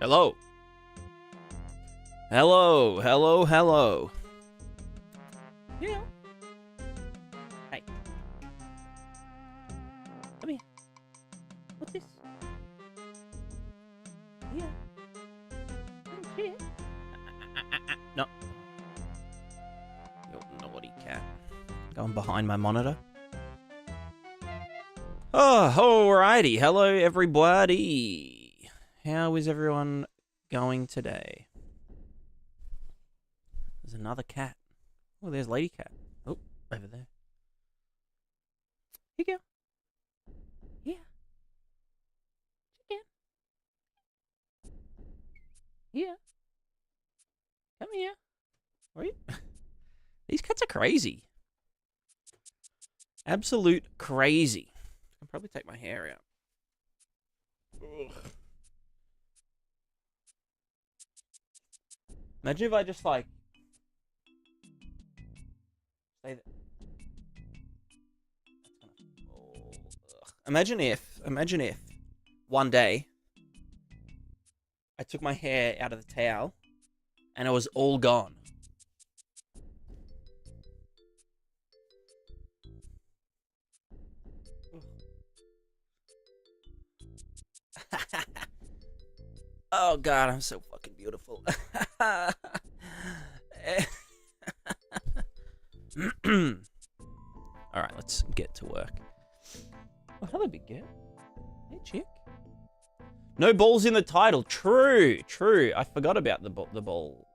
Hello. Hello, hello, hello. Yeah. Hey. Come here. What's this? Yeah. Little kid. No. You naughty cat. Going behind my monitor. Oh, alrighty. Hello, everybody. How is everyone going today? There's another cat. Oh, there's Lady Cat. Oh, over there. Here you go. Yeah. Chicken. Yeah. Come here. Where are you? These cats are crazy. Absolute crazy. I'll probably take my hair out. Ugh. Imagine if I just like say that. Oh, imagine if one day I took my hair out of the towel and it was all gone. Oh god, I'm so fucking beautiful. Alright, let's get to work. Oh, hello, big girl. Hey, chick. No balls in the title. True, true. I forgot about the ball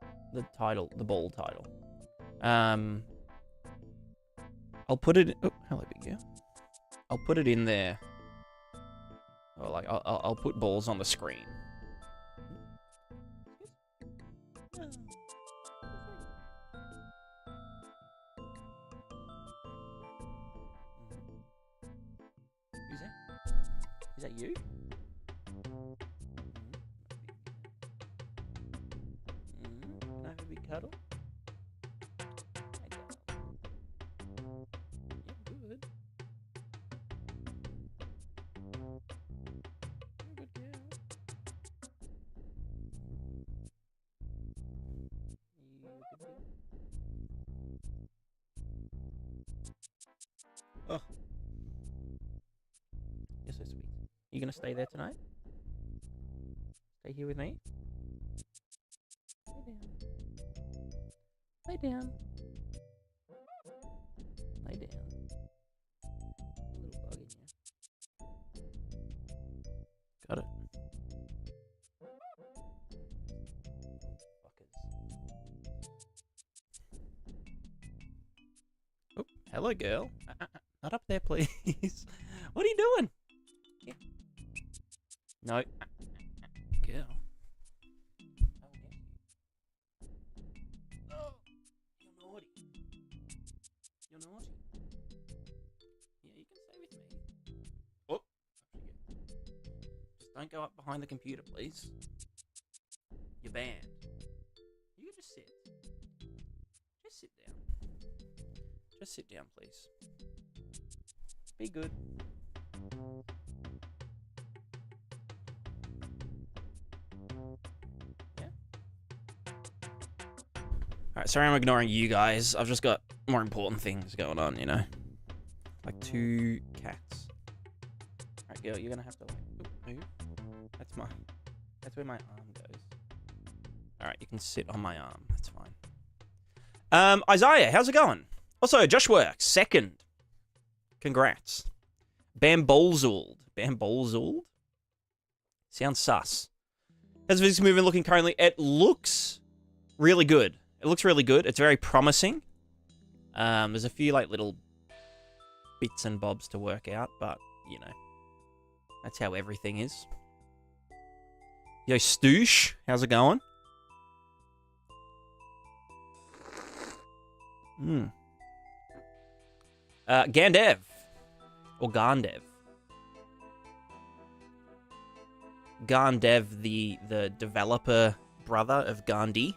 title. I'll put it. Oh, hello, big girl. I'll put it in there. Or like, I'll put balls on the screen. Who's that? Is that you? Can I have a big cuddle? Yeah, good. You're a good girl. Oh. You're so sweet. You gonna stay there tonight? Stay here with me? Lay down. Lay down. Lay down. Little bug in here. Got it. Fuckers. Oh, hello, girl. Not up there, please. What are you doing? Yeah. No. Girl. Oh, you're naughty. You're naughty. Yeah, you can stay with me. Oh, just don't go up behind the computer, please. You're banned. You can just sit. Just sit down. Just sit down, please. Be good. Yeah. Alright, sorry I'm ignoring you guys. I've just got more important things going on, you know? Like 2 cats. Alright, girl, you're gonna have to like move. That's where my arm goes. Alright, you can sit on my arm. That's fine. Isaiah, how's it going? Also, Josh Works, 2nd. Congrats. Bamboozled. Bamboozled? Sounds sus. How's this movie looking currently? It looks really good. It looks really good. It's very promising. There's a few like little bits and bobs to work out, but you know, that's how everything is. Yo, Stoosh, how's it going? GameDev. Or GameDev. GameDev, the developer brother of Gandhi.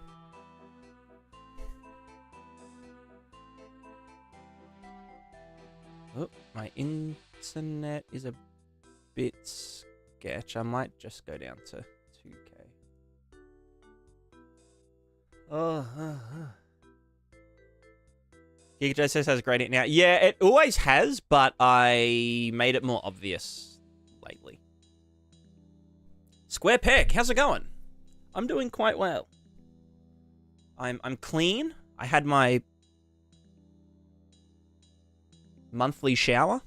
Oh, my internet is a bit sketch. I might just go down to 2K. GameDev has gradient now. Yeah, it always has, but I made it more obvious lately. Square Peck, how's it going? I'm doing quite well. I'm clean. I had my monthly shower.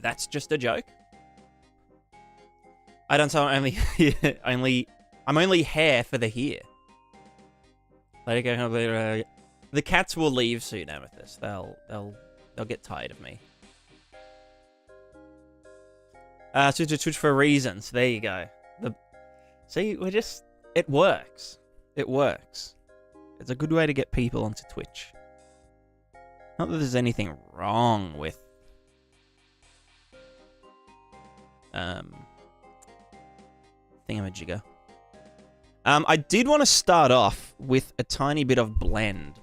That's just a joke. I don't know. I'm only here for the here. The cats will leave soon, Amethyst. They'll get tired of me. Switch to Twitch for reasons. There you go. See, it works. It works. It's a good way to get people onto Twitch. Not that there's anything wrong with thingamajigger. I did want to start off with a tiny bit of blend,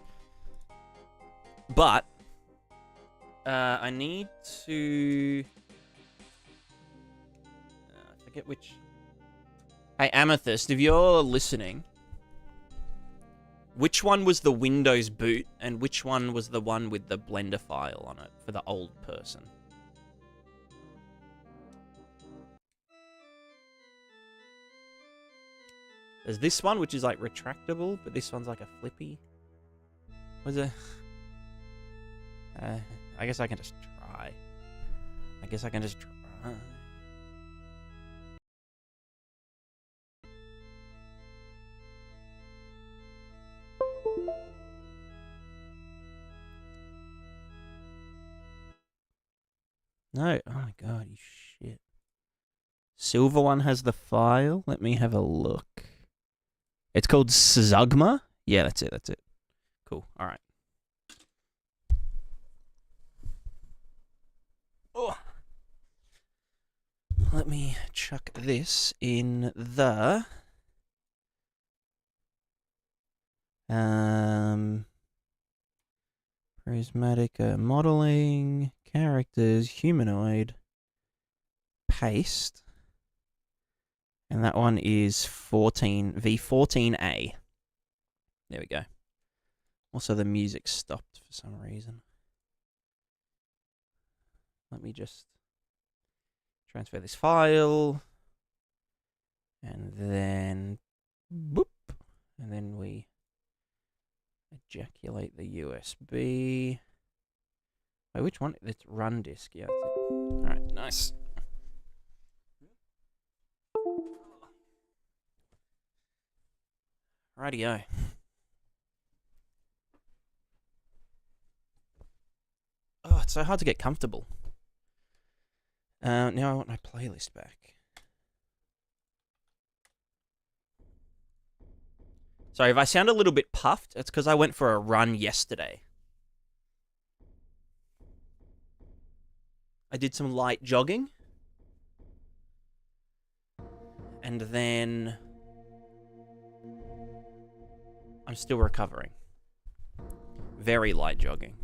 but I need to forget which. Hey, Amethyst, if you're listening, which one was the Windows boot and which one was the one with the Blender file on it for the old person? There's this one, which is like retractable, but this one's like a flippy. What's it? I guess I can just try. No, oh my god, you shit. Silver one has the file. Let me have a look. It's called Zugma? Yeah, that's it. Cool, alright. Oh. Let me chuck this in the Prismatica modeling, characters, humanoid, paste. And that one is V14A. There we go. Also, the music stopped for some reason. Let me just transfer this file. And then, boop. And then we ejaculate the USB. Wait, which one? It's run disk. Yeah, that's it. All right, nice. Rightio. Oh, it's so hard to get comfortable. Now I want my playlist back. Sorry, if I sound a little bit puffed, it's because I went for a run yesterday. I did some light jogging. And then I'm still recovering. Very light jogging.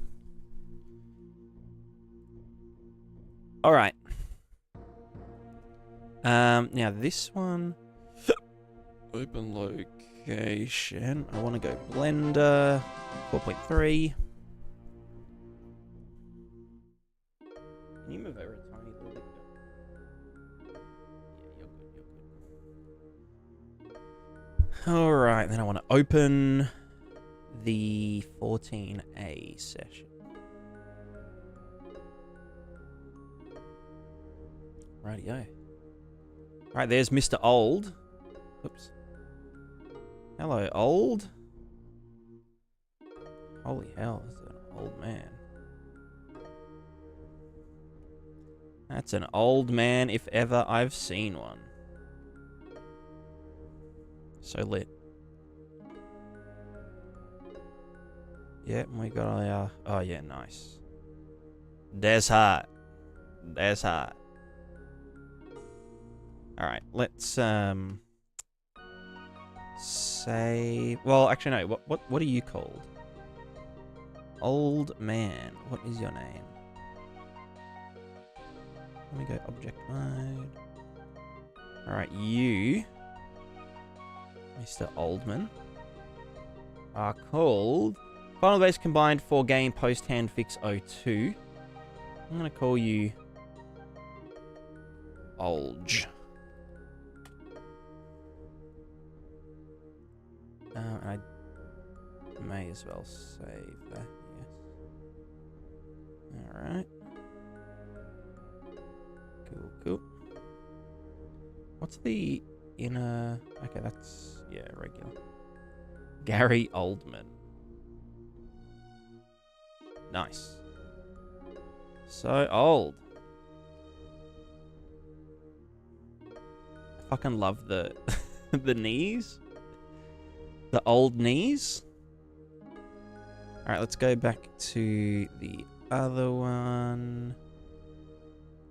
All right. Now this one. Open location. I want to go Blender 4.3. Can you move over a tiny little bit? Yeah, you're good. All right, then I want to open the 14A session. Rightio. Right, there's Mr. Old. Oops. Hello, old. Holy hell, this is an old man. That's an old man if ever I've seen one. So lit. Yeah, we got our... Oh, yeah, nice. That's hot. That's hot. Alright, let's, say... Well, actually, no. What are you called? Old man. What is your name? Let me go object mode. Alright, you Mr. Oldman, are called Final Base Combined for Game Post Hand Fix 02. I'm going to call you Olge. I may as well save that, yes. Alright. Cool. What's the inner... Okay, that's... Yeah, regular. Gary Oldman. Nice. So old. I fucking love the... the knees. The old knees. Alright, let's go back to the other one.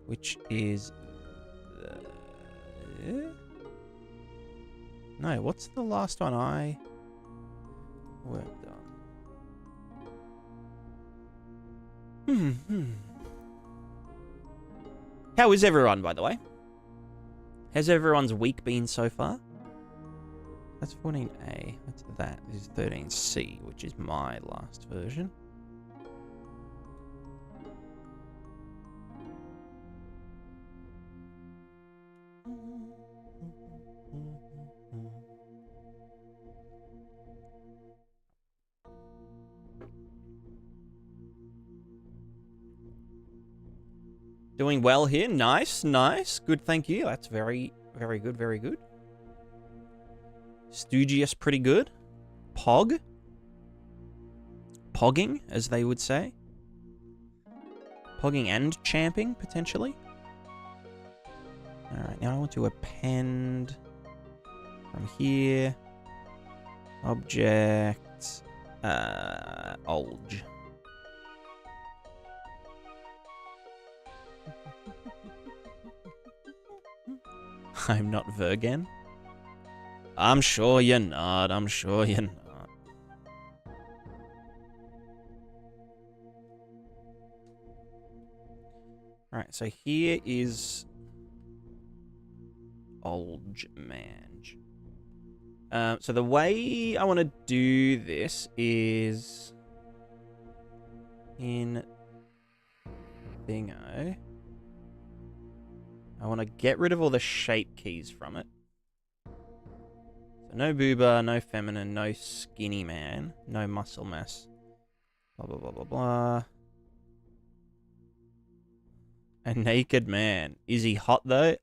Which is... No, what's the last one I worked on? How is everyone, by the way? Has everyone's week been so far? That's 14A. That's that. This is 13C, which is my last version. Doing well here. Nice. Good, thank you. That's very good. Studious, pretty good. Pogging, as they would say. Pogging and champing, potentially. Alright, now I want to append from here. Object. Olge. I'm not Vergen. I'm sure you're not. Alright, so here is Olge Mange. So the way I want to do this is in Thingo. I want to get rid of all the shape keys from it. So no booba, no feminine, no skinny man, no muscle mass. Blah, blah, blah, blah, blah. A naked man. Is he hot, though?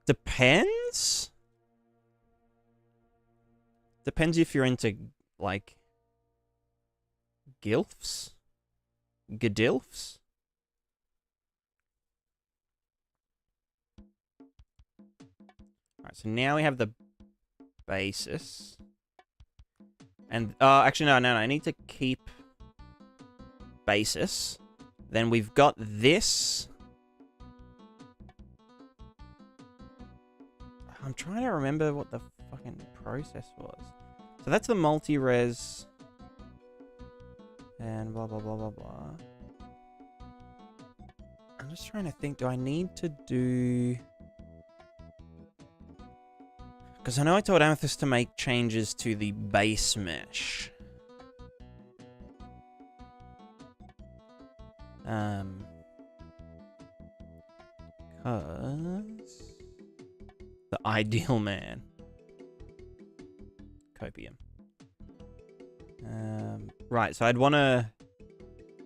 Depends? Depends if you're into, like, gilfs? Gadilfs? Alright, so now we have the basis. And, actually, no, I need to keep basis. Then we've got this. I'm trying to remember what the fucking process was. So that's the multi-res. And blah, blah, blah, blah, blah. I'm just trying to think, do I need to do... Because I know I told Amethyst to make changes to the base mesh. Because... The ideal man. Copium. Right, so I'd want to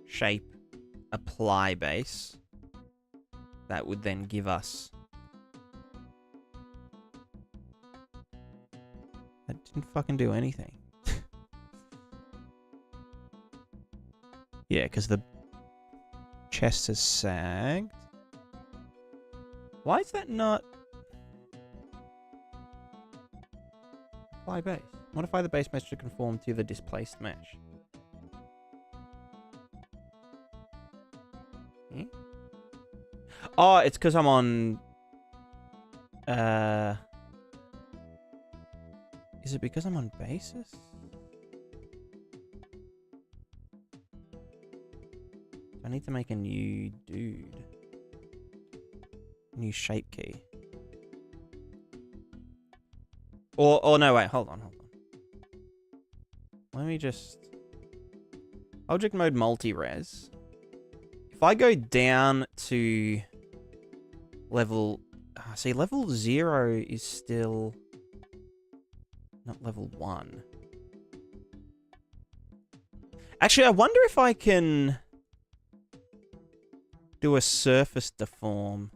shape apply base. That would then give us... That didn't fucking do anything. Yeah, because the chest is sagged. Why is that not... Apply base. Modify the base mesh to conform to the displaced mesh. Hmm? Oh, it's because I'm on... Is it because I'm on basis? I need to make a new dude. New shape key. Or no, wait, hold on. Let me just... Object mode multi-res. If I go down to level... see, level 0 is still not level 1. Actually, I wonder if I can do a surface deform.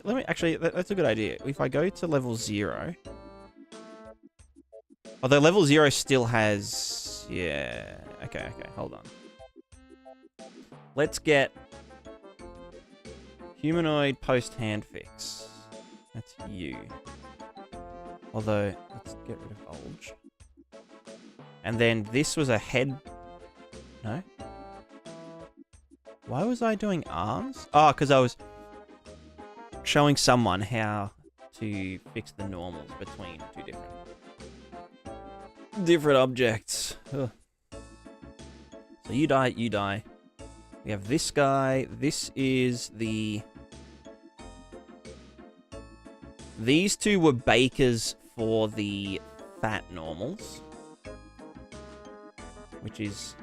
Let me actually, that's a good idea. If I go to level 0, although level 0 still has, yeah, okay, hold on. Let's get humanoid post hand fix. That's you. Although, let's get rid of bulge. And then this was a head, no? Why was I doing arms? Oh, because I was showing someone how to fix the normals between two different objects. Ugh. So you die, you die. We have this guy. This is the... These two were bakers for the fat normals. Which is...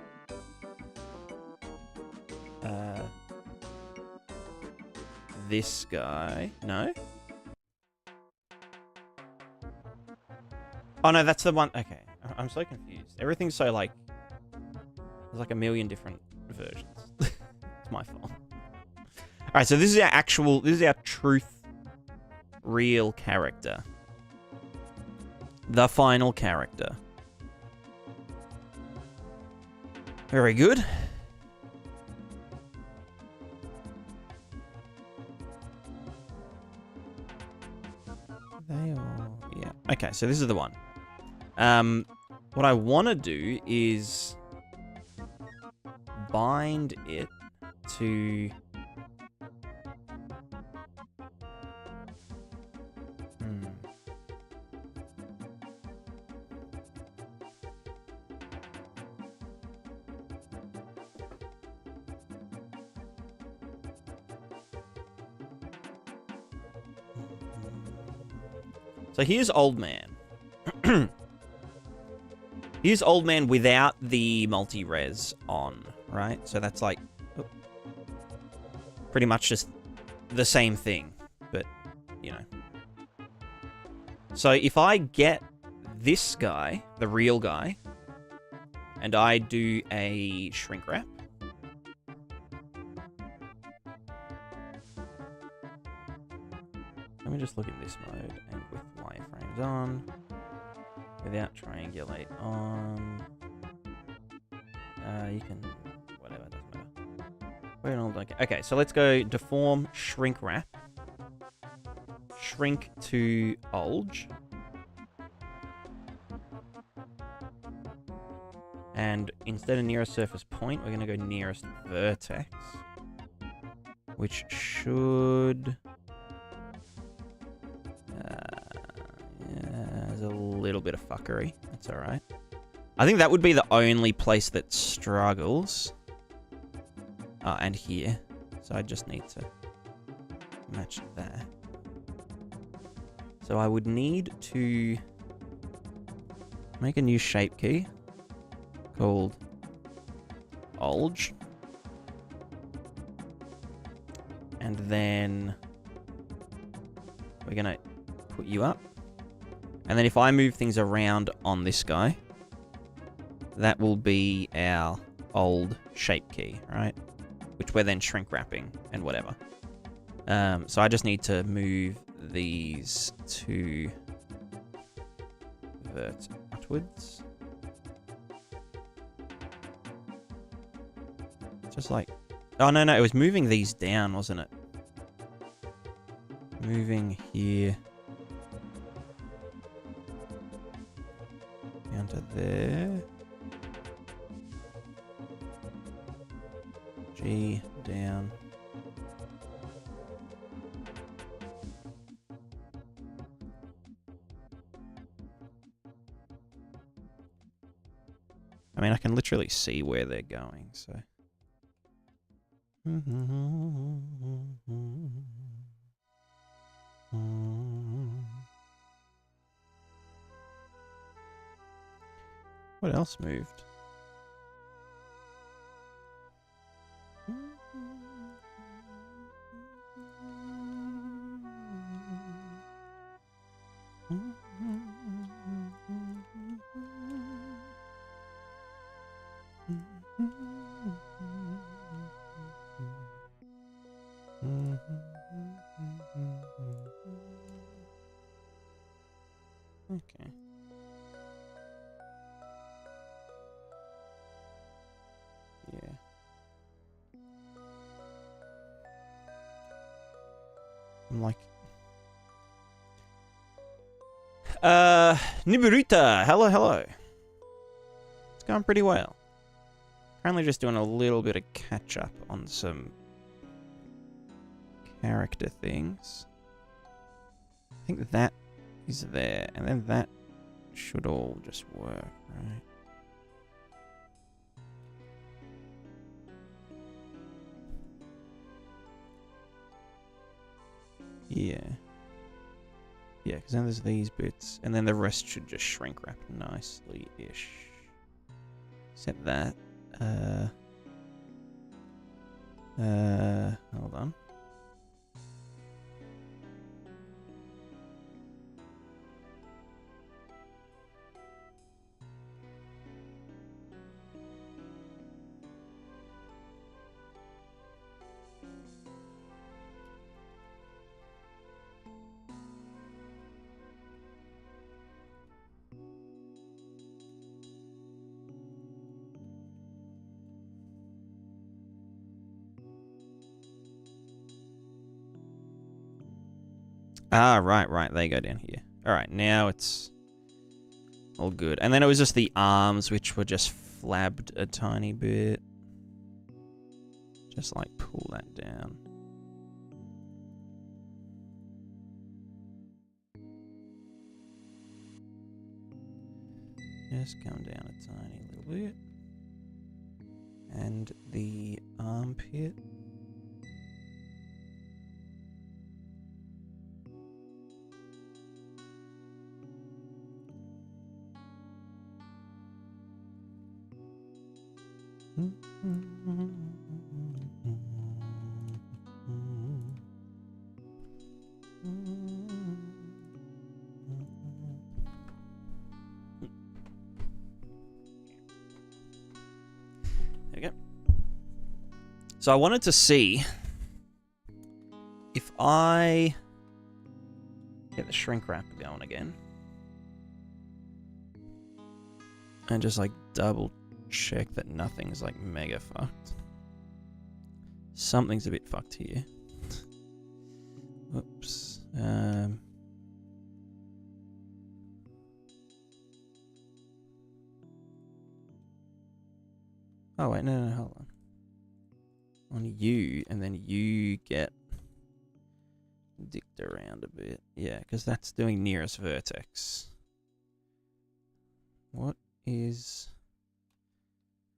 this guy. No? Oh, no, that's the one. Okay. I'm so confused. Everything's so, like... There's like a million different versions. It's my fault. Alright, so this is our actual... This is our truth... real character. The final character. Very good. They all... Yeah. Okay, so this is the one. What I want to do is... bind it to... So here's Old Man. Here's Old Man without the multi-res on, right? So that's like... pretty much just the same thing, but, you know. So if I get this guy, the real guy, and I do a shrink wrap, let me just look at this mode, and with wireframes on, without triangulate on, you can, whatever, doesn't matter. Okay, so let's go deform, shrink wrap, shrink to bulge, and instead of nearest surface point, we're going to go nearest vertex, which should... there's a little bit of fuckery. That's alright. I think that would be the only place that struggles. And here. So I just need to match that. So I would need to make a new shape key called bulge. And then we're going to put you up. And then if I move things around on this guy, that will be our old shape key, right? Which we're then shrink wrapping and whatever. So I just need to move these to vert outwards. Just like... Oh, no, it was moving these down, wasn't it? Moving here. Down to there. G down. I mean, I can literally see where they're going, so. What else moved? Okay. Yeah. I'm like, Nibiruta, hello. It's going pretty well. Currently just doing a little bit of catch up on some character things. I think that is there, and then that should all just work, right? Yeah. Yeah, because then there's these bits, and then the rest should just shrink wrap nicely-ish. Except that. Hold on. Ah, right. They go down here. Alright, now it's all good. And then it was just the arms, which were just flabbed a tiny bit. Just like pull that down. Just come down a tiny little bit. And the armpit. There we go. So I wanted to see if I get the shrink wrap going again and just like double check that nothing's like mega fucked. Something's a bit fucked here. Oops. Oh wait, no, hold on. On you, and then you get dicked around a bit. Yeah, because that's doing nearest vertex. What is...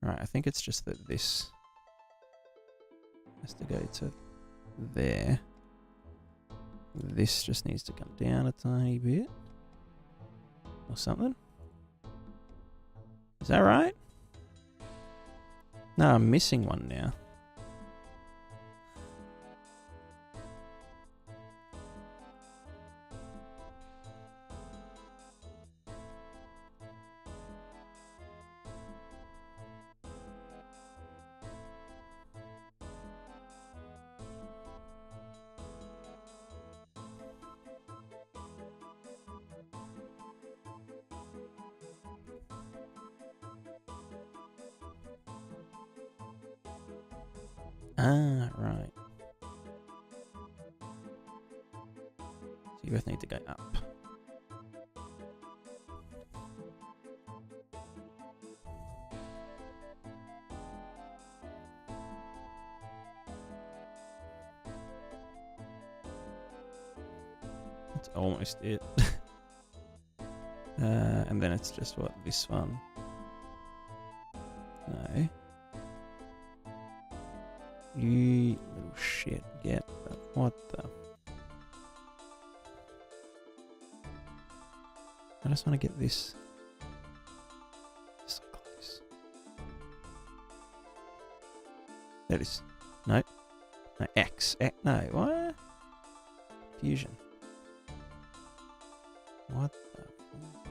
Right, I think it's just that this has to go to there. This just needs to come down a tiny bit. Or something. Is that right? No, I'm missing one now. Ah, right. So you both need to go up. That's almost it. And then it's just what, this one. No. You little shit. Get the... What the... I just want to get this so close. That is... No. No, X. No, what? Fusion. What the fuck?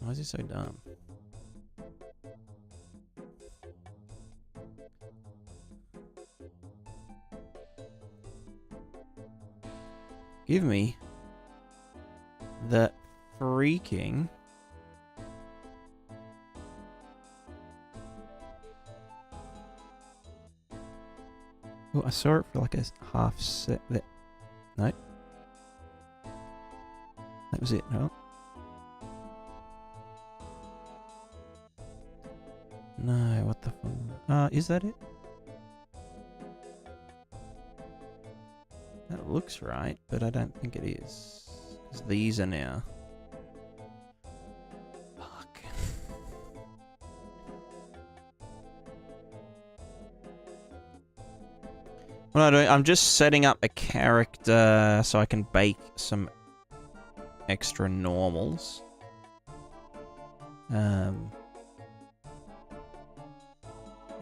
Why is he so dumb? Give me the freaking... Oh, I saw it for like a half set. No. That was it, no. No, what the fuck? Is that it? That looks right, but I don't think it is. Because these are now. Fuck. What am I doing? I'm just setting up a character so I can bake some extra normals.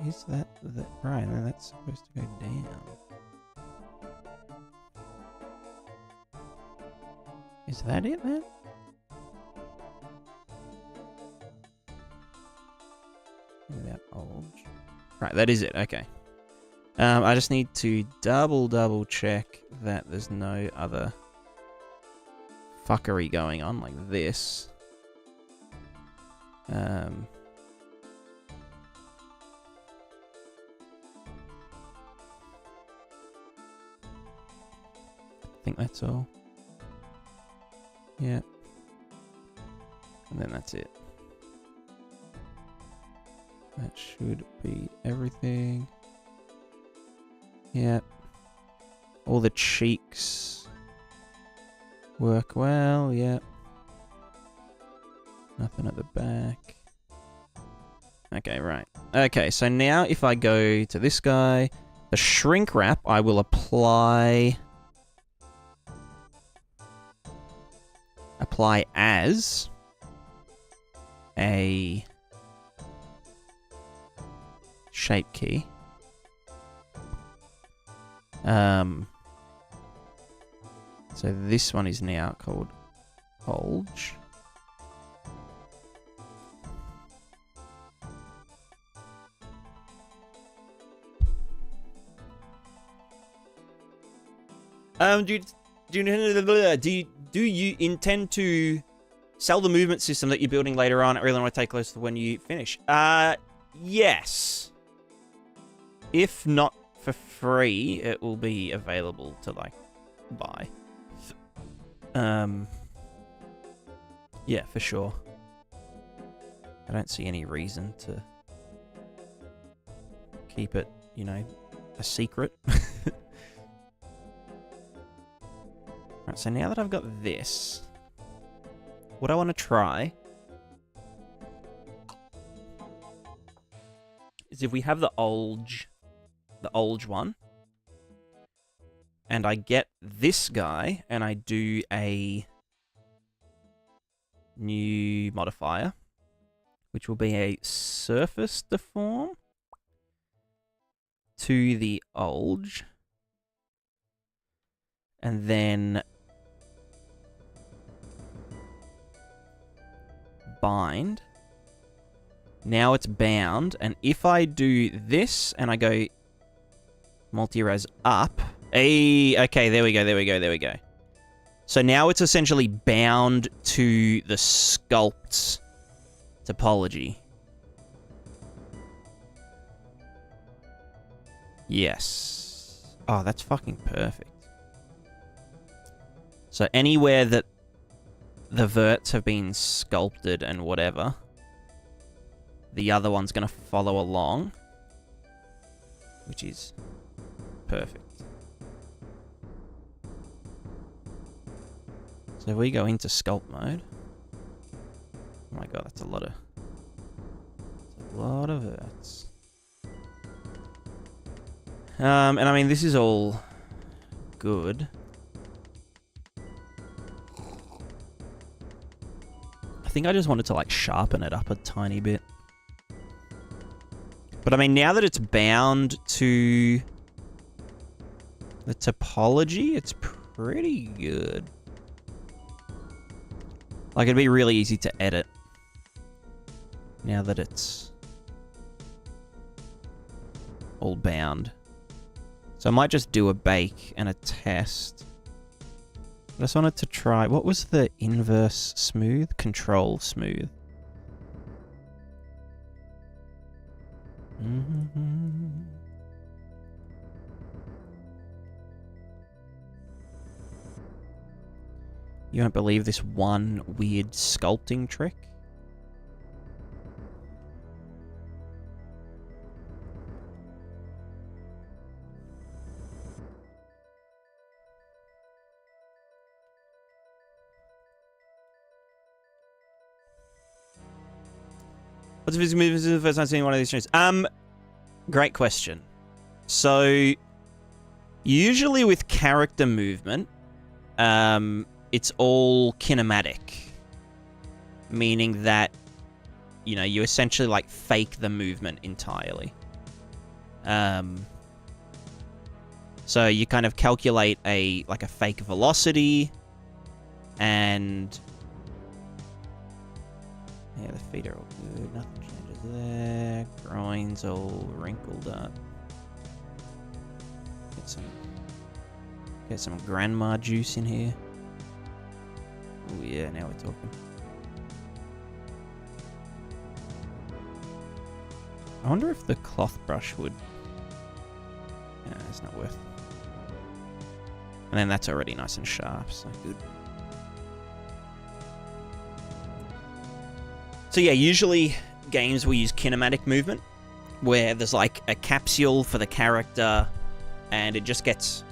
Is that the right? No, that's supposed to go down. Is that it, man? That old. Right, that is it. Okay. I just need to double check that there's no other fuckery going on like this. I think that's all. Yeah. And then that's it. That should be everything. Yeah. All the cheeks work well, yeah. Nothing at the back. Okay, right. Okay, so now if I go to this guy, the shrink wrap, I will apply as a shape key. So this one is now called bulge. Do you intend to sell the movement system that you're building later on? I really want to take close to when you finish. Yes. If not for free, it will be available to like buy. Yeah, for sure. I don't see any reason to keep it, you know, a secret. Right, so now that I've got this, what I want to try is if we have the Olge one, and I get this guy, and I do a new modifier, which will be a surface deform to the Olge, and then bind. Now it's bound, and if I do this and I go multi-res up, okay, there we go. So now it's essentially bound to the sculpt's topology. Yes. Oh, that's fucking perfect. So anywhere that the verts have been sculpted and whatever, the other one's going to follow along, which is perfect. So if we go into sculpt mode, Oh my god, that's a lot of... That's a lot of verts. And I mean, this is all good. I think I just wanted to, like, sharpen it up a tiny bit. But I mean, now that it's bound to the topology, it's pretty good. Like, it'd be really easy to edit now that it's all bound. So I might just do a bake and a test. I just wanted to try... What was the inverse smooth? Control smooth. You won't believe this one weird sculpting trick. What's the movie? This is the first time seeing one of these streams. Great question. So, usually with character movement, it's all kinematic, meaning that, you know, you essentially like fake the movement entirely. So you kind of calculate a fake velocity, and yeah, the feet are all good. Nothing changes there. Groin's all wrinkled up. Get some grandma juice in here. Oh yeah, now we're talking. I wonder if the cloth brush would... Yeah, it's not worth... And then that's already nice and sharp, so good. So yeah, usually games will use kinematic movement, where there's like a capsule for the character, and it just gets...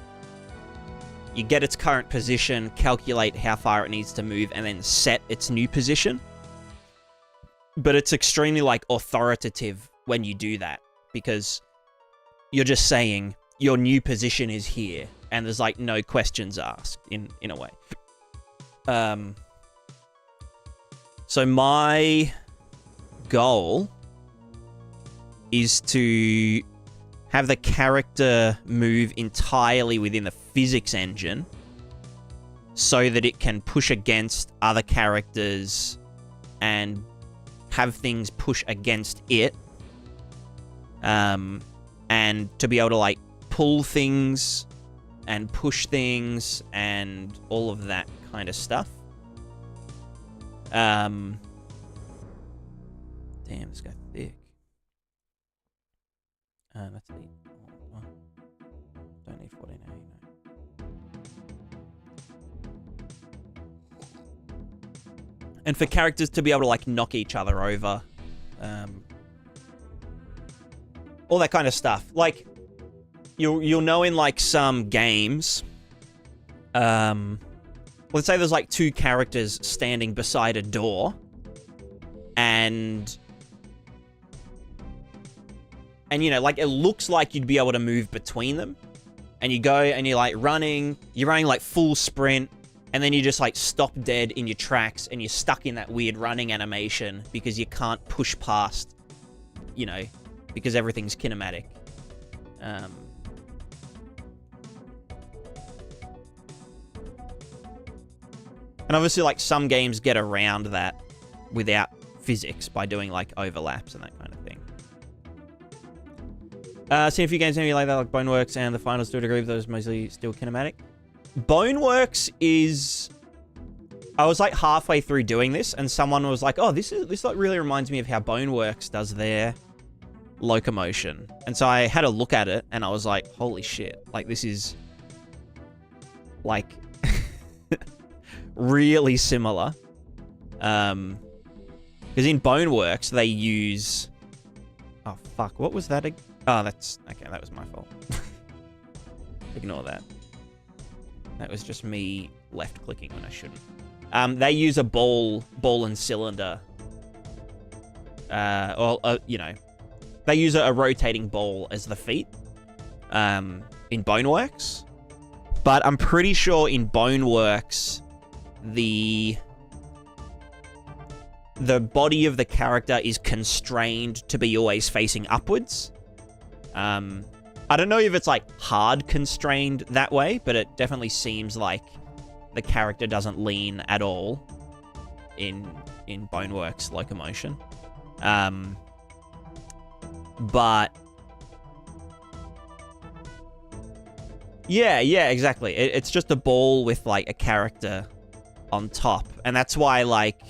You get its current position, calculate how far it needs to move, and then set its new position. But it's extremely, like, authoritative when you do that, because you're just saying your new position is here, and there's, like, no questions asked, in a way. So my goal is to have the character move entirely within the physics engine so that it can push against other characters and have things push against it. And to be able to, like, pull things and push things and all of that kind of stuff. Damn, this guy's thick. That's 8. Oh, don't need 14A, no. And for characters to be able to, like, knock each other over. All that kind of stuff. Like, you'll know in, like, some games... let's say there's, like, 2 characters standing beside a door. And, you know, like, it looks like you'd be able to move between them. And you go and you're, like, running. You're running, like, full sprint. And then you just, like, stop dead in your tracks. And you're stuck in that weird running animation because you can't push past, you know, because everything's kinematic. And obviously, like, some games get around that without physics by doing, like, overlaps and that kind of thing. Seen a few games like that, like Boneworks and the Finals to a degree, but those mostly still kinematic. Boneworks is... I was, like, halfway through doing this, and someone was like, oh, this like, really reminds me of how Boneworks does their Locomotion. And so I had a look at it, and I was like, holy shit. Like, this is... like... really similar. Because in Boneworks, they use... Oh, fuck. What was that? Oh, that's... Okay, that was my fault. Ignore that. That was just me left-clicking when I shouldn't. They use a ball and cylinder you know, they use a rotating ball as the feet in Boneworks. But I'm pretty sure in Boneworks, the body of the character is constrained to be always facing upwards. I don't know if it's, like, hard constrained that way, but it definitely seems like the character doesn't lean at all in Boneworks Locomotion. But yeah, exactly. It's just a ball with, like, a character on top. And that's why, like,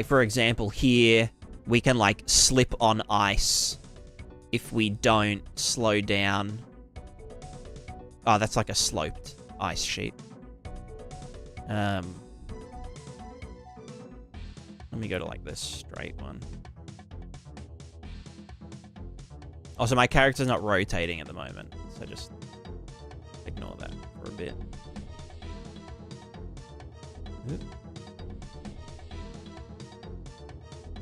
for example, here, we can, like, slip on ice if we don't slow down. Oh, that's like a sloped ice sheet. Let me go to, like, this straight one. Also, my character's not rotating at the moment, so just ignore that for a bit. But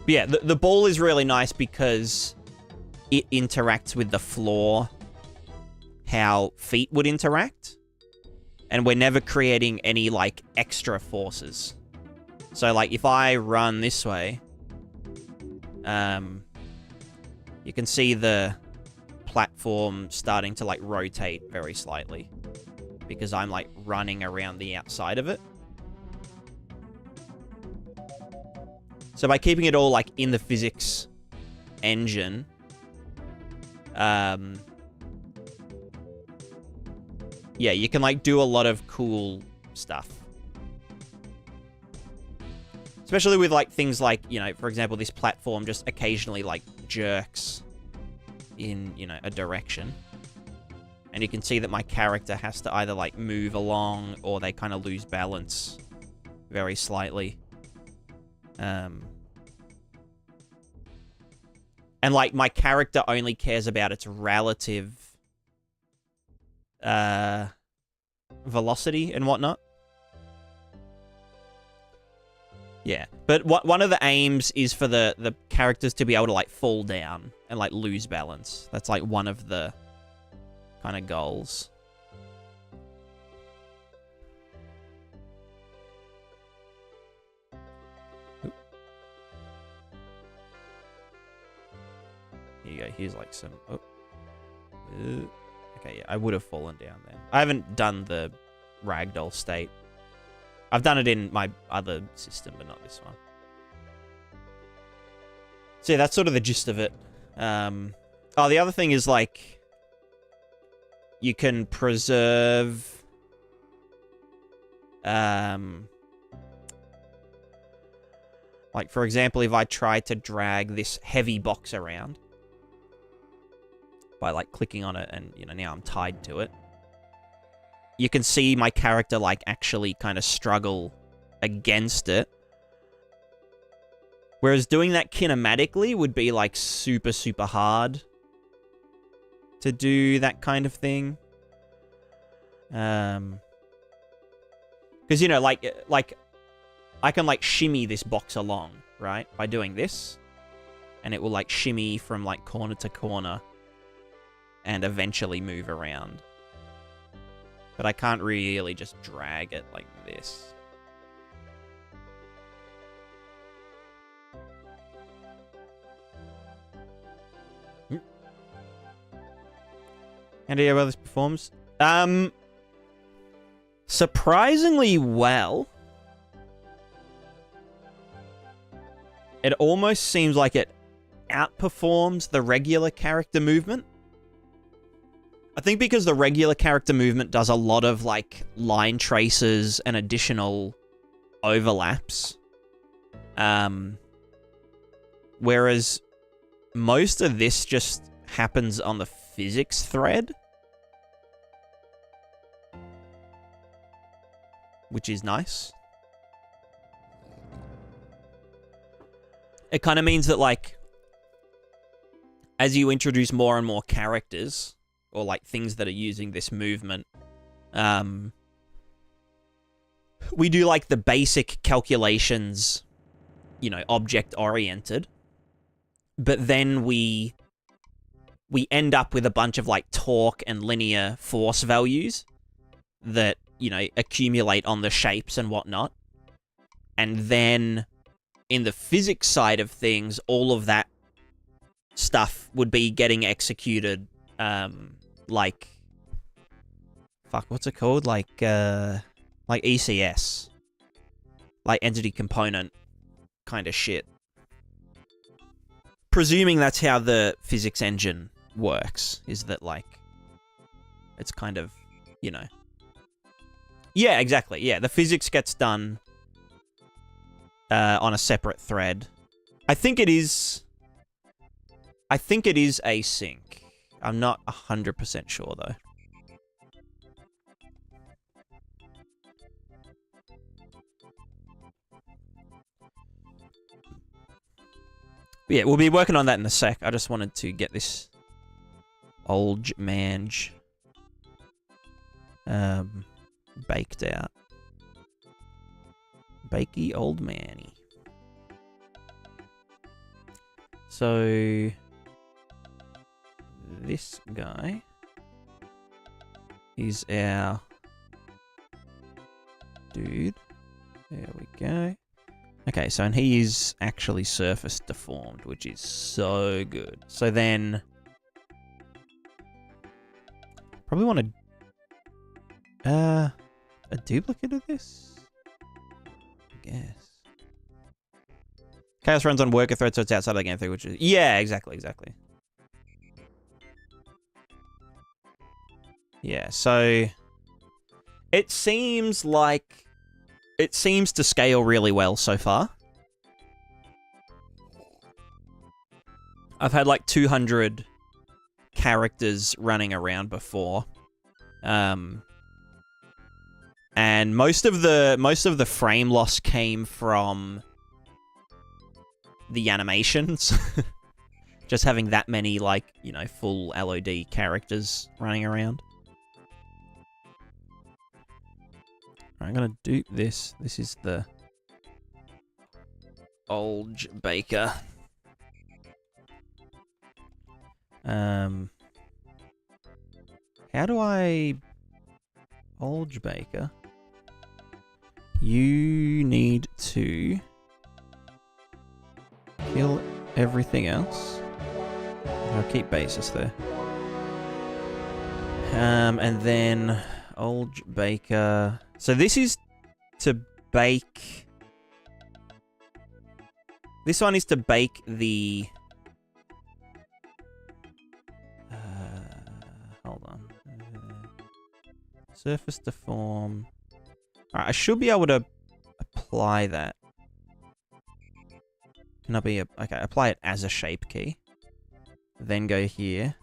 yeah, the ball is really nice because it interacts with the floor how feet would interact. And we're never creating any, like, extra forces. So, like, if I run this way, you can see the platform starting to, like, rotate very slightly. Because I'm, like, running around the outside of it. So by keeping it all, like, in the physics engine, yeah, you can, like, do a lot of cool stuff. Especially with, like, things like, you know, for example, this platform just occasionally, like, jerks in, you know, a direction. And you can see that my character has to either, like, move along or they kind of lose balance very slightly. And, like, my character only cares about its relative velocity and whatnot. Yeah, but one of the aims is for the characters to be able to, like, fall down and, like, lose balance. That's, like, one of the kind of goals. Here you go. Here's, like, some... Oh. Okay, yeah, I would have fallen down then. I haven't done the ragdoll state. I've done it in my other system, but not this one. So yeah, that's sort of the gist of it. Oh, the other thing is, like, you can preserve... like, for example, if I try to drag this heavy box around by, like, clicking on it and, you know, now I'm tied to it, you can see my character, like, actually kind of struggle against it. Whereas doing that kinematically would be, like, super, super hard to do that kind of thing. Because, you know, like, I can, like, shimmy this box along, right? By doing this. And it will, like, shimmy from, like, corner to corner. And eventually move around. But I can't really just drag it like this. And how well this performs? Surprisingly well. It almost seems like it outperforms the regular character movement. I think because the regular character movement does a lot of, like, line traces and additional overlaps. Whereas most of this just happens on the physics thread. Which is nice. It kind of means that, like, as you introduce more and more characters... or, like, things that are using this movement. We do, like, the basic calculations, you know, object-oriented. but then we end up with a bunch of like torque and linear force values that, you know, accumulate on the shapes and whatnot. And then in the physics side of things, all of that stuff would be getting executed, like, fuck, what's it called? Like ECS. Like entity component kind of shit. Presuming that's how the physics engine works, is that, like, it's kind of, you know. Yeah, exactly. Yeah, the physics gets done on a separate thread. I think it is async. I'm not 100% sure, though. Yeah, we'll be working on that in a sec. I just wanted to get this old mange baked out. Bakey old manny. So this guy is our dude. There we go. Okay, so and he is actually surface deformed, which is so good. So then probably want a duplicate of this, I guess. Chaos runs on worker thread, so it's outside of the game thread, which is... Yeah, exactly. Yeah, so... It seems like... It seems to scale really well so far. I've had like 200 characters running around before. And most of the frame loss came from the animations. Just having that many, like, you know, full LOD characters running around. I'm gonna dupe this. This is the Olge Baker. How do I... Olge Baker? You need to kill everything else. I'll keep basis there. And then Olge Baker. So this is to bake. This one is to bake the. Hold on. Surface deform. Alright, I should be able to apply that. Can I be a... Okay, apply it as a shape key. Then go here.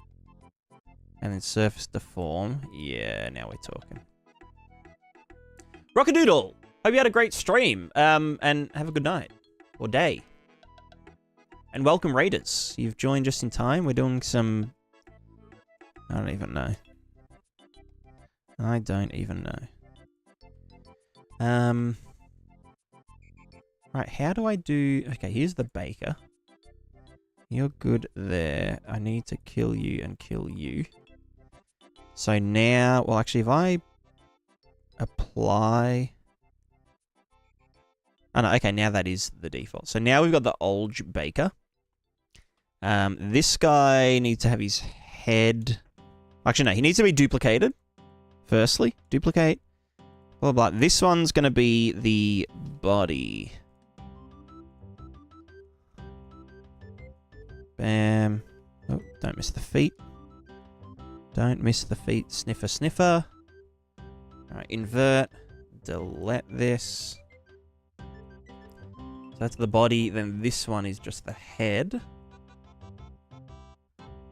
And then surface deform. Yeah, now we're talking. Rockadoodle! Hope you had a great stream. And have a good night. Or day. And welcome, Raiders. You've joined just in time. We're doing some... I don't even know. I don't even know. Right, how do I do... Okay, here's the baker. You're good there. I need to kill you and kill you. So now... Well, actually, if I apply... Oh, no, okay, now that is the default. So now we've got the Olge Baker. This guy needs to have his head... Actually, no, he needs to be duplicated. Firstly, duplicate. Blah, blah, blah. This one's going to be the body. Bam. Oh, don't miss the feet. Don't miss the feet. Sniffer, sniffer. Alright, invert. Delete this. So that's the body. Then this one is just the head.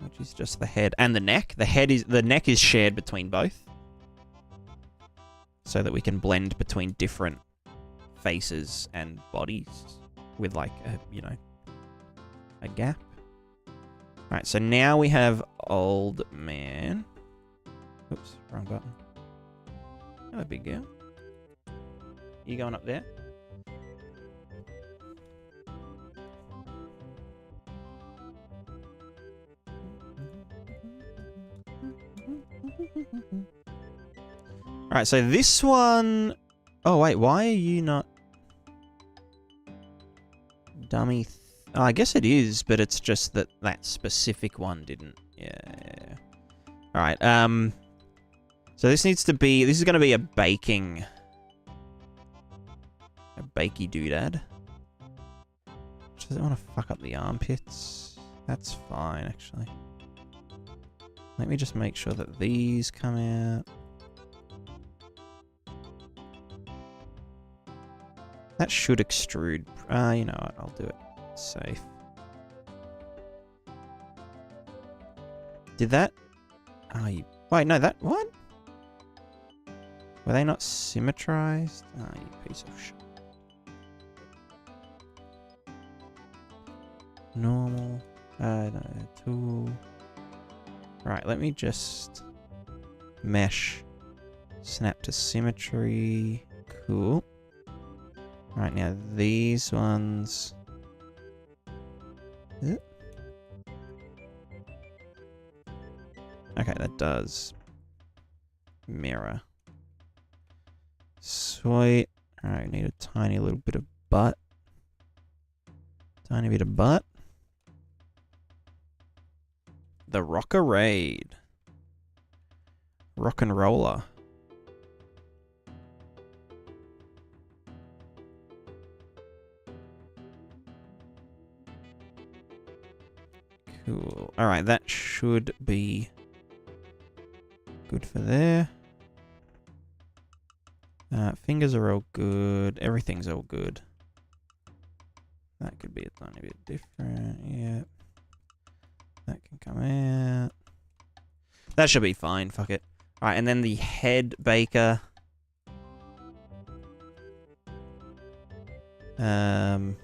Which is just the head and the neck. The neck is shared between both. So that we can blend between different faces and bodies with, like, a, you know, a gap. Alright, so now we have old man. Oops, wrong button. Hello, big girl. You going up there? Alright, so this one... Oh, wait, why are you not... Dummy... Oh, I guess it is, but it's just that that specific one didn't. Yeah. Alright, so this needs to be... This is going to be a baking... A bakey doodad. Doesn't want to fuck up the armpits. That's fine, actually. Let me just make sure that these come out. That should extrude. You know what? I'll do it safe. Did that? Oh, you... Wait, no, that... What? Were they not symmetrized? Oh, you piece of shit. Normal. No, tool. Right, let me just... Mesh. Snap to symmetry. Cool. Right, now these ones... Okay, that does mirror. Sweet. Alright, we need a tiny little bit of butt. Tiny bit of butt. The Rockerade. Rock and roller. Cool. Alright, that should be good for there. Fingers are all good. Everything's all good. That could be a tiny bit different. Yeah. That can come out. That should be fine. Fuck it. Alright, and then the head baker. Sheesh.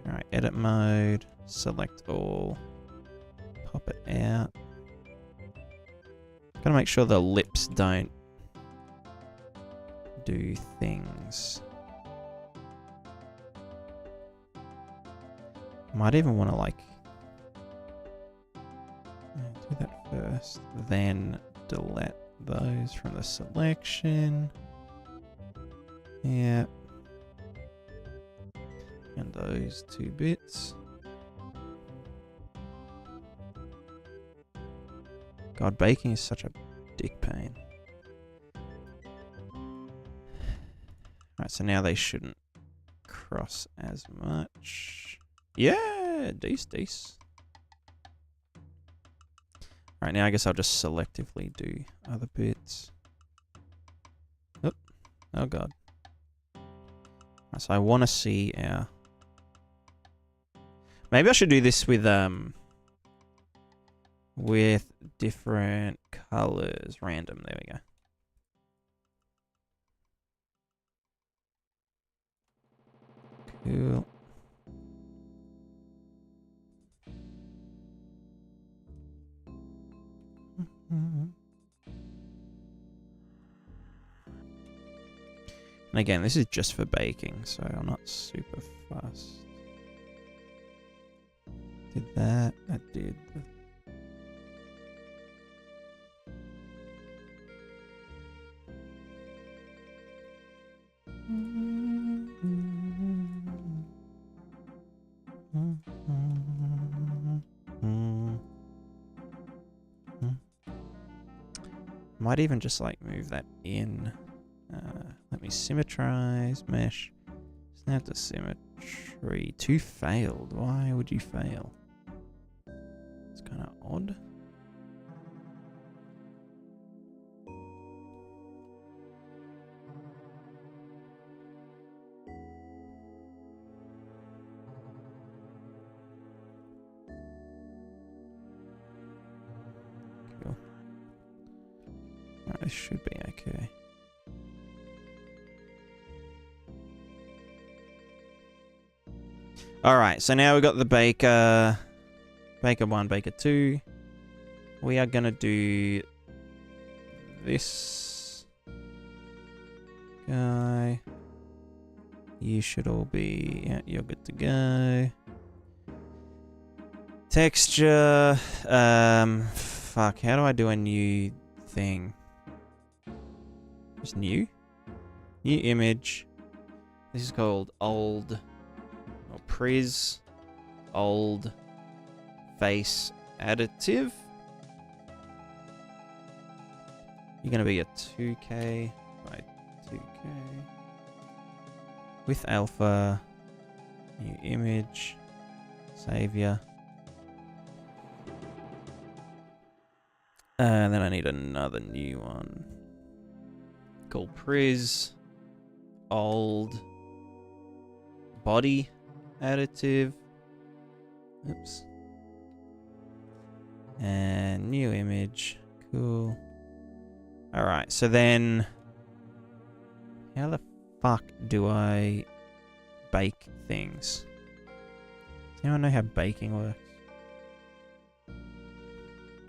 Alright, edit mode. Select all. Pop it out. Gotta make sure the lips don't do things. Might even want to like do that first, then delete those from the selection. Yeah. And those two bits. God, baking is such a dick pain. Alright, so now they shouldn't cross as much. Yeah, decent. Alright, now I guess I'll just selectively do other bits. Oh, oh god. Right, so I want to see our... Maybe I should do this with different colors. Random, there we go. Cool. And again, this is just for baking, so I'm not super fussed. Did that? I did. Might even just like move that in. Let me symmetrize, mesh. Snap to symmetry. 2 failed. Why would you fail? It's kind of odd. Cool. Alright, this should be okay. Alright, so now we've got the baker. Baker 1, baker 2. We are going to do this guy. You should all be... Yeah, you're good to go. Texture. Fuck. How do I do a new thing? Just new? New image. This is called old. Or Pris. Old. Face additive. You're going to be a 2K by 2K. With alpha. New image. Savior. And then I need another new one. Called Pris. Old. Body additive. Oops. And new image. Cool. Alright, so then... How the fuck do I bake things? Does anyone know how baking works?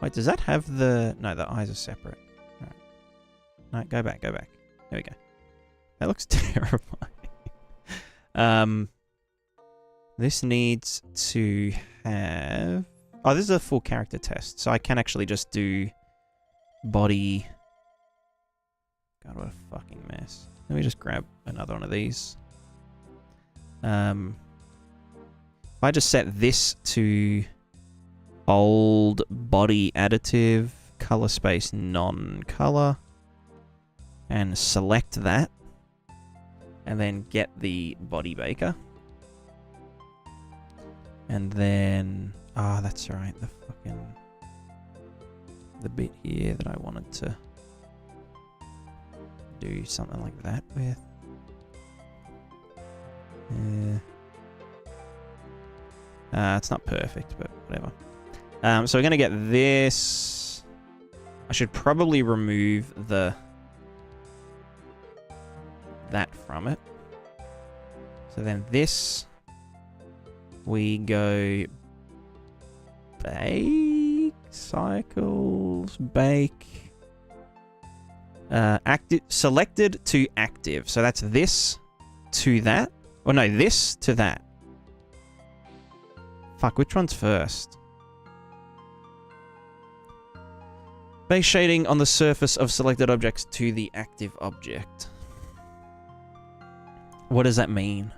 Wait, does that have the... No, the eyes are separate. Alright. No, go back, go back. There we go. That looks terrifying. This needs to have... Oh, this is a full character test, so I can actually just do body... God, what a fucking mess. Let me just grab another one of these. If I just set this to old body additive, color space non-color, and select that, and then get the body baker. And then... Ah, that's right, the fucking... The bit here that I wanted to do something like that with. It's not perfect, but whatever. So we're going to get this. I should probably remove that from it. So then this, we go bake, cycles, bake. Active, selected to active. So that's this to that. Oh no, this to that. Fuck, which one's first? Base shading on the surface of selected objects to the active object. What does that mean?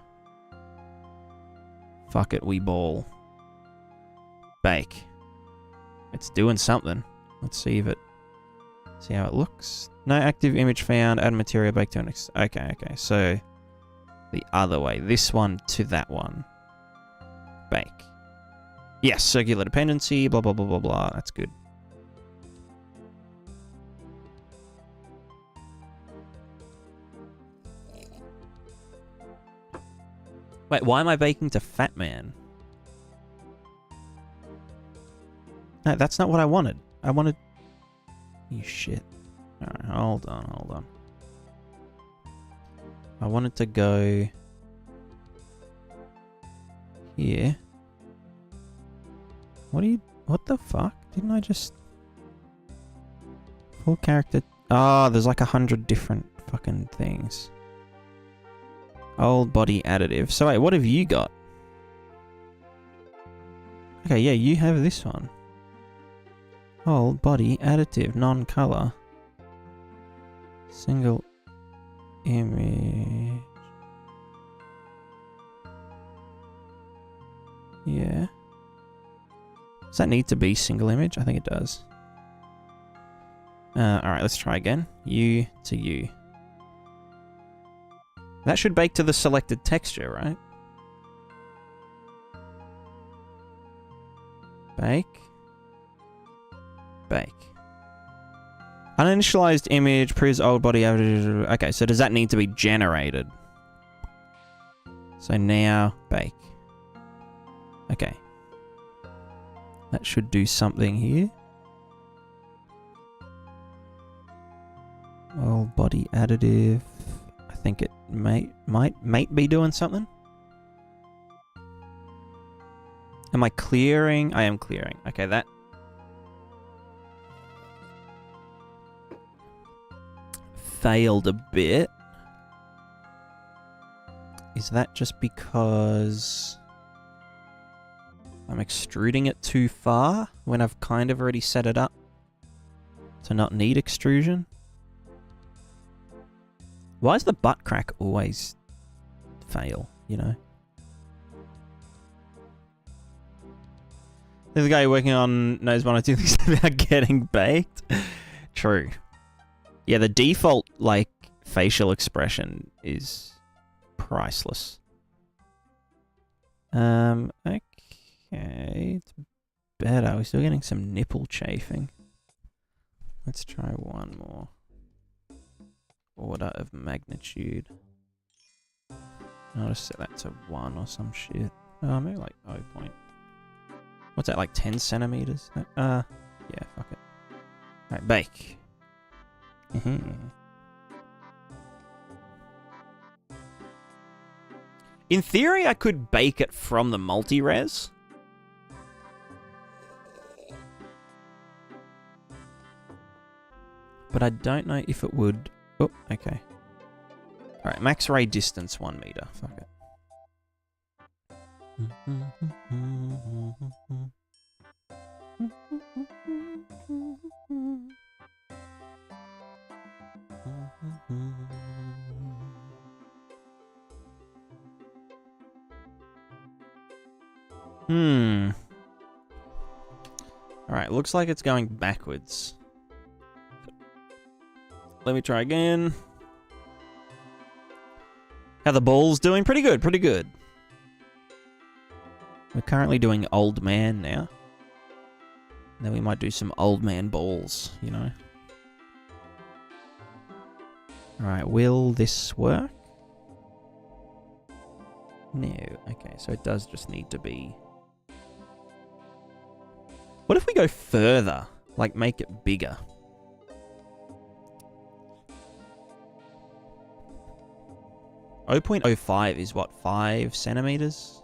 Fuck it, we ball. Bake. It's doing something. Let's see if it... See how it looks. No active image found. Add material, bake to an... Okay, okay. So, the other way. This one to that one. Bake. Yes, circular dependency, blah, blah, blah, blah, blah. That's good. Wait, why am I baking to Fat Man? No, that's not what I wanted. I wanted... You shit. Alright, hold on, hold on. I wanted to go... Here. What the fuck? Didn't I just... Full character... Oh, there's like 100 different fucking things. Old body additive. So wait, what have you got? Okay, yeah, you have this one. Old body additive, non-color. Single image. Yeah. Does that need to be single image? I think it does. Alright, let's try again. U to U. That should bake to the selected texture, right? Bake. Bake. Uninitialized image, Pris old body. Okay, so does that need to be generated? So now, bake. Okay. That should do something here. Old body additive. I think it might be doing something. Am I clearing? I am clearing. Okay, that... failed a bit. Is that just because I'm extruding it too far when I've kind of already set it up to not need extrusion. Why does the butt crack always fail, you know? There's a guy working on knows one or two things about getting baked. True. Yeah, the default, like, facial expression is priceless. Okay. It's better. We're still getting some nipple chafing. Let's try one more. Order of magnitude. I'll just set that to 1 or some shit. Maybe like 0 point. What's that, like 10 centimeters? Yeah, fuck it. Alright, bake. In theory, I could bake it from the multi-res. But I don't know if it would... Oh, okay. Alright, max ray distance 1 meter. Fuck it. Alright, looks like it's going backwards. Let me try again. How the balls doing? Pretty good, pretty good. We're currently doing old man now. And then we might do some old man balls, you know. Alright, will this work? No. Okay, so it does just need to be... What if we go further? Like, make it bigger? .05 is what, 5 centimeters?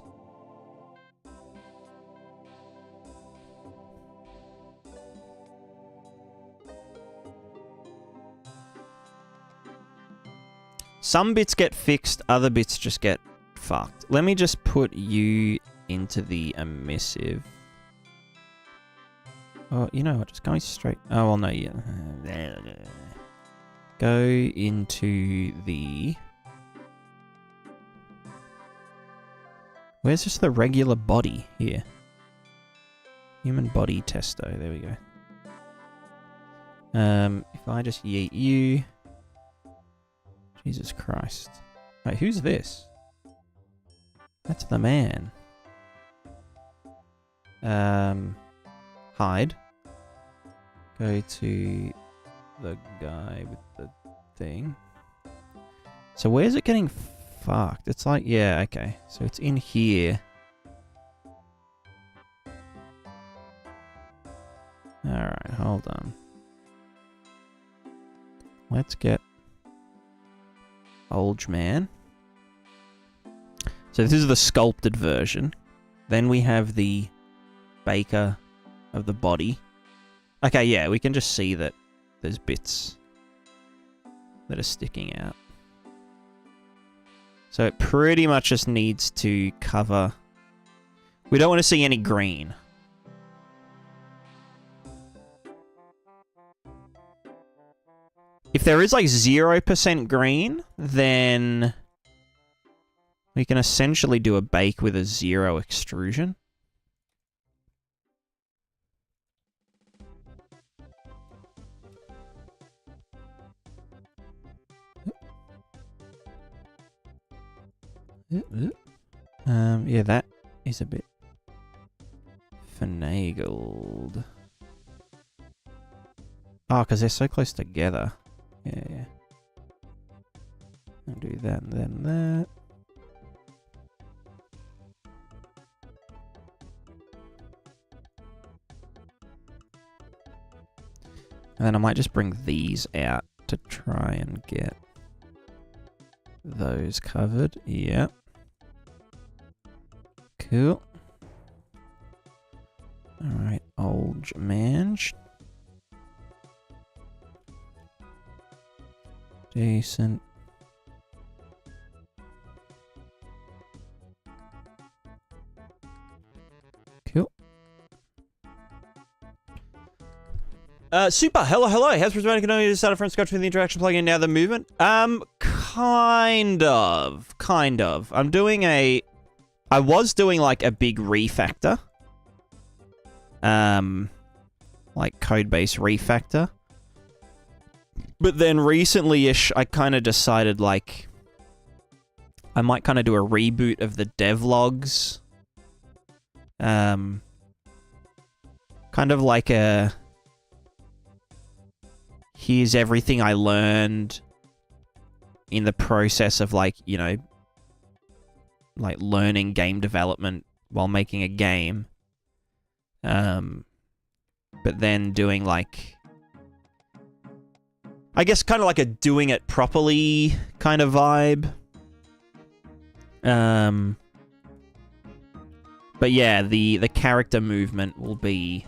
Some bits get fixed, other bits just get fucked. Let me just put you into the emissive. Oh, you know what? Just going straight. Oh, well, no, yeah. Go into the... Where's just the regular body here? Human body testo. There we go. If I just yeet you... Jesus Christ. Wait, who's this? That's the man. Hide. Go to the guy with the thing. So where's it getting fucked? It's like, yeah, okay. So it's in here. Alright, hold on. Let's get old man. So this is the sculpted version. Then we have the baker of the body. Okay, yeah, we can just see that there's bits that are sticking out. So it pretty much just needs to cover... We don't want to see any green. If there is like 0% green, then we can essentially do a bake with a 0 extrusion. Yeah, that is a bit finagled. Oh, because they're so close together. Yeah. I'll do that and then that. And then I might just bring these out to try and get those covered. Yep. Cool. Alright, old man. Decent. Cool. Super. Hello. Has PrismaticaDev started from scratch with the interaction plugin now the movement? Kind of. I was doing like a big refactor. Like code base refactor. But then recently-ish, I kind of decided like I might kind of do a reboot of the devlogs. Kind of like a here's everything I learned in the process of like, you know, like learning game development while making a game. But then doing like, I guess kind of like a doing it properly kind of vibe. But yeah, the character movement will be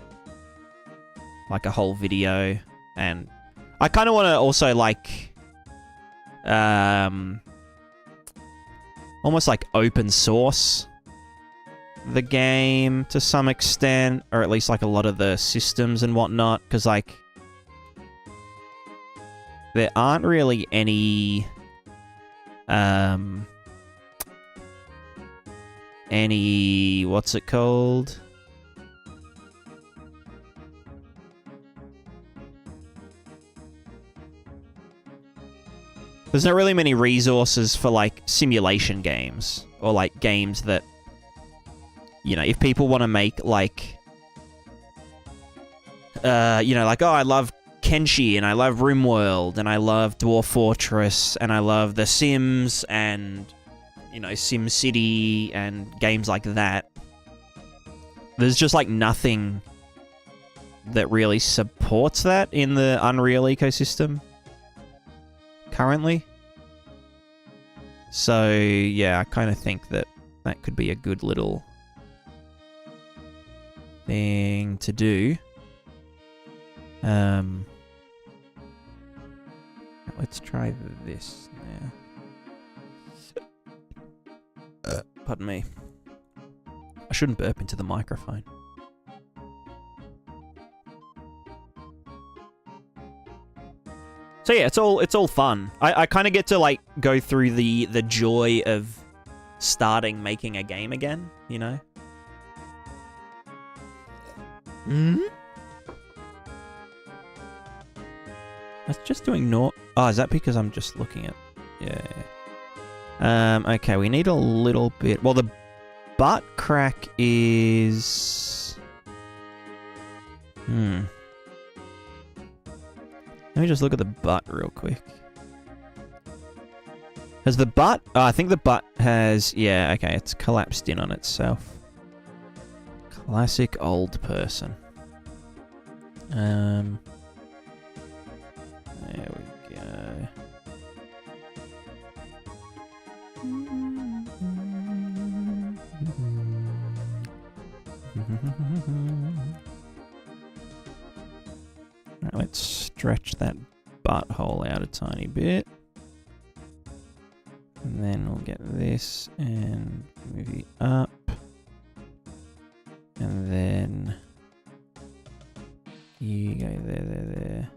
like a whole video, and I kind of want to also like almost like open source the game to some extent, or at least like a lot of the systems and whatnot, because like there aren't really any what's it called? There's not really many resources for like simulation games, or like games that, you know, if people want to make like you know, like, oh, I love Kenshi and I love RimWorld and I love Dwarf Fortress and I love The Sims and, you know, SimCity and games like that. There's just like nothing that really supports that in the Unreal ecosystem currently. So yeah, I kind of think that that could be a good little thing to do. Let's try this now. Pardon me. I shouldn't burp into the microphone. So yeah, it's all fun. I kind of get to like go through the joy of starting making a game again, you know? Mm-hmm. That's just doing naught. Oh, is that because I'm just looking at... Yeah. Okay, we need a little bit... Well, the butt crack is... Let me just look at the butt real quick. Has the butt... Oh, I think the butt has... Yeah, okay, it's collapsed in on itself. Classic old person. There we go. Alright, let's stretch that butthole out a tiny bit. And then we'll get this and move it up. And then you go there.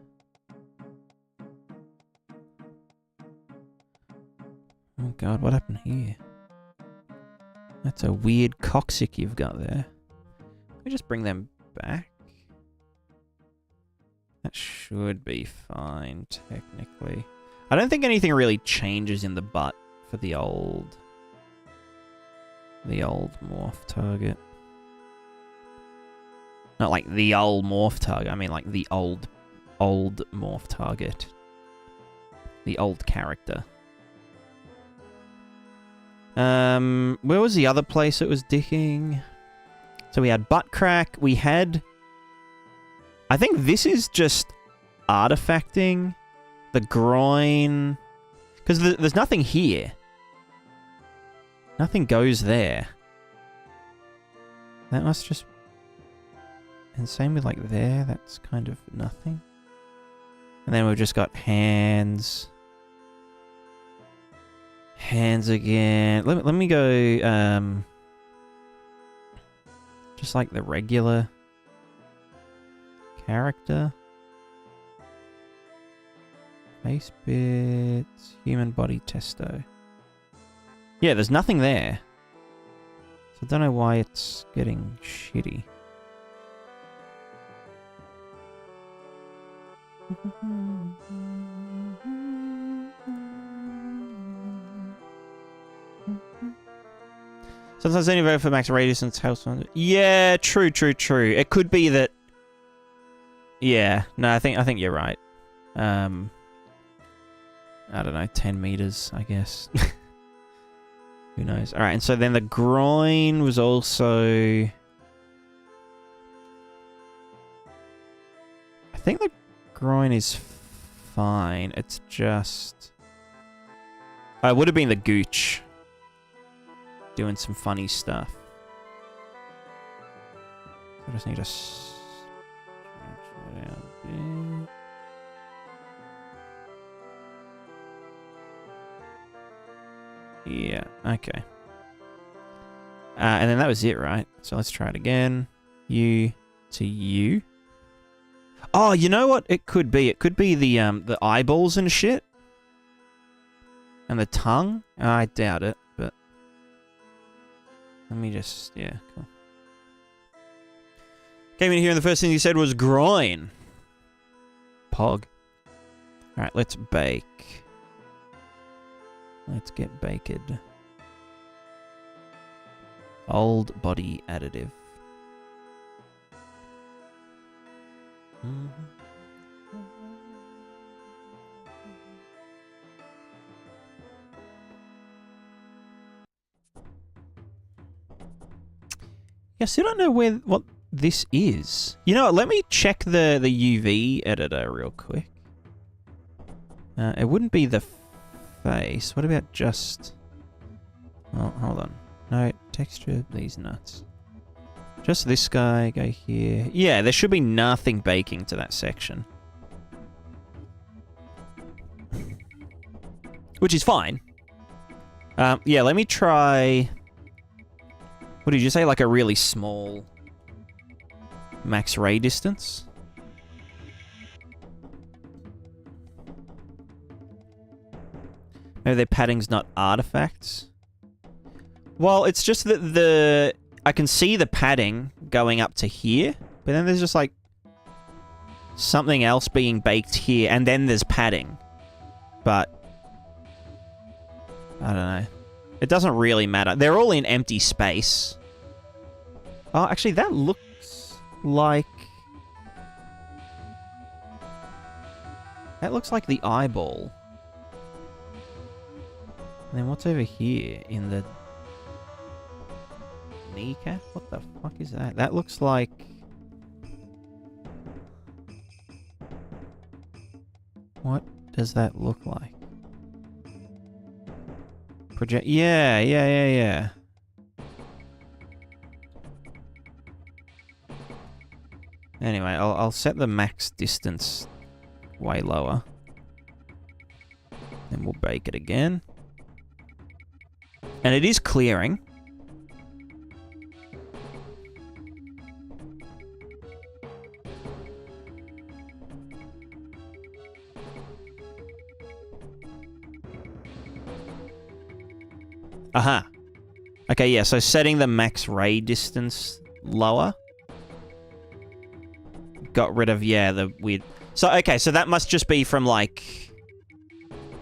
Oh god, what happened here? That's a weird coccyx you've got there. Let me just bring them back. That should be fine, technically. I don't think anything really changes in the butt for the old morph target. Not like the old morph target, I mean like the old morph target. The old character. Where was the other place it was dicking? So we had butt crack, we had... I think this is just artifacting the groin. Because there's nothing here. Nothing goes there. That must just... And same with like there, that's kind of nothing. And then we've just got hands. Hands again. Let me go, just like the regular character. Base bits, human body testo. Yeah, there's nothing there. So I don't know why it's getting shitty. Sometimes only vote for max radius and tail. Yeah, true. It could be that. Yeah, no, I think you're right. I don't know, 10 meters, I guess. Who knows? All right, and so then the groin was also. I think the groin is fine. It's just. It would have been the gooch. Doing some funny stuff. I just need to stretch it out a bit. Yeah, okay. And then that was it, right? So let's try it again. U to U. Oh, you know what it could be? It could be the eyeballs and shit. And the tongue. I doubt it, but let me just, yeah, cool. Came in here and the first thing you said was groin. Pog. Alright, let's bake. Let's get baked. Old body additive. I still don't know what this is. You know what, let me check the UV editor real quick. It wouldn't be the face. What about just... Oh, hold on. No, texture, these nuts. Just this guy, go here. Yeah, there should be nothing baking to that section. Which is fine. Yeah, let me try... What did you say? Like a really small max ray distance? Maybe their padding's not artifacts. Well, it's just that I can see the padding going up to here, but then there's just like something else being baked here, and then there's padding. But I don't know. It doesn't really matter. They're all in empty space. Oh, actually, that looks like... That looks like the eyeball. And then what's over here in the... kneecap? What the fuck is that? That looks like... What does that look like? Project... Yeah. Anyway, I'll set the max distance way lower. Then we'll bake it again. And it is clearing. Aha. Okay, yeah, so setting the max ray distance lower. Got rid of, yeah, the weird... So, okay, so that must just be from, like,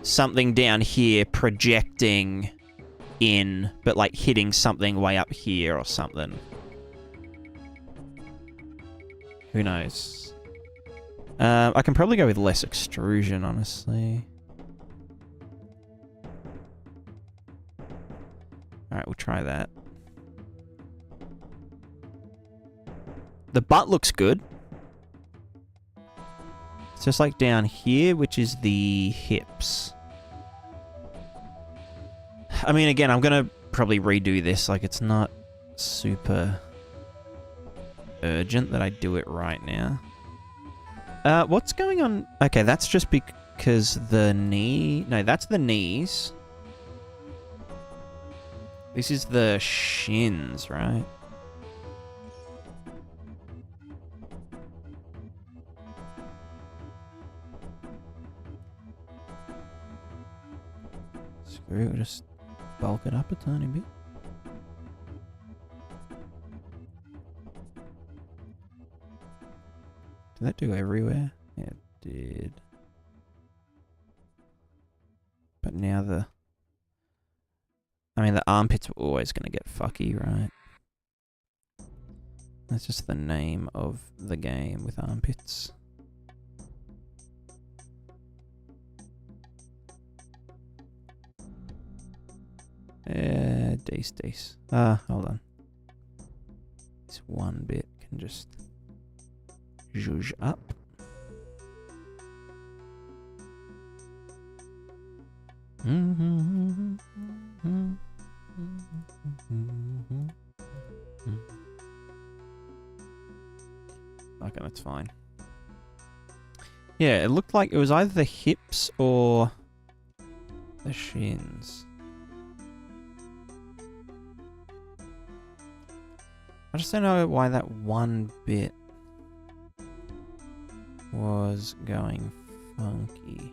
something down here projecting in, but, like, hitting something way up here or something. Who knows? I can probably go with less extrusion, honestly. Alright, we'll try that. The butt looks good. It's just like down here, which is the hips. I mean, again, I'm going to probably redo this. Like, it's not super urgent that I do it right now. What's going on? Okay, that's just because the knee... No, that's the knees. This is the shins, right? through, we'll just bulk it up a tiny bit. Did that do everywhere? Yeah, it did. But now the... I mean, the armpits were always going to get fucky, right? That's just the name of the game with armpits. Decent. Hold on. This one bit can just zhuzh up. Okay, that's fine. Yeah, it looked like it was either the hips or the shins. I just don't know why that one bit was going funky.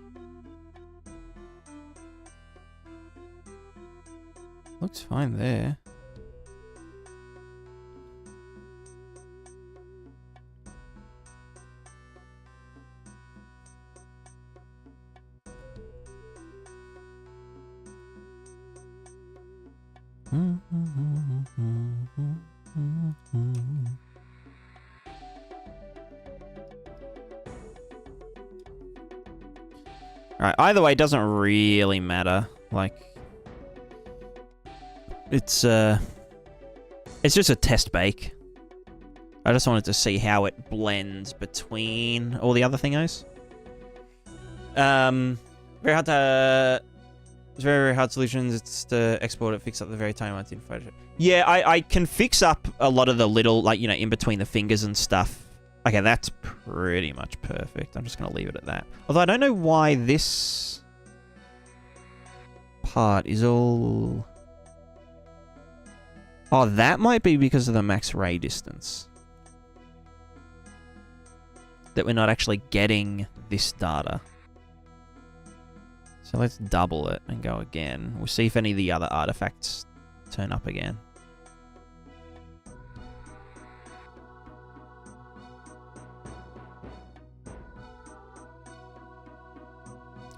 Looks fine there. Alright, either way, it doesn't really matter. Like, it's just a test bake. I just wanted to see how it blends between all the other thingos. Very hard to... It's very, very hard solutions. It's to export it, fix up the very tiny ones in Photoshop. Yeah, I can fix up a lot of the little, like, you know, in between the fingers and stuff. Okay, that's pretty much perfect. I'm just going to leave it at that. Although I don't know why this part is all... Oh, that might be because of the max ray distance. That we're not actually getting this data. So let's double it and go again. We'll see if any of the other artifacts turn up again.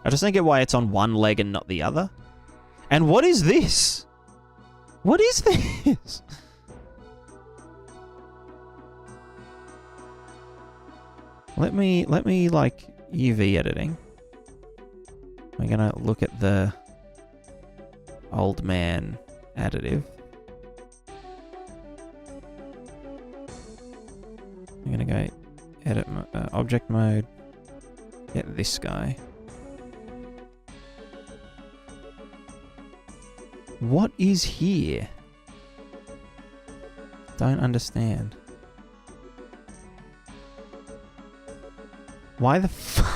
I just don't get why it's on one leg and not the other. And what is this? What is this? Let me like UV editing. We're gonna look at the old man additive. I'm gonna go edit object mode. Get this guy. What is here? Don't understand. Why the fuck?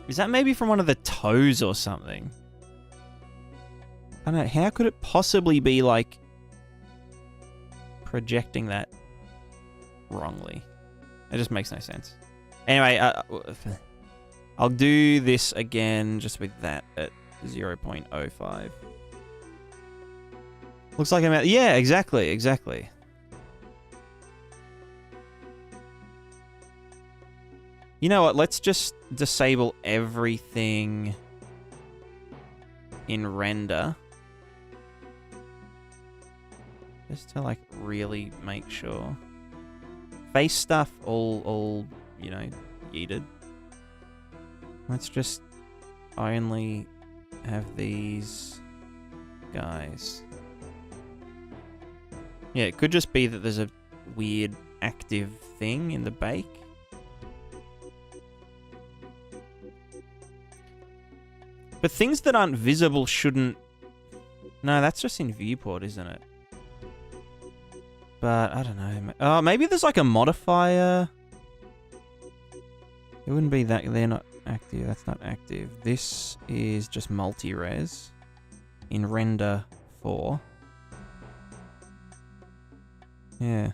Is that maybe from one of the toes or something? I don't know. How could it possibly be like projecting that wrongly? It just makes no sense. Anyway, I'll do this again just with that at 0.05. Looks like I'm at... Yeah, exactly. You know what? Let's just disable everything in render. Just to, like, really make sure. Face stuff, all you know, yeeted. Let's just only have these guys. Yeah, it could just be that there's a weird active thing in the bake. But things that aren't visible shouldn't... No, that's just in viewport, isn't it? But, I don't know. Oh, maybe there's like a modifier. It wouldn't be that... They're not active. That's not active. This is just multi-res in render 4. Yeah.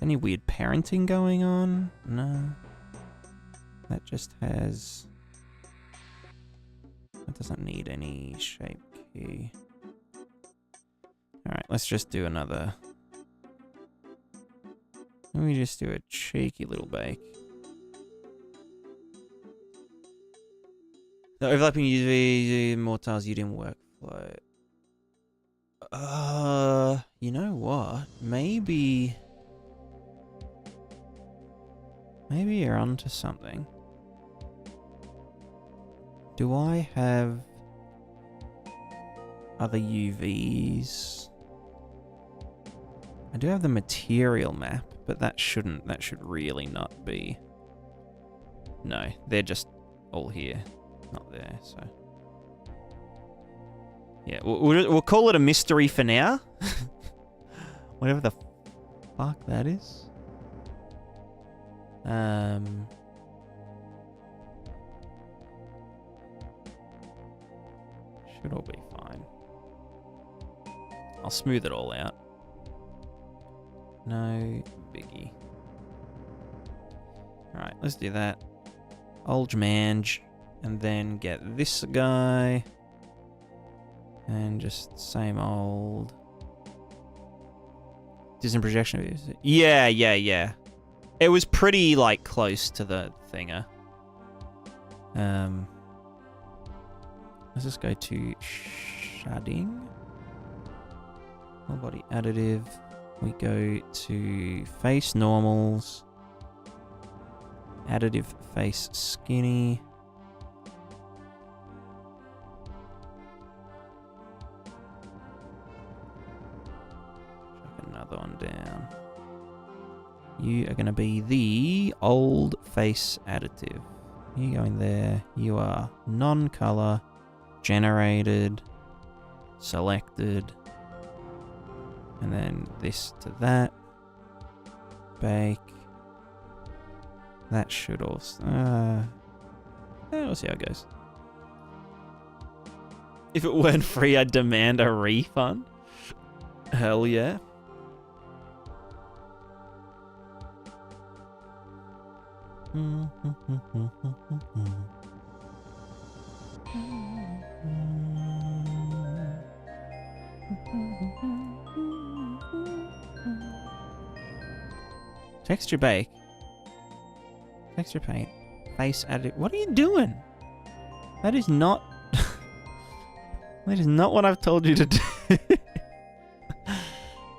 Any weird parenting going on? No. That just has... That doesn't need any shape key. Alright, let's just do another... Let me just do a cheeky little bake. The overlapping UV, more tiles used in workflow. You know what? Maybe you're onto something. Do I have other UVs? I do have the material map, but that should really not be. No, they're just all here, not there, so. Yeah, we'll call it a mystery for now. Whatever the fuck that is. Should all be fine. I'll smooth it all out. No biggie. Alright, let's do that. Old Manj. And then get this guy. And just same old. Distant projection. Yeah. It was pretty, like, close to the thinger. Let's just go to shading. Whole body additive. We go to face normals. Additive face skinny. Chuck another one down. You are going to be the old face additive. You go in there. You are non-color, generated, selected, and then this to that. Bake. That should also... we'll see how it goes. If it weren't free, I'd demand a refund. Hell yeah. Texture bake. Texture paint. Face additive. What are you doing? That is not... that is not what I've told you to do.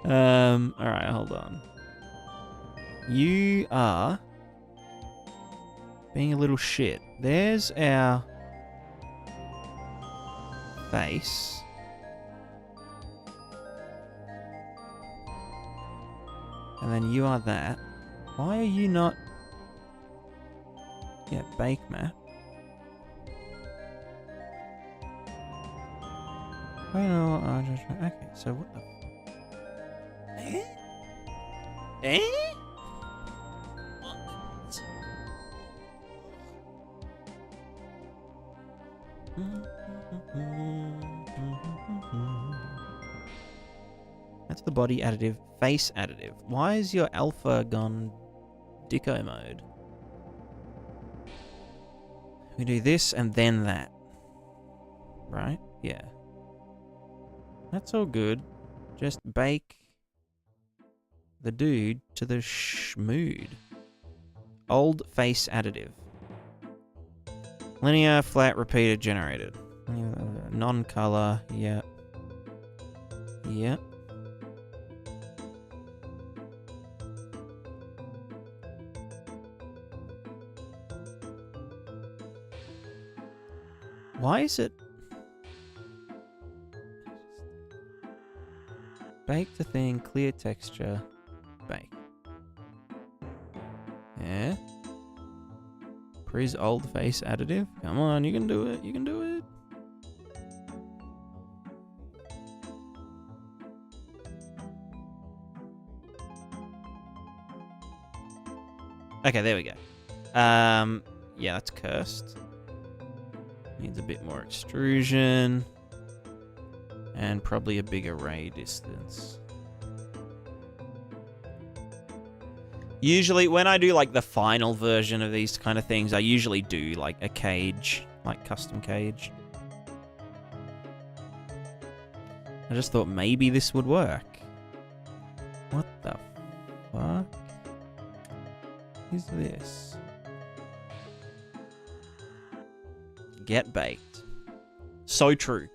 Alright, hold on. You are... being a little shit. There's our... face. And then you are that. Why are you not... Yeah, bake map. I know. Okay, so what the... That's the body additive, face additive. Why is your alpha gone dicko mode? We do this and then that. Right? Yeah. That's all good. Just bake the dude to the schmood. Old face additive. Linear, flat, repeated, generated. Non-color, yep. Yep. Why is it... Bake the thing, clear texture, bake. Yeah. Pris old face additive. Come on, you can do it. You can do it. Okay, there we go. Yeah, that's cursed. Needs a bit more extrusion. And probably a bigger ray distance. Usually, when I do, like, the final version of these kind of things, I usually do, like, a cage. Like, custom cage. I just thought maybe this would work. What the fuck is this? Get baked. So true.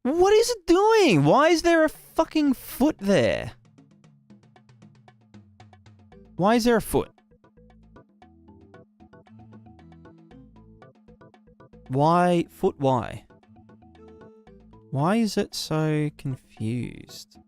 What is it doing? Why is there a fucking foot there? Why is there a foot? Why? Foot why? Why is it so confused?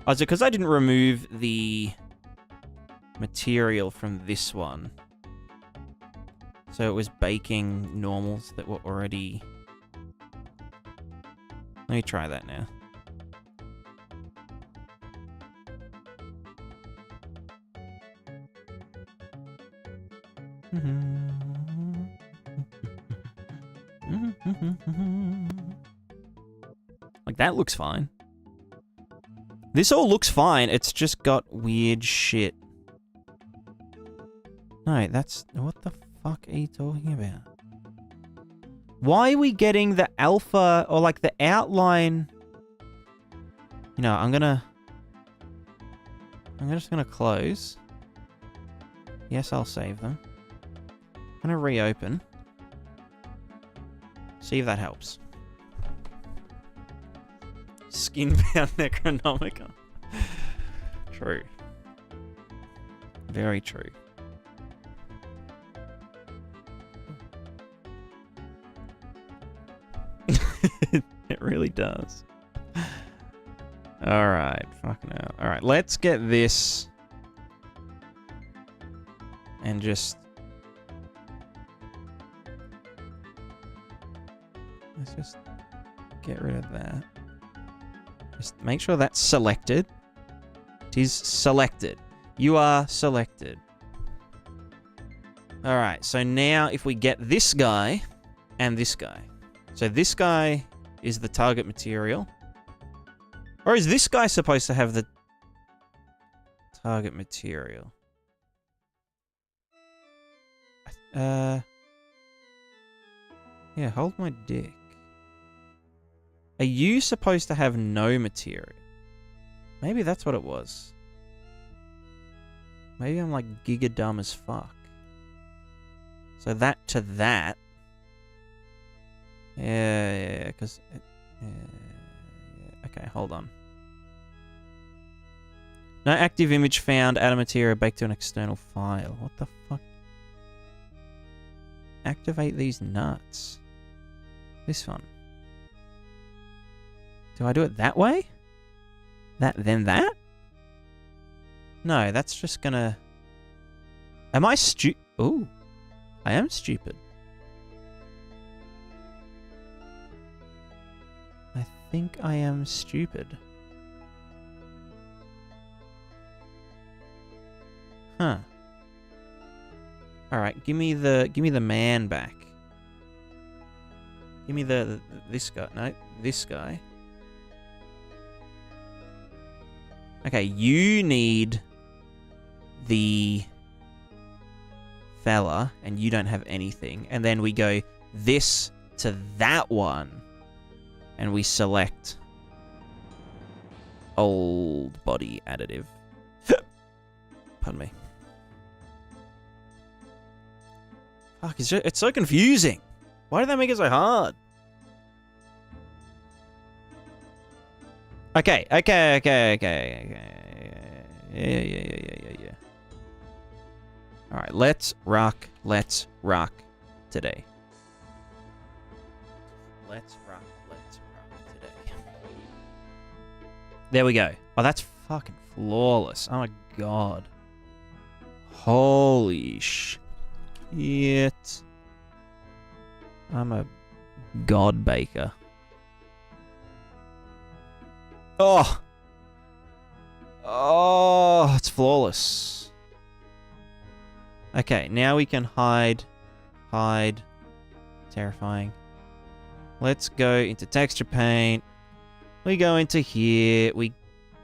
Oh, is it because I didn't remove the material from this one? So it was baking normals that were already... Let me try that now. Like, that looks fine. This all looks fine, it's just got weird shit. No, that's... What the fuck are you talking about? Why are we getting the alpha, or like the outline? You know, I'm just gonna close. Yes, I'll save them. I'm gonna reopen. See if that helps. Skin-bound Necronomicon. True. Very true. It really does. Alright, fucking hell. Alright, let's get this. And just... Let's just get rid of that. Just make sure that's selected. It is selected. You are selected. Alright, so now if we get this guy and this guy. So this guy is the target material. Or is this guy supposed to have the target material? Yeah, hold my dick. Are you supposed to have no material? Maybe that's what it was. Maybe I'm like giga dumb as fuck. So that to that. Yeah, because... Okay, hold on. No active image found. Add a material baked to an external file. What the fuck? Activate these nuts. This one. Do I do it that way? That, then that? No, that's just gonna... Am I Ooh. I am stupid. I think I am stupid. Huh. Alright, give me the man back. Give me this guy. No, this guy. Okay, you need the fella, and you don't have anything. And then we go this to that one, and we select old body additive. Pardon me. Fuck, it's so confusing. Why did they make it so hard? Okay. Yeah. Alright, let's rock today. Let's rock today. There we go. Oh, that's fucking Flawless. Oh my god. Holy shit. I'm a god baker. Oh! Oh, it's flawless. Okay, now we can hide. Hide. Terrifying. Let's go into texture paint. We go into here. We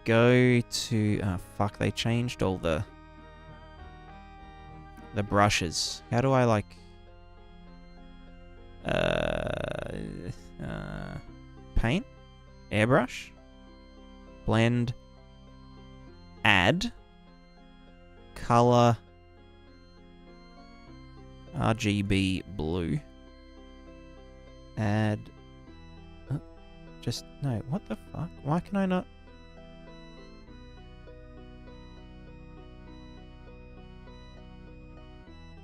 go to... Oh, fuck, they changed all the brushes. How do I, like... paint? Airbrush? Blend. Add. Color. RGB blue. Add. Just, no, what the fuck? Why can I not?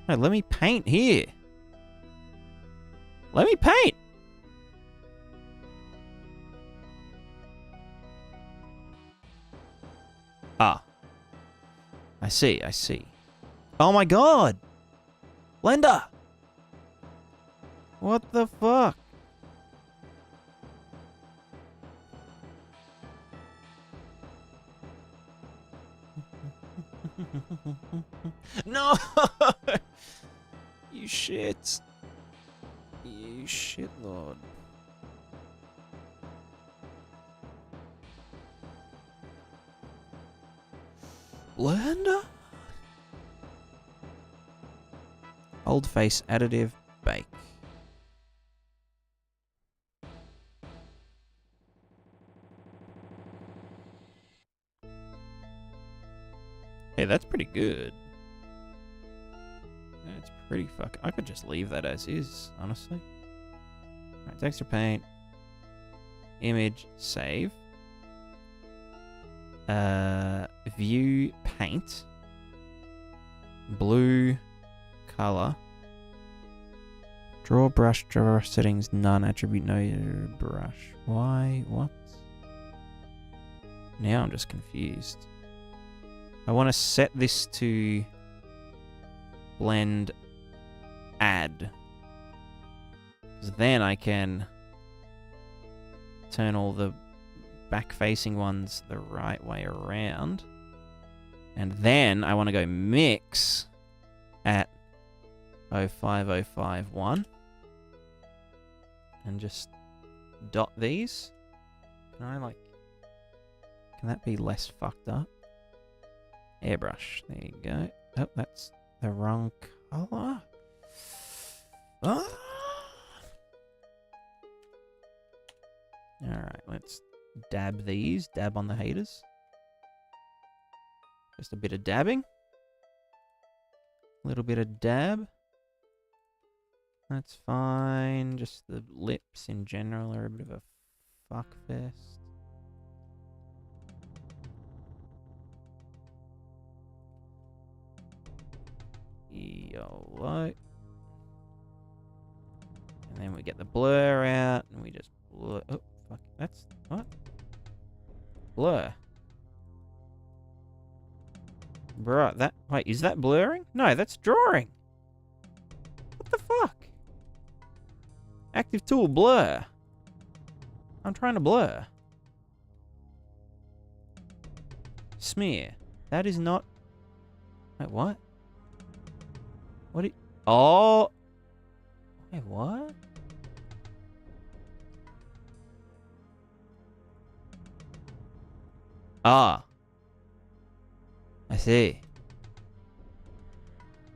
No, let me paint here. Let me paint. Ah. I see, I see. Oh my god! Blender! What the fuck? No! You shit. You shit lord. Blender? Old face additive bake. Hey, that's pretty good. That's pretty fucking... I could just leave that as is, honestly. Alright, texture paint. Image, save. View, paint. Blue, color. Draw brush settings, none. Attribute, no brush. Why? What? Now I'm just confused. I want to set this to blend add. Because then I can turn all the back-facing ones the right way around. And then I want to go mix at 05051. And just dot these. Can I like... Can that be less fucked up? Airbrush. There you go. Oh, that's the wrong color. Ah! Alright, let's dab these. Dab on the haters. Just a bit of dabbing. A little bit of dab. That's fine. Just the lips in general are a bit of a fuck fest. YOLO. And then we get the blur out, and we just blur. Oh, fuck. That's... What? Blur. Bruh, that... Wait, is that blurring? No, that's drawing. What the fuck? Active tool, blur. I'm trying to blur. Smear. That is not... Wait, what? What do you... Oh! Wait, what? Ah. I see.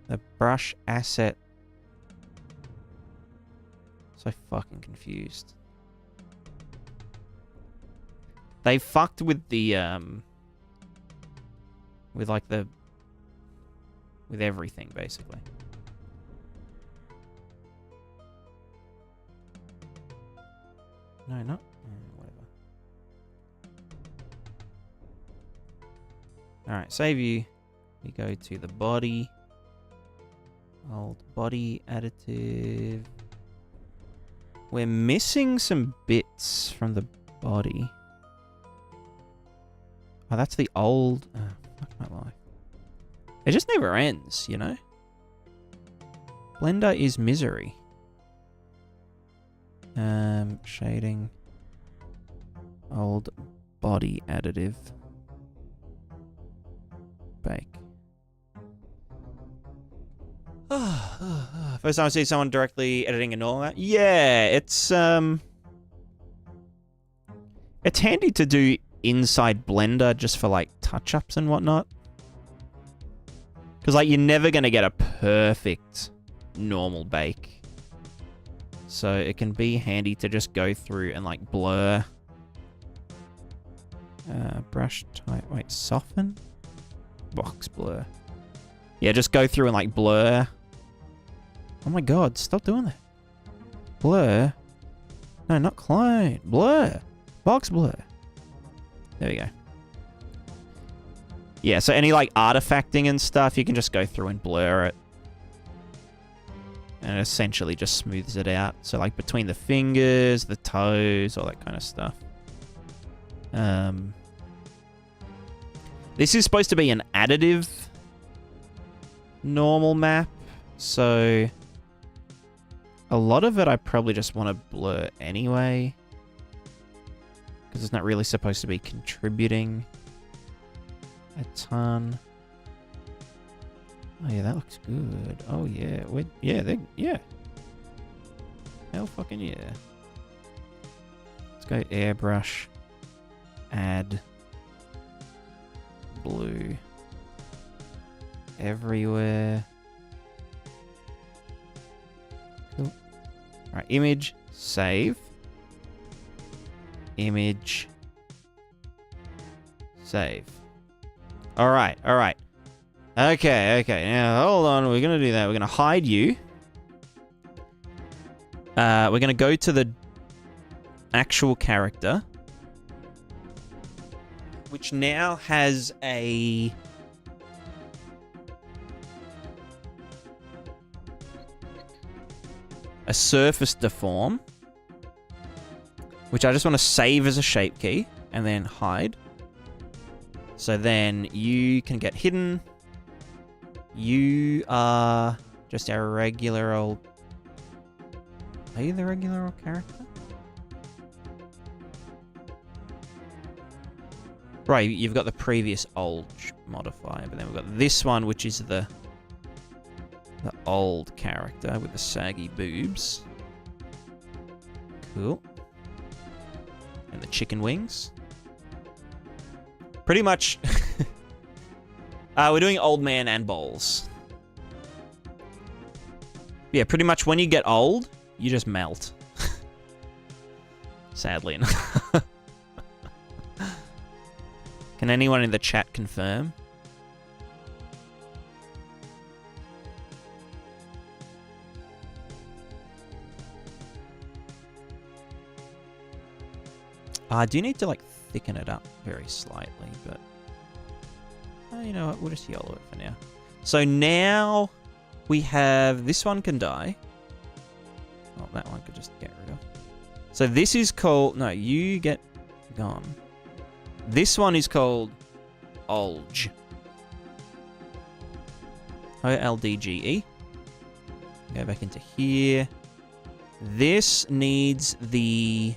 The brush asset. So fucking confused. They fucked with the, with like the... With everything, basically. No, not... whatever. Alright, save you. We go to the body. Old body additive. We're missing some bits from the body. Oh, that's the old... fuck my life. It just never ends, you know? Blender is misery. Shading. Old body additive. Bake. First time I see someone directly editing a normal map. Yeah, it's handy to do inside Blender just for like touch-ups and whatnot. Because like you're never gonna get a perfect normal bake. So it can be handy to just go through and like blur. Brush type, wait, soften? Box blur. Yeah, just go through and like blur. Oh my god, stop doing that. Blur. No, not clone. Blur. Box blur. There we go. Yeah, so any like artifacting and stuff, you can just go through and blur it. And it essentially just smooths it out. So like between the fingers, the toes, all that kind of stuff. This is supposed to be an additive normal map. So a lot of it I probably just want to blur anyway. Because it's not really supposed to be contributing a ton. Oh yeah, that looks good. Oh yeah, yeah. Hell fucking yeah. Let's go airbrush. Add blue everywhere. Cool. Alright, image, save. Image, save. Alright. Okay. Now, hold on. We're going to do that. We're going to hide you. We're going to go to the actual character, which now has a surface deform, which I just want to save as a shape key and then hide. So then you can get hidden. You are just a regular old... Are you the regular old character? Right, you've got the previous old modifier, but then we've got this one, which is the old character with the saggy boobs. Cool. And the chicken wings. Pretty much... we're doing old man and bowls. Yeah, pretty much when you get old, you just melt. Sadly enough. Can anyone in the chat confirm? I do need to like thicken it up very slightly, but you know what, we'll just yellow it for now. So now we have, this one can die. Oh, that one could just get rid of. So this is called, no, you get gone. This one is called Olge. O-L-D-G-E. Go back into here. This needs the...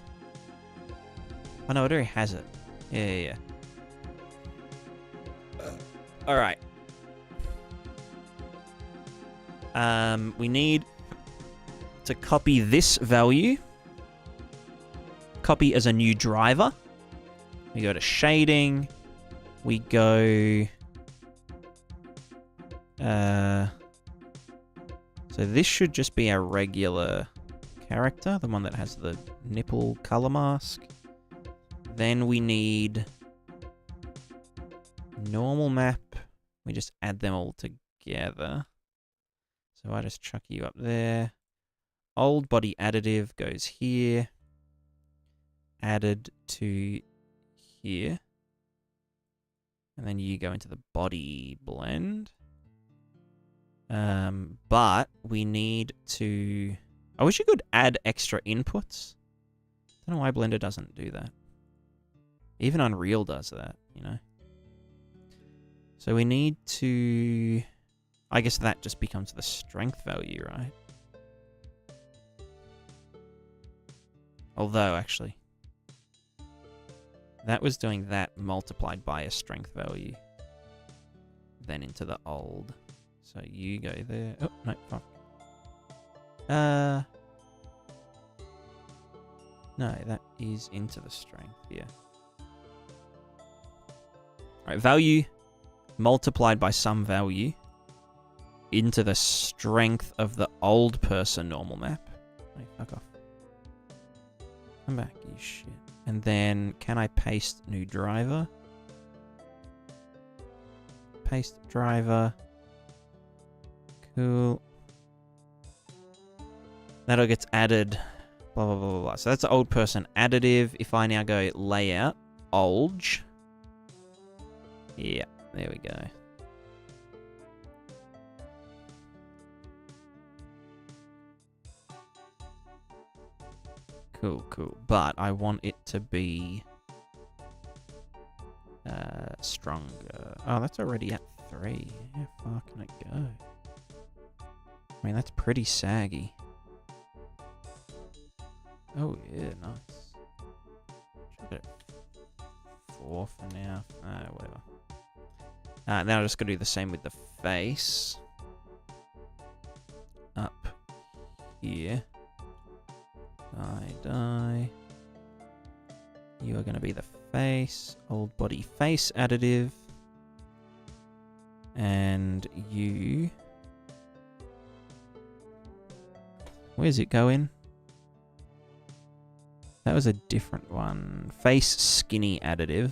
Oh no, it already has it. Yeah. Alright. We need to copy this value. Copy as a new driver. We go to shading. We go... so this should just be our regular character, the one that has the nipple color mask. Then we need normal map. We just add them all together. So I just chuck you up there. Old body additive goes here. Added to here. And then you go into the body blend. But we need to... I wish you could add extra inputs. I don't know why Blender doesn't do that. Even Unreal does that, you know? So we need to... I guess that just becomes the strength value, right? Although, actually... that was doing that multiplied by a strength value. Then into the old. So you go there. Oh, no, fuck. No, that is into the strength, yeah. Alright, value multiplied by some value into the strength of the old person normal map. Hey, fuck off. Come back, you shit. And then, can I paste new driver? Paste driver. Cool. That all gets added. Blah, blah, blah, blah, blah. So that's the old person additive. If I now go layout, old. Yeah, there we go. Cool, cool. But I want it to be stronger. Oh, that's already at 3. How far can it go? I mean, that's pretty saggy. Oh, yeah, nice. Should get it 4 for now. Whatever. Now I just got to do the same with the face. Up here. Die. You are going to be the face. Old body face additive. And you... where's it going? That was a different one. Face skinny additive.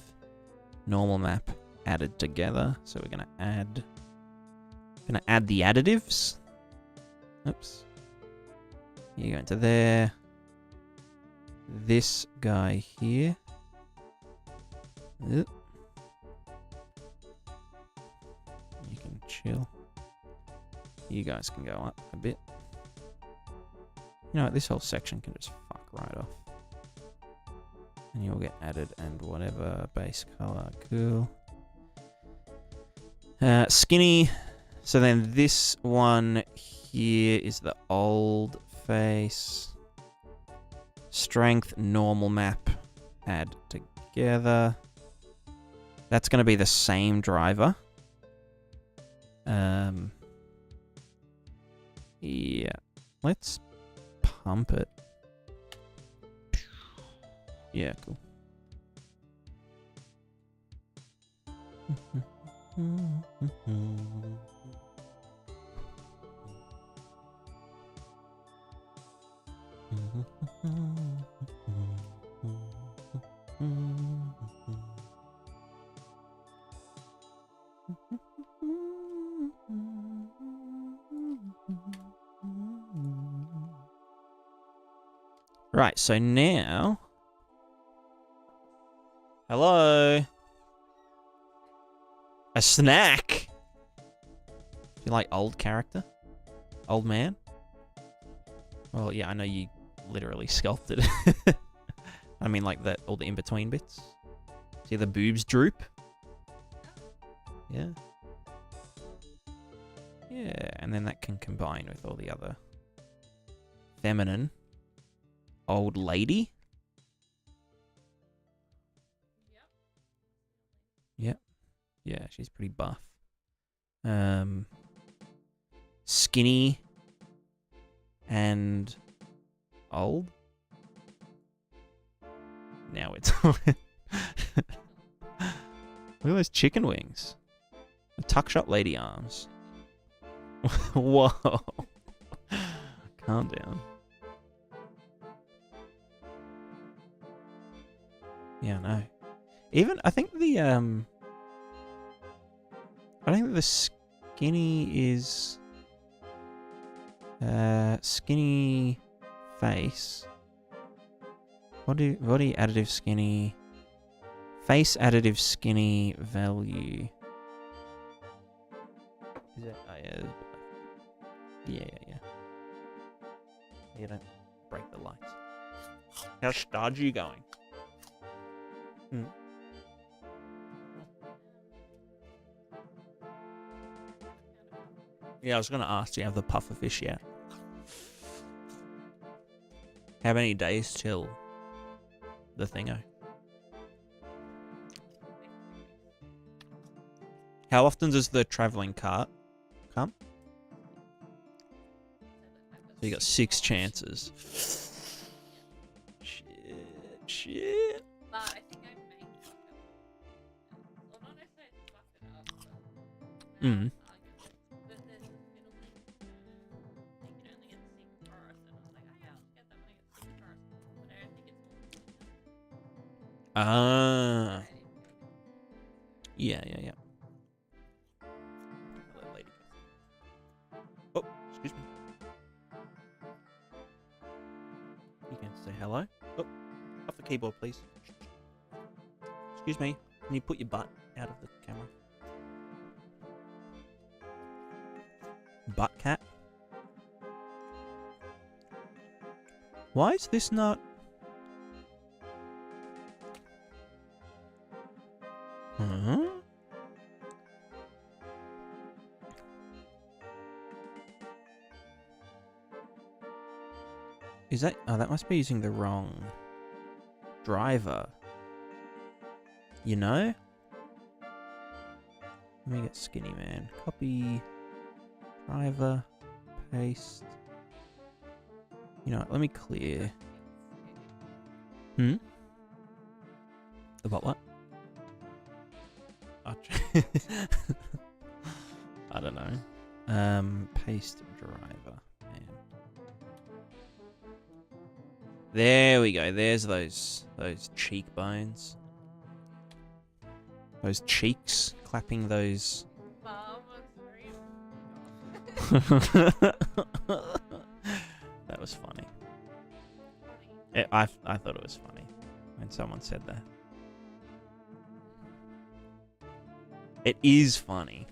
Normal map added together. So we're going to add the additives. Oops. You go into there. This guy here. You can chill. You guys can go up a bit. You know what? This whole section can just fuck right off. And you'll get added and whatever. Base color. Cool. Skinny. So then this one here is the old face. Strength, normal map, add together. That's going to be the same driver. Yeah. Let's pump it. Yeah, cool. Right, so now... hello? A snack? Do you like old character? Old man? Well, yeah, I know you literally sculpted it. I mean, like, all the in-between bits. See the boobs droop? Yeah. Yeah, and then that can combine with all the other feminine old lady. Yep. Yeah, she's pretty buff. Skinny and old. Now it's look at those chicken wings. The tuck shop lady arms. Whoa. Calm down. Yeah, I know. Even I think the skinny is skinny face. Body additive skinny. Face additive skinny value. Is that, oh, yeah. Yeah. You don't break the lights. How's stodgy going? Yeah, I was gonna ask, do you have the puffer fish yet? How many days till the thingo? How often does the travelling cart come? So you got 6 chances. Shit. But I think I may fuck up. Well, not necessarily fuck it up, but Mm. but there's this middle thing. You can only get the secret forest, and I was like, oh yeah, I'll just get that when I get the secret forest. But I don't think it's all. Ah. Yeah. Oh, excuse me. You can say hello. Oh, off the keyboard, please. Excuse me. Can you put your butt out of the camera? Butt cat? Why is this not... Huh? Is that... Oh, that must be using the wrong driver. You know? Let me get skinny man. Copy. Driver. Paste. You know what? Let me clear. Hmm? About what? Oh, I don't know. Paste driver. Man. There we go. There's those cheekbones. Those cheeks. Clapping those. That was funny. I thought it was funny when someone said that. It is funny.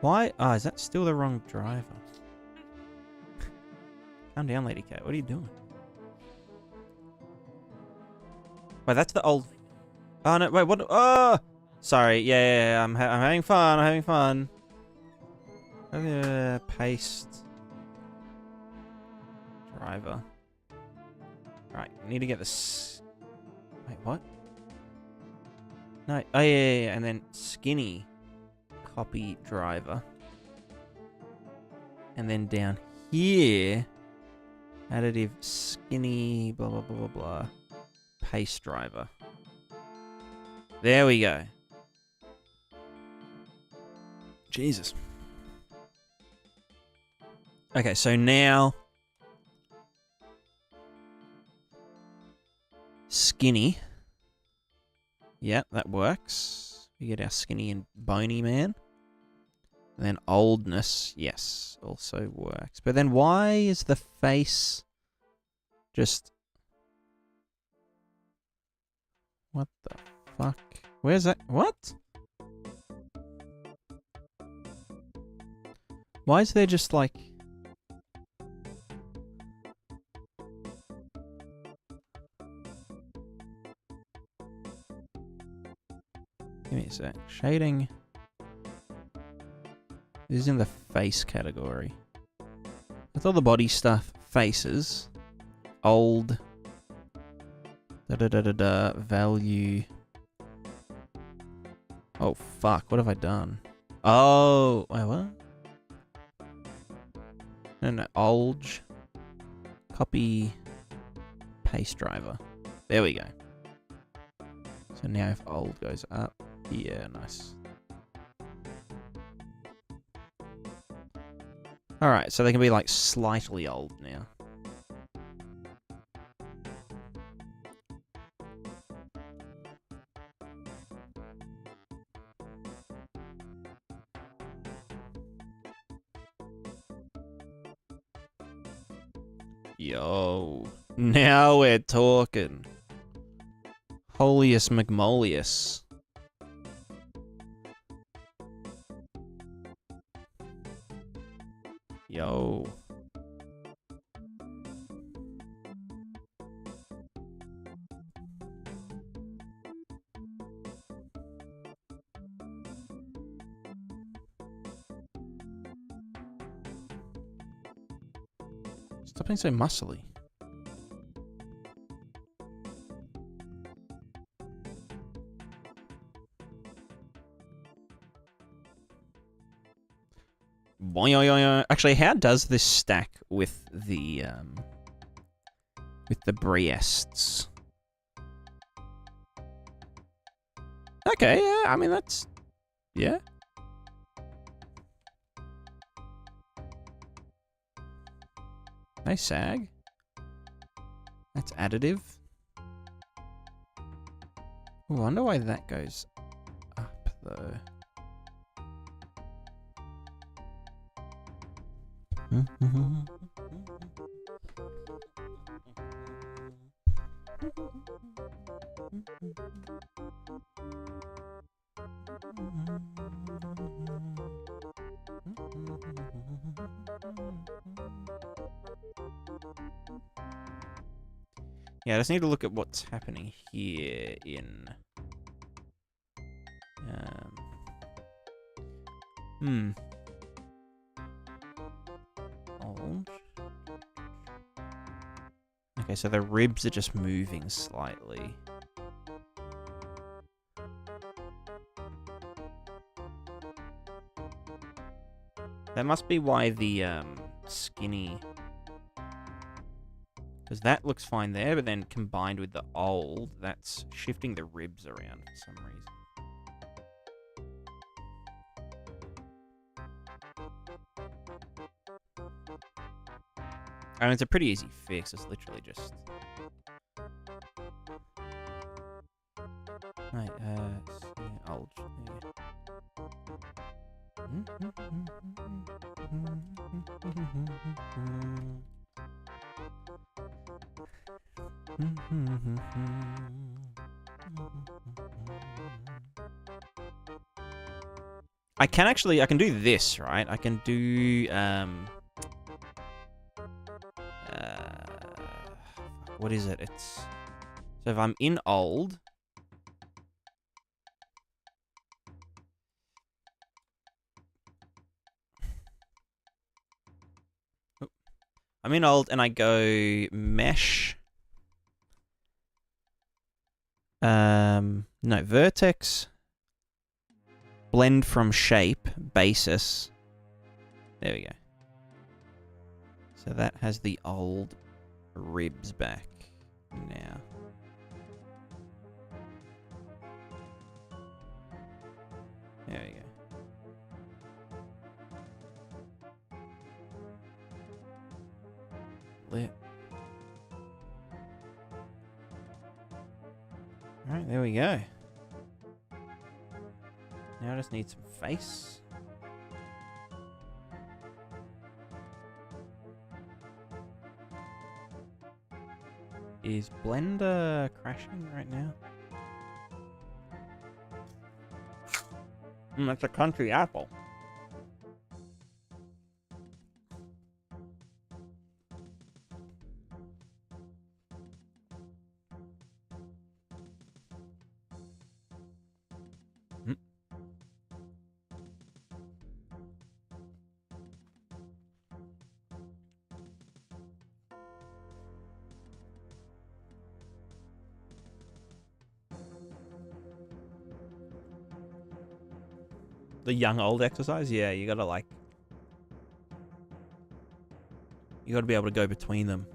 Why? Oh, is that still the wrong driver? Calm down, Lady Cat. What are you doing? Wait, that's the old... Oh, no, wait, what? Oh! Sorry, yeah, I'm having fun, I'm having fun. Paste. Driver. Right, need to get this... Wait, what? No, oh yeah, and then skinny. Copy driver. And then down here... Additive skinny, blah, blah, blah, blah, blah. Paste driver. There we go. Jesus. Okay, so now... Skinny. Yeah, that works. We get our skinny and bony man. And then oldness, yes, also works. But then why is the face just... What the fuck? Where's that? What? Why is there just like... Give me a sec. Shading. This is in the face category. With all the body stuff, faces. Old. Value. Oh, fuck. What have I done? Oh, wait, what? No, old. Copy. Paste driver. There we go. So now if old goes up. Yeah, nice. Alright, so they can be like slightly old now. Yo, now we're talking. Holius McMolius. Yo. Stop being so muscly. Actually, how does this stack with the Briests? Okay, yeah, I mean that's yeah. Nice sag. That's additive. I wonder why that goes up though. Yeah, I just need to look at what's happening here in... Old. Okay, so the ribs are just moving slightly. That must be why the skinny... Because that looks fine there, but then combined with the old, that's shifting the ribs around for some reason. I mean, it's a pretty easy fix. It's literally just... Right, yeah, old. I can do this, right? I can do, what is it? It's, so if I'm in old, I'm in old and I go mesh, no, vertex, blend from shape, basis. There we go. So that has the old ribs back now. There we go. Lit. Alright, there we go. Now I just need some face. Is Blender crashing right now? That's a country apple. The young old exercise? Yeah, you gotta like... You gotta be able to go between them.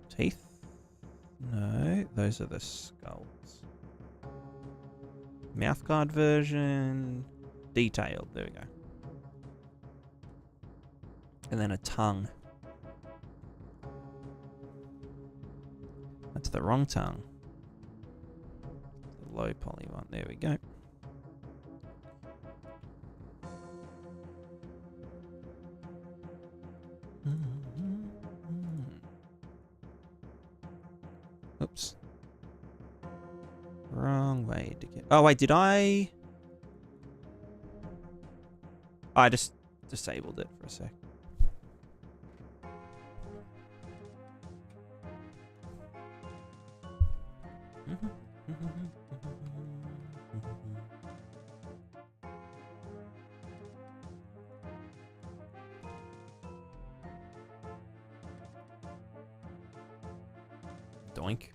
Teeth? No, those are the skulls. Mouth guard version. Detailed, there we go. And then a tongue. That's the wrong tongue. The low poly one, there we go. Oops. Wrong way to get... Oh, wait, did I... I just disabled it for a sec. Doink.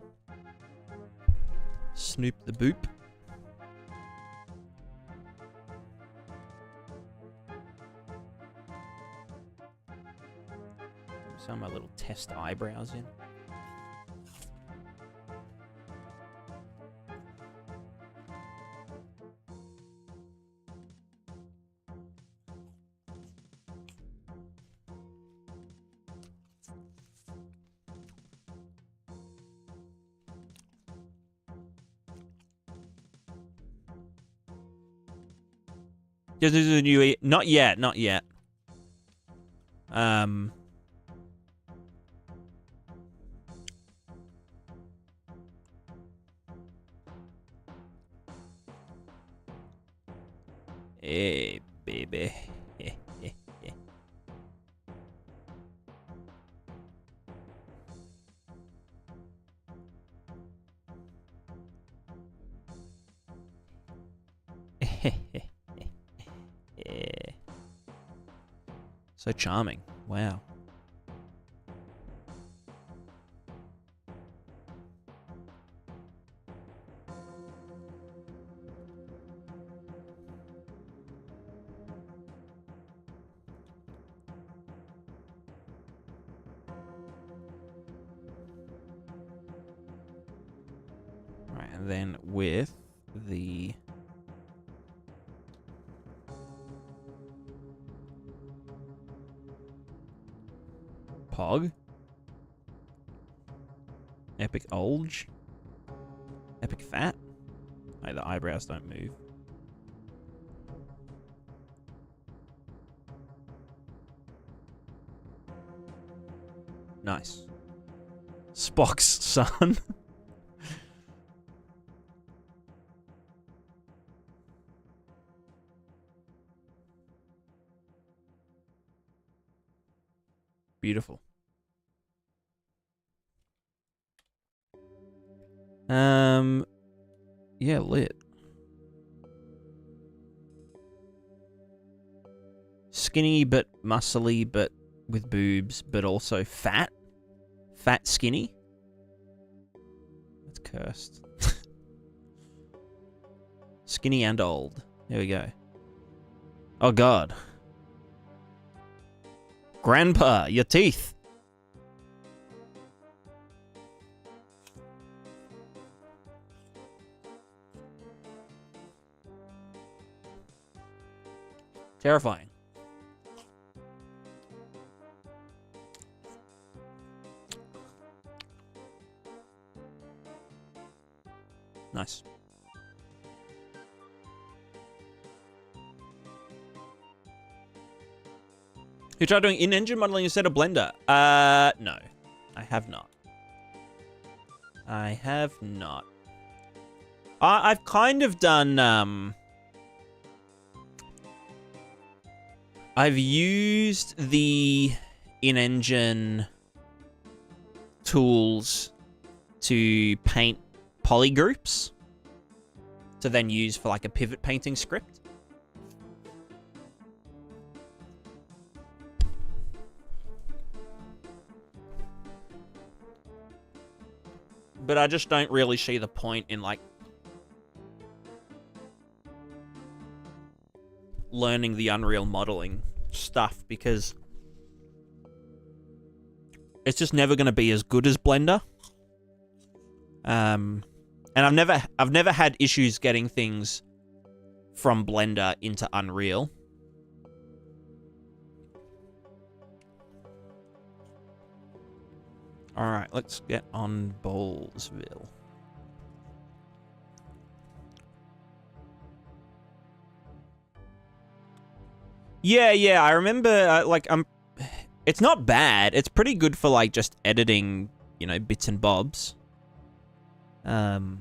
Snoop the boop. Some of my little test eyebrows in. This is a new... Not yet, not yet. Hey, baby. So charming. Wow. Right, and then with the Pog, Epic Olge, Epic Fat. Oh, the eyebrows don't move. Nice. Spock's son. Beautiful. Yeah, lit. Skinny but muscly but with boobs, but also fat. Fat skinny. That's cursed. Skinny and old. There we go. Oh god. Grandpa, your teeth. Terrifying. Nice. You tried doing in-engine modeling instead of Blender? No. I have not. I have not. I've kind of done, I've used the in-engine tools to paint polygroups to then use for like a pivot painting script. But I just don't really see the point in like learning the Unreal modeling stuff because it's just never going to be as good as Blender. And I've never had issues getting things from Blender into Unreal. All right, let's get on Bowlesville. Yeah, I remember, like, it's not bad. It's pretty good for, like, just editing, you know, bits and bobs. But,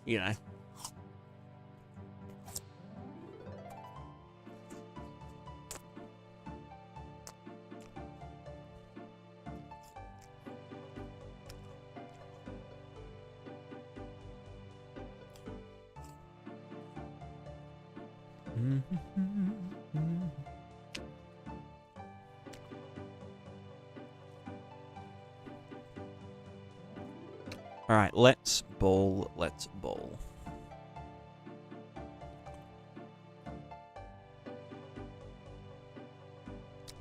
you know. All right, let's ball. Let's ball.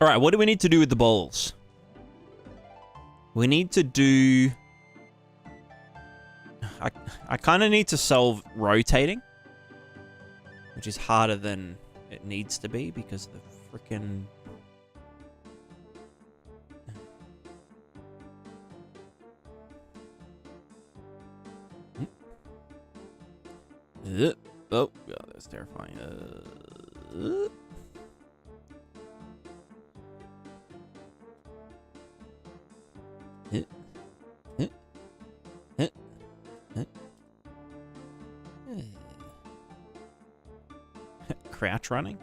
All right, what do we need to do with the balls? We need to do... I kind of need to solve rotating, which is harder than it needs to be because the frickin'... Oh, God, that's terrifying. Crouch running?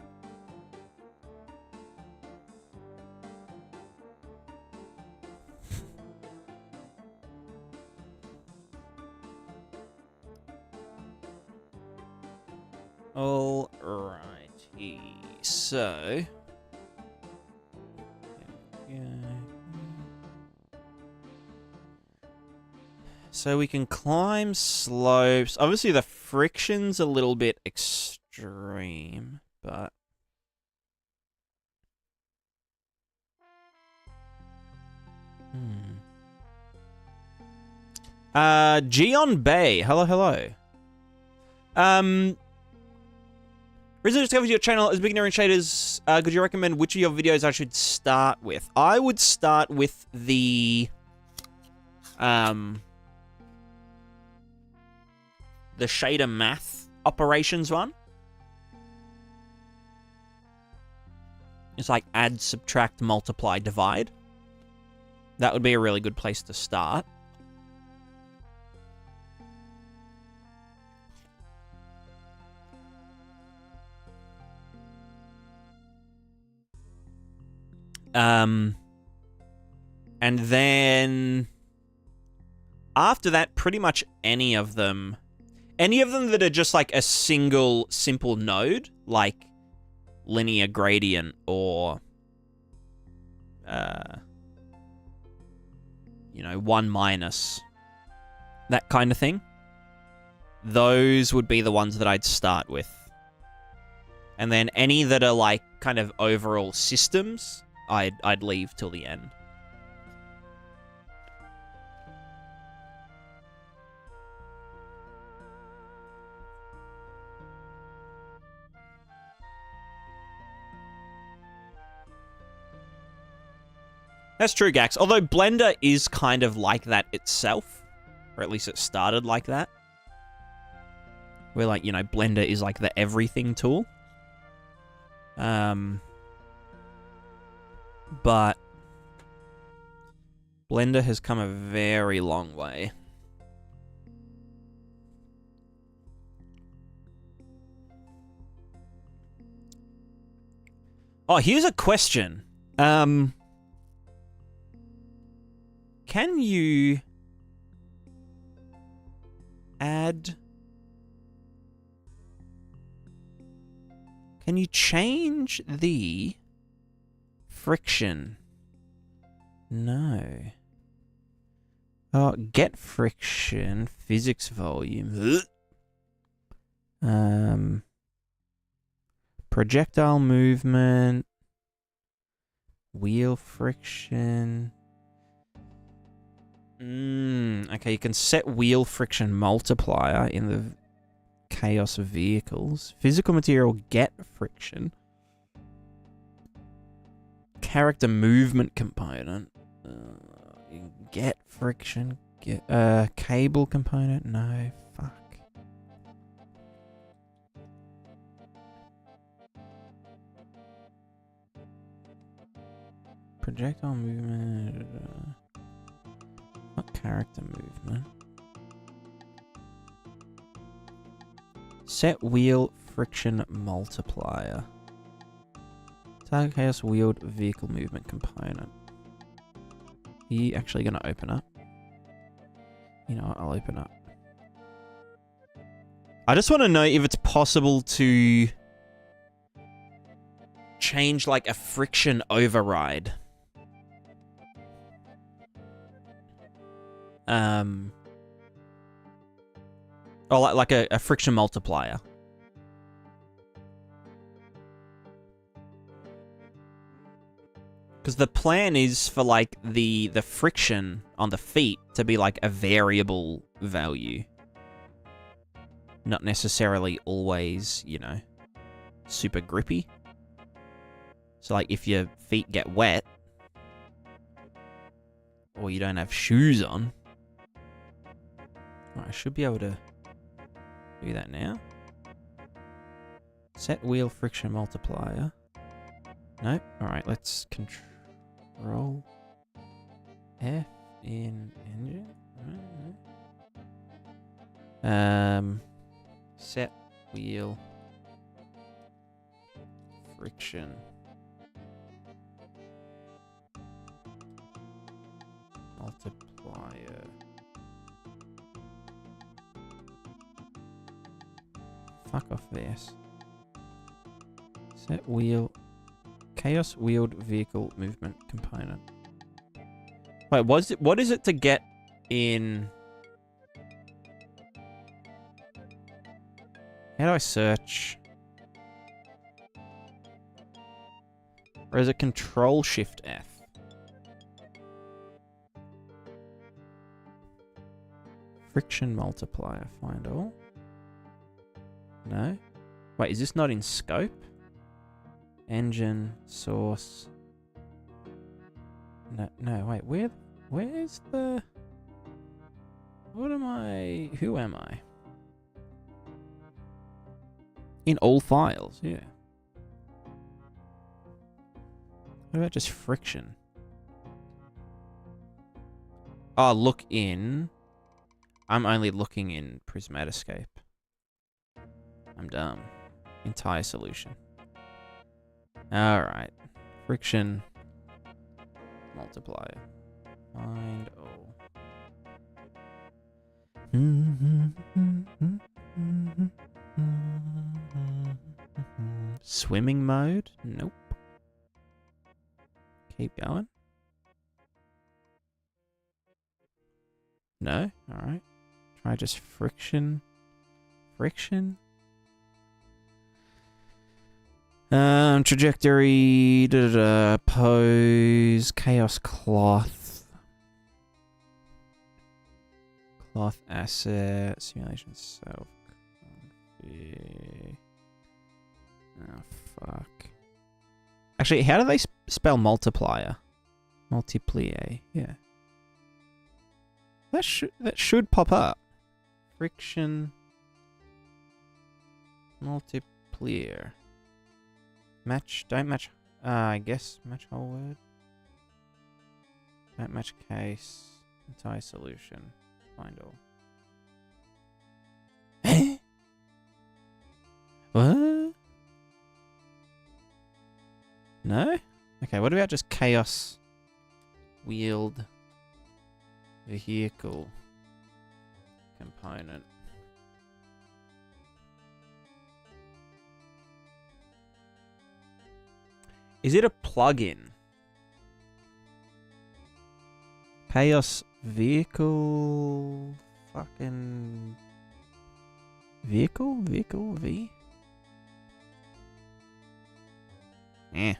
All righty. So... So we can climb slopes. Obviously, the friction's a little bit extreme, but... Gion Bay. Hello, hello. Recently discovered your channel as beginner in shaders. Could you recommend which of your videos I should start with? I would start with the shader math operations one. It's like add, subtract, multiply, divide. That would be a really good place to start. And then after that, pretty much any of them that are just like a single simple node, like linear gradient or, you know, 1 minus, that kind of thing. Those would be the ones that I'd start with. And then any that are like kind of overall systems, I'd leave till the end. That's true, Gax. Although Blender is kind of like that itself. Or at least it started like that. Where, like, you know, Blender is like the everything tool. But Blender has come a very long way. Oh, here's a question. Can you add... Can you change the friction? No. Oh, get friction, physics volume. Projectile movement, wheel friction. Okay, you can set wheel friction multiplier in the chaos vehicles. Physical material get friction. Character movement component. Get friction. Get cable component. No, fuck. Projectile movement. What character movement? Set wheel friction multiplier. Target chaos wheeled vehicle movement component. Are you actually going to open up? You know what? I'll open up. I just want to know if it's possible to change like a friction override. Oh, like a friction multiplier. Because the plan is for like the friction on the feet to be like a variable value. Not necessarily always, you know, super grippy. So like if your feet get wet or you don't have shoes on, I should be able to do that now. Set wheel friction multiplier. Nope. Alright, let's control F in engine. Set wheel friction multiplier. Fuck off this. Set wheel chaos wheeled vehicle movement component. Wait, what is it to get in? How do I search? Or is it Control Shift F? Friction multiplier, find all. No? Wait, is this not in scope? Engine, source. No, wait, where's the... What am I... Who am I? In all files, yeah. What about just friction? Oh, look in... I'm only looking in Prismatiscape. I'm dumb. Entire solution. Alright. Friction multiplier. Find all. Swimming mode? Nope. Keep going. No? Alright. Try just friction. Friction? Trajectory, pose, chaos cloth. Cloth asset, simulation self. Oh, fuck. Actually, how do they spell multiplier? Multiplier, yeah. That should pop up. Friction multiplier. Match, don't match, I guess match whole word. Don't match case, entire solution, find all. Eh? What? No? Okay, what about just chaos wheeled vehicle component? Is it a plugin? Chaos vehicle fucking vehicle V? Eh.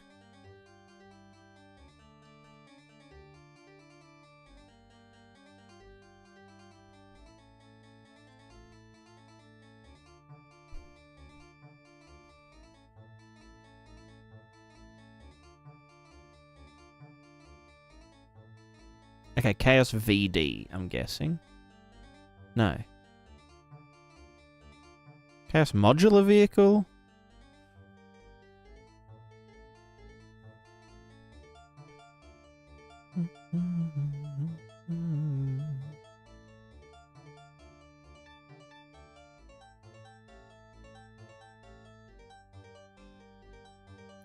Okay, Chaos VD, I'm guessing. No. Chaos Modular Vehicle?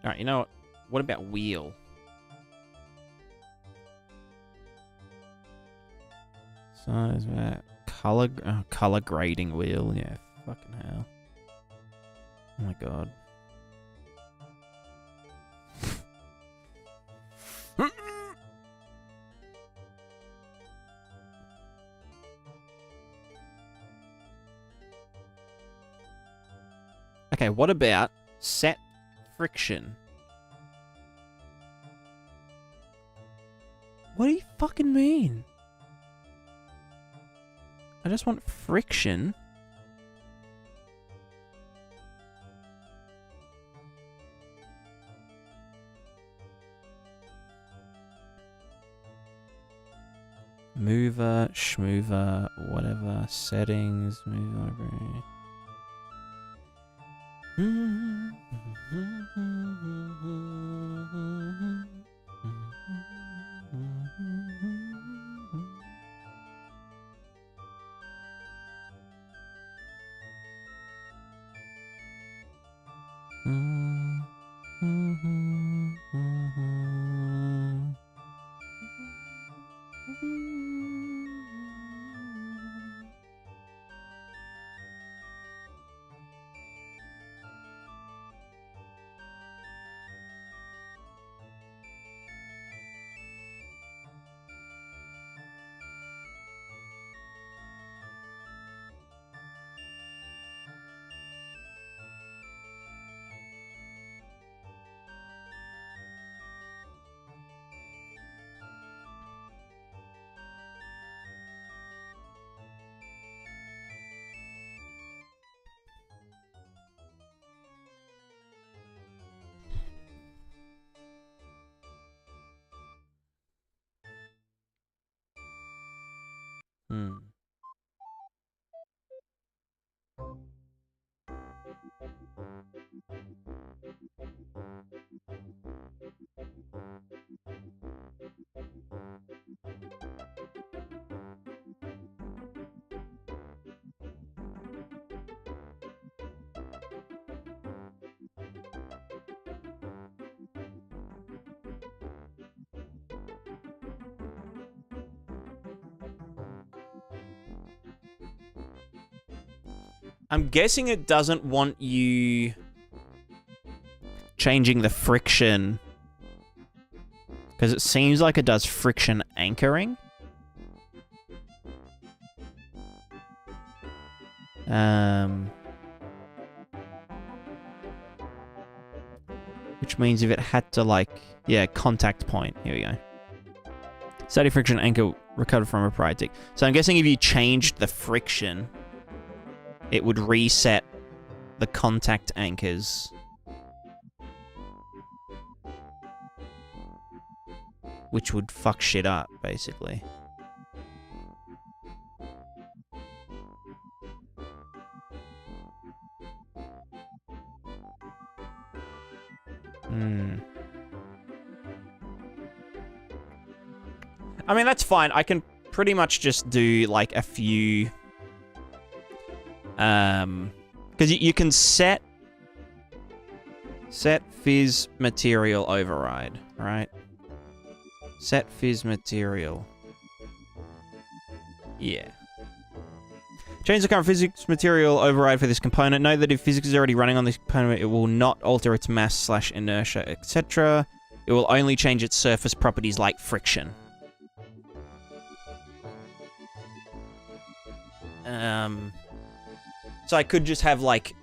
Alright, you know what? What about wheel? Size that color grading wheel, yeah, fucking hell. Oh my god. Okay, what about set friction? What do you fucking mean? I just want friction. Mover, schmover, whatever, settings, move library. I'm guessing it doesn't want you changing the friction because it seems like it does friction anchoring. Which means if it had to, like, yeah, contact point. Here we go. Static friction anchor recovered from a prior tick. So I'm guessing if you changed the friction, it would reset the contact anchors. Which would fuck shit up, basically. I mean, that's fine. I can pretty much just do, like, a few... Because you can set fizz material override, right? Set fizz material. Yeah. Change the current physics material override for this component. Note that if physics is already running on this component, it will not alter its mass / inertia, etc. It will only change its surface properties like friction. So I could just have, like,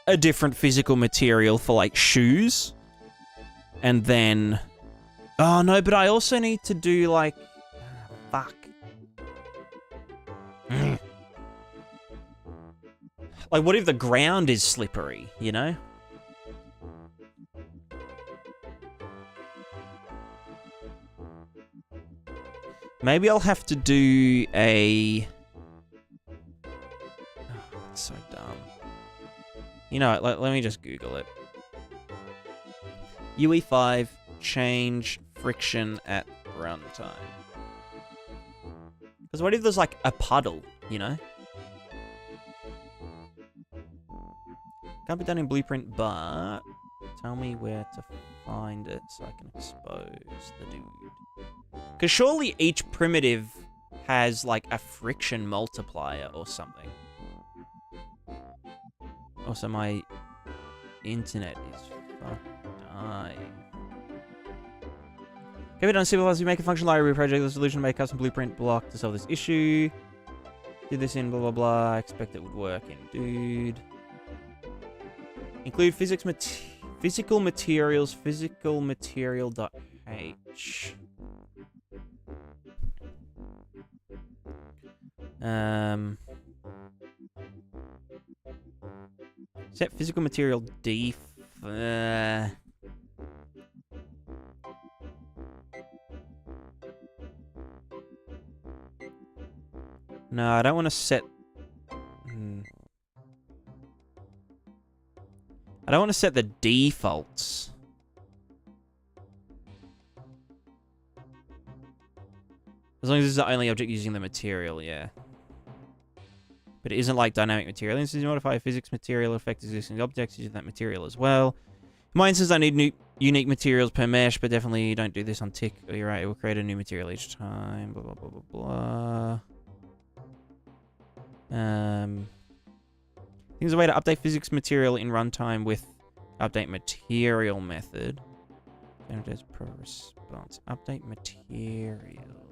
a different physical material for, like, shoes. And then... Oh, no, but I also need to do, like... Fuck. Like, what if the ground is slippery, you know? Maybe I'll have to do a... Oh, that's so dumb. You know, let me just Google it. UE5, change friction at runtime. Because what if there's, like, a puddle, you know? Can't be done in Blueprint, but... Tell me where to find it so I can expose the dude. Because surely each primitive has, like, a friction multiplier or something. Also, my internet is dying. Can be done simple as we make a function library project, the solution, make a custom blueprint block to solve this issue. Did this in blah blah blah. I expect it would work in dude. Include physical materials, physical material.h. Set physical material def. No, I don't want to set. I don't want to set the defaults. As long as it's the only object using the material, yeah. But it isn't like dynamic material. This is modify physics material affect existing objects using that material as well. In my instance, I need unique materials per mesh, but definitely don't do this on tick. Oh, you're right. It will create a new material each time. Blah, blah, blah, blah, blah. There's a way to update physics material in runtime with update material method. GameDev per response. Update material.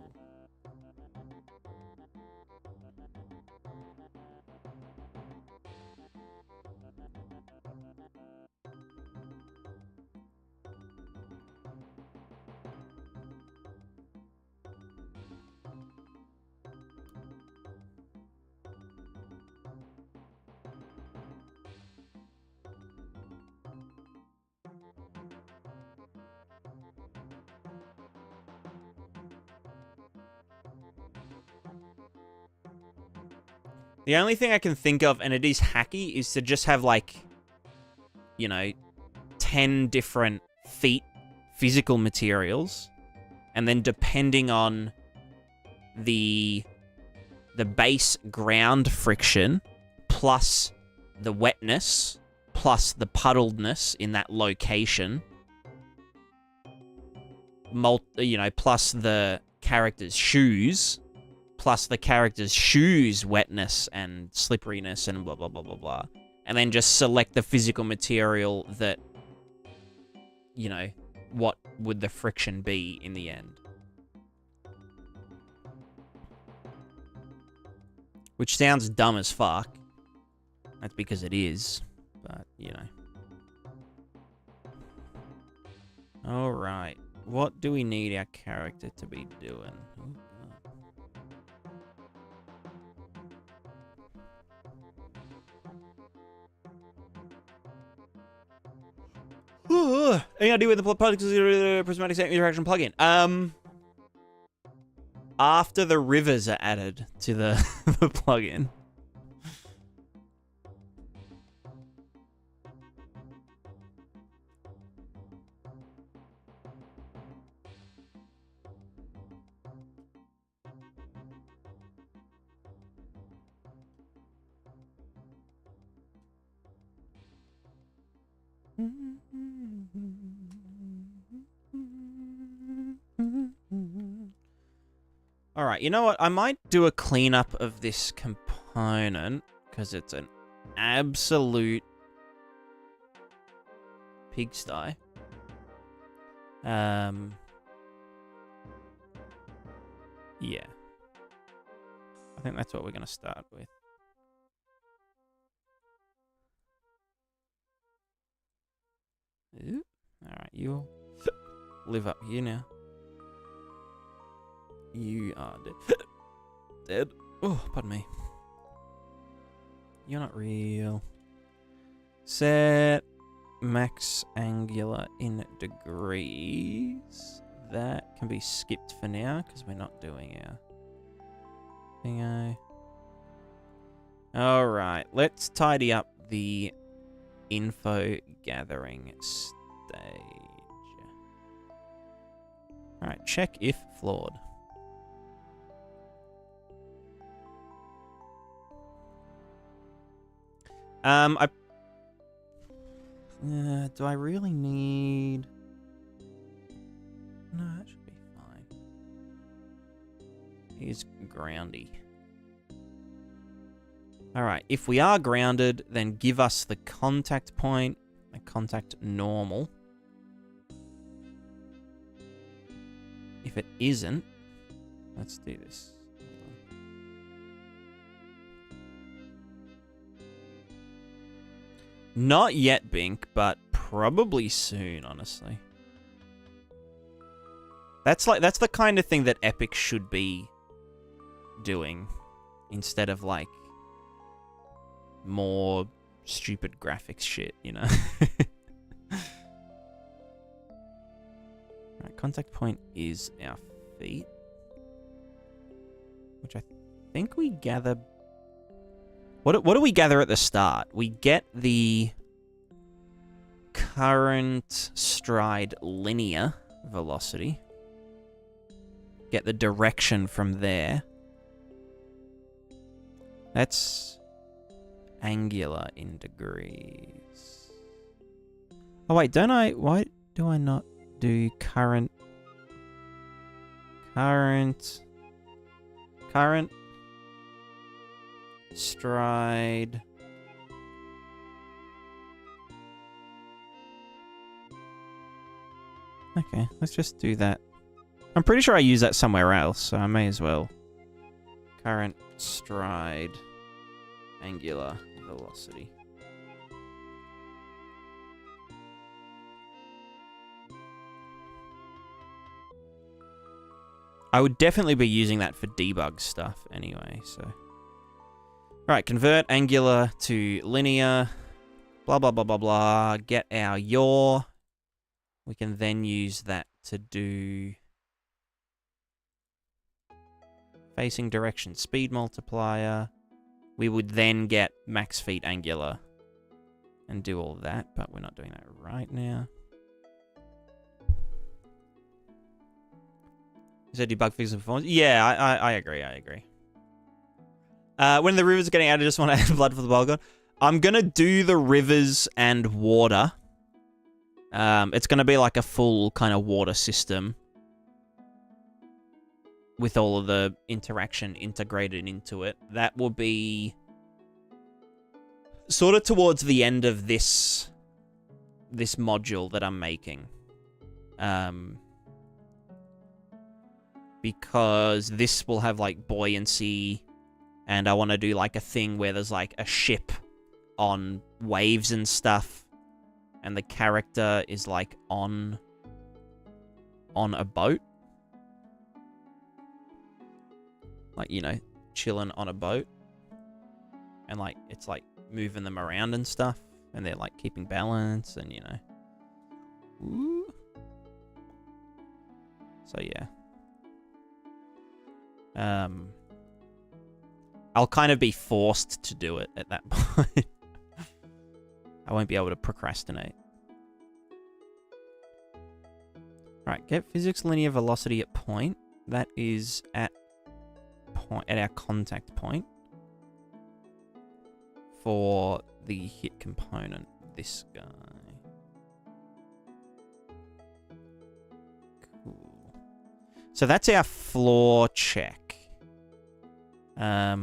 The only thing I can think of, and it is hacky, is to just have, like, you know, 10 different feet physical materials. And then depending on the base ground friction, plus the wetness, plus the puddledness in that location, you know, plus the character's shoes, plus the character's shoes' wetness and slipperiness and blah, blah, blah, blah, blah. And then just select the physical material that, you know, what would the friction be in the end. Which sounds dumb as fuck. That's because it is. But, you know. Alright. What do we need our character to be doing? Anything I do with the product prismatic interaction plugin. After the rivers are added to the, the plugin. Alright, you know what? I might do a cleanup of this component, because it's an absolute pigsty. Yeah. I think that's what we're going to start with. Alright, you'll live up here now. You are dead. Dead. Oh, pardon me. You're not real. Set max angular in degrees. That can be skipped for now because we're not doing our thingo. Alright, let's tidy up the info gathering stage. Alright, check if flawed. Do I really need... No, that should be fine. He's groundy. Alright, if we are grounded, then give us the contact point, a contact normal. If it isn't, let's do this. Not yet, Bink, but probably soon, honestly. That's the kind of thing that Epic should be doing instead of like more stupid graphics shit, you know. Right, contact point is our feet, which I think we gather. What do we gather at the start? We get the current stride linear velocity. Get the direction from there. That's angular in degrees. Oh wait, don't I? Why do I not do current stride? Okay, let's just do that. I'm pretty sure I use that somewhere else, so I may as well. Current stride angular velocity. I would definitely be using that for debug stuff anyway, so. Right, convert angular to linear. Blah, blah, blah, blah, blah. Get our yaw. We can then use that to do facing direction speed multiplier. We would then get max feet angular and do all that, but we're not doing that right now. Is that debug fix and performance? Yeah, I agree, I agree. When the rivers are getting out, I just want to add blood for the Bolgon. I'm going to do the rivers and water. It's going to be like a full kind of water system with all of the interaction integrated into it. That will be sort of towards the end of this module that I'm making. Because this will have like buoyancy, and I want to do like a thing where there's like a ship on waves and stuff, and the character is like on a boat. Like, you know, chilling on a boat. And like it's like moving them around and stuff, and they're like keeping balance, and you know. Ooh. So yeah. I'll kind of be forced to do it at that point. I won't be able to procrastinate. Right, get physics linear velocity at point. That is at our contact point for the hit component. This guy. Cool. So that's our floor check. Yeah.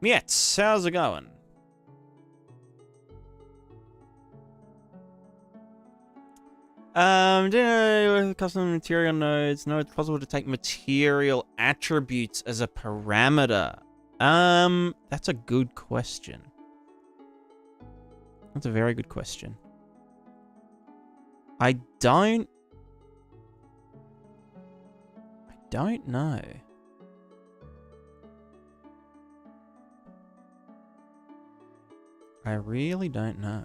Mietz, how's it going? Custom material nodes. No, it's possible to take material attributes as a parameter. That's a good question. That's a very good question. I don't know. I really don't know.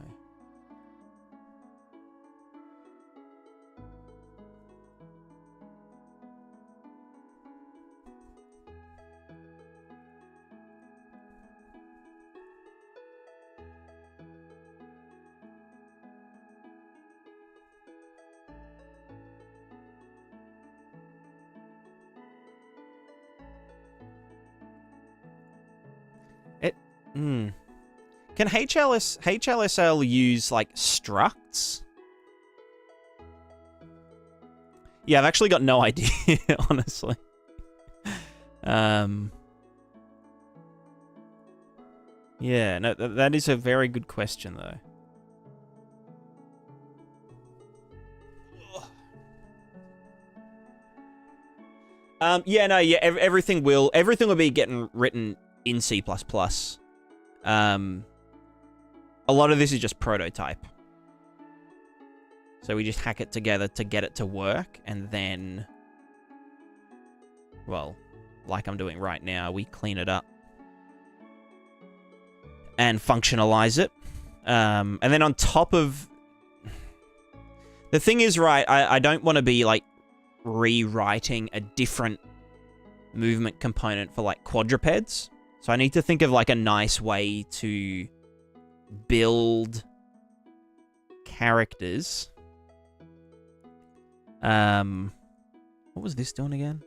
Can HLSL use like structs? Yeah, I've actually got no idea, honestly. Yeah, no, that is a very good question, though. Yeah, no, yeah, everything will be getting written in C++. A lot of this is just prototype. So we just hack it together to get it to work, and then, well, like I'm doing right now, we clean it up and functionalize it. And then on top of... The thing is, right, I don't want to be, like, rewriting a different movement component for, like, quadrupeds. So I need to think of, like, a nice way to build characters. What was this doing again?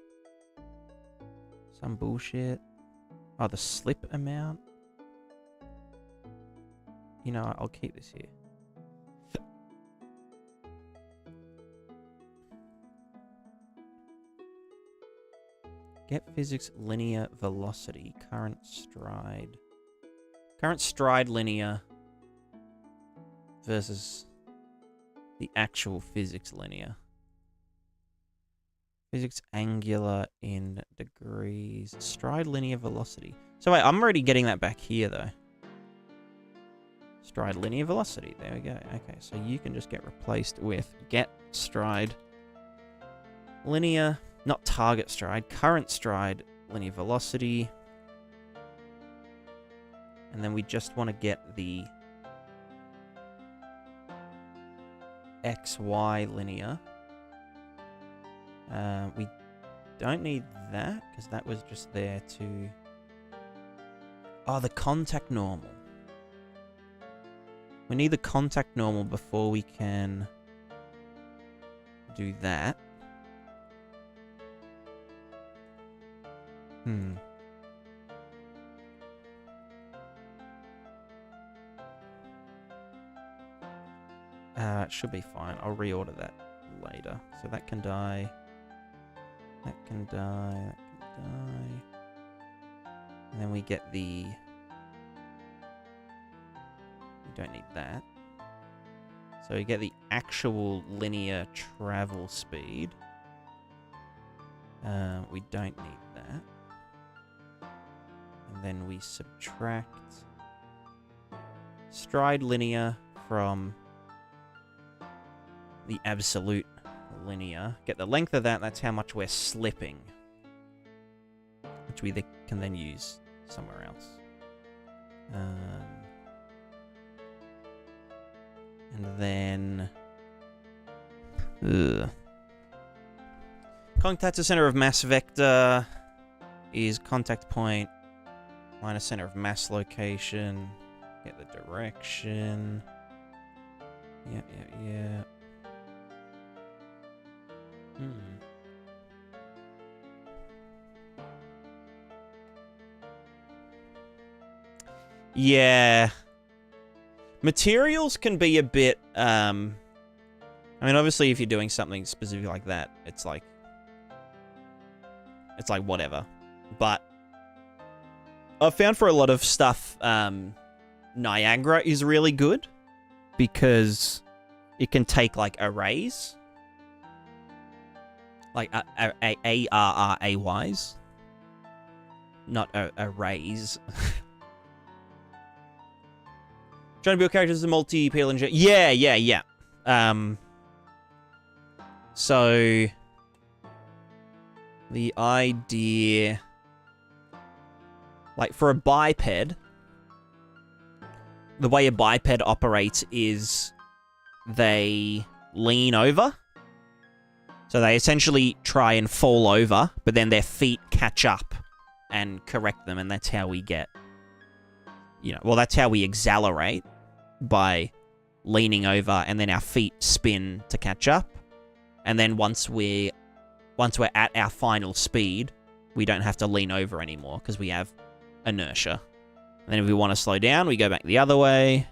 Some bullshit. Oh, the slip amount. You know, I'll keep this here. Get physics linear velocity. Current stride. Current stride linear versus the actual physics linear. Physics angular in degrees. Stride linear velocity. So wait, I'm already getting that back here though. Stride linear velocity. There we go. Okay, so you can just get replaced with get stride linear, not target stride, current stride linear velocity. And then we just want to get the XY linear. We don't need that because that was just there to... Oh, the contact normal. We need the contact normal before we can do that. It should be fine. I'll reorder that later. So that can die. That can die. That can die. And then we get the... We don't need that. So we get the actual linear travel speed. We don't need that. And then we subtract stride linear from the absolute linear. Get the length of that, that's how much we're slipping. Which we can then use somewhere else. And then... Contact to center of mass vector is contact point minus center of mass location. Get the direction. Yep. Yeah. Materials can be a bit, I mean, obviously if you're doing something specific like that, it's like whatever. But I've found for a lot of stuff, Niagara is really good because it can take like arrays. Like ARRAYs. Not arrays. Trying to build characters as a multi-people engine. Yeah. So the idea, like for a biped, the way a biped operates is they lean over. So they essentially try and fall over, but then their feet catch up and correct them, and that's how we get, that's how we accelerate, by leaning over, and then our feet spin to catch up. And then once we're at our final speed, we don't have to lean over anymore because we have inertia. And then if we want to slow down, we go back the other way.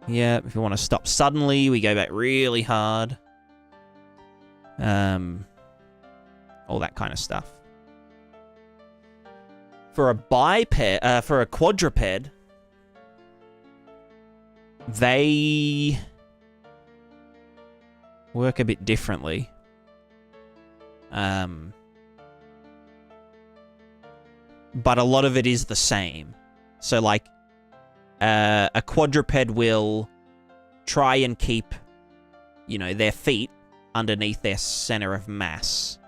Yeah, if we want to stop suddenly, we go back really hard. All that kind of stuff. For a quadruped, they work a bit differently. But a lot of it is the same. So, like, a quadruped will try and keep, you know, their feet underneath their center of mass.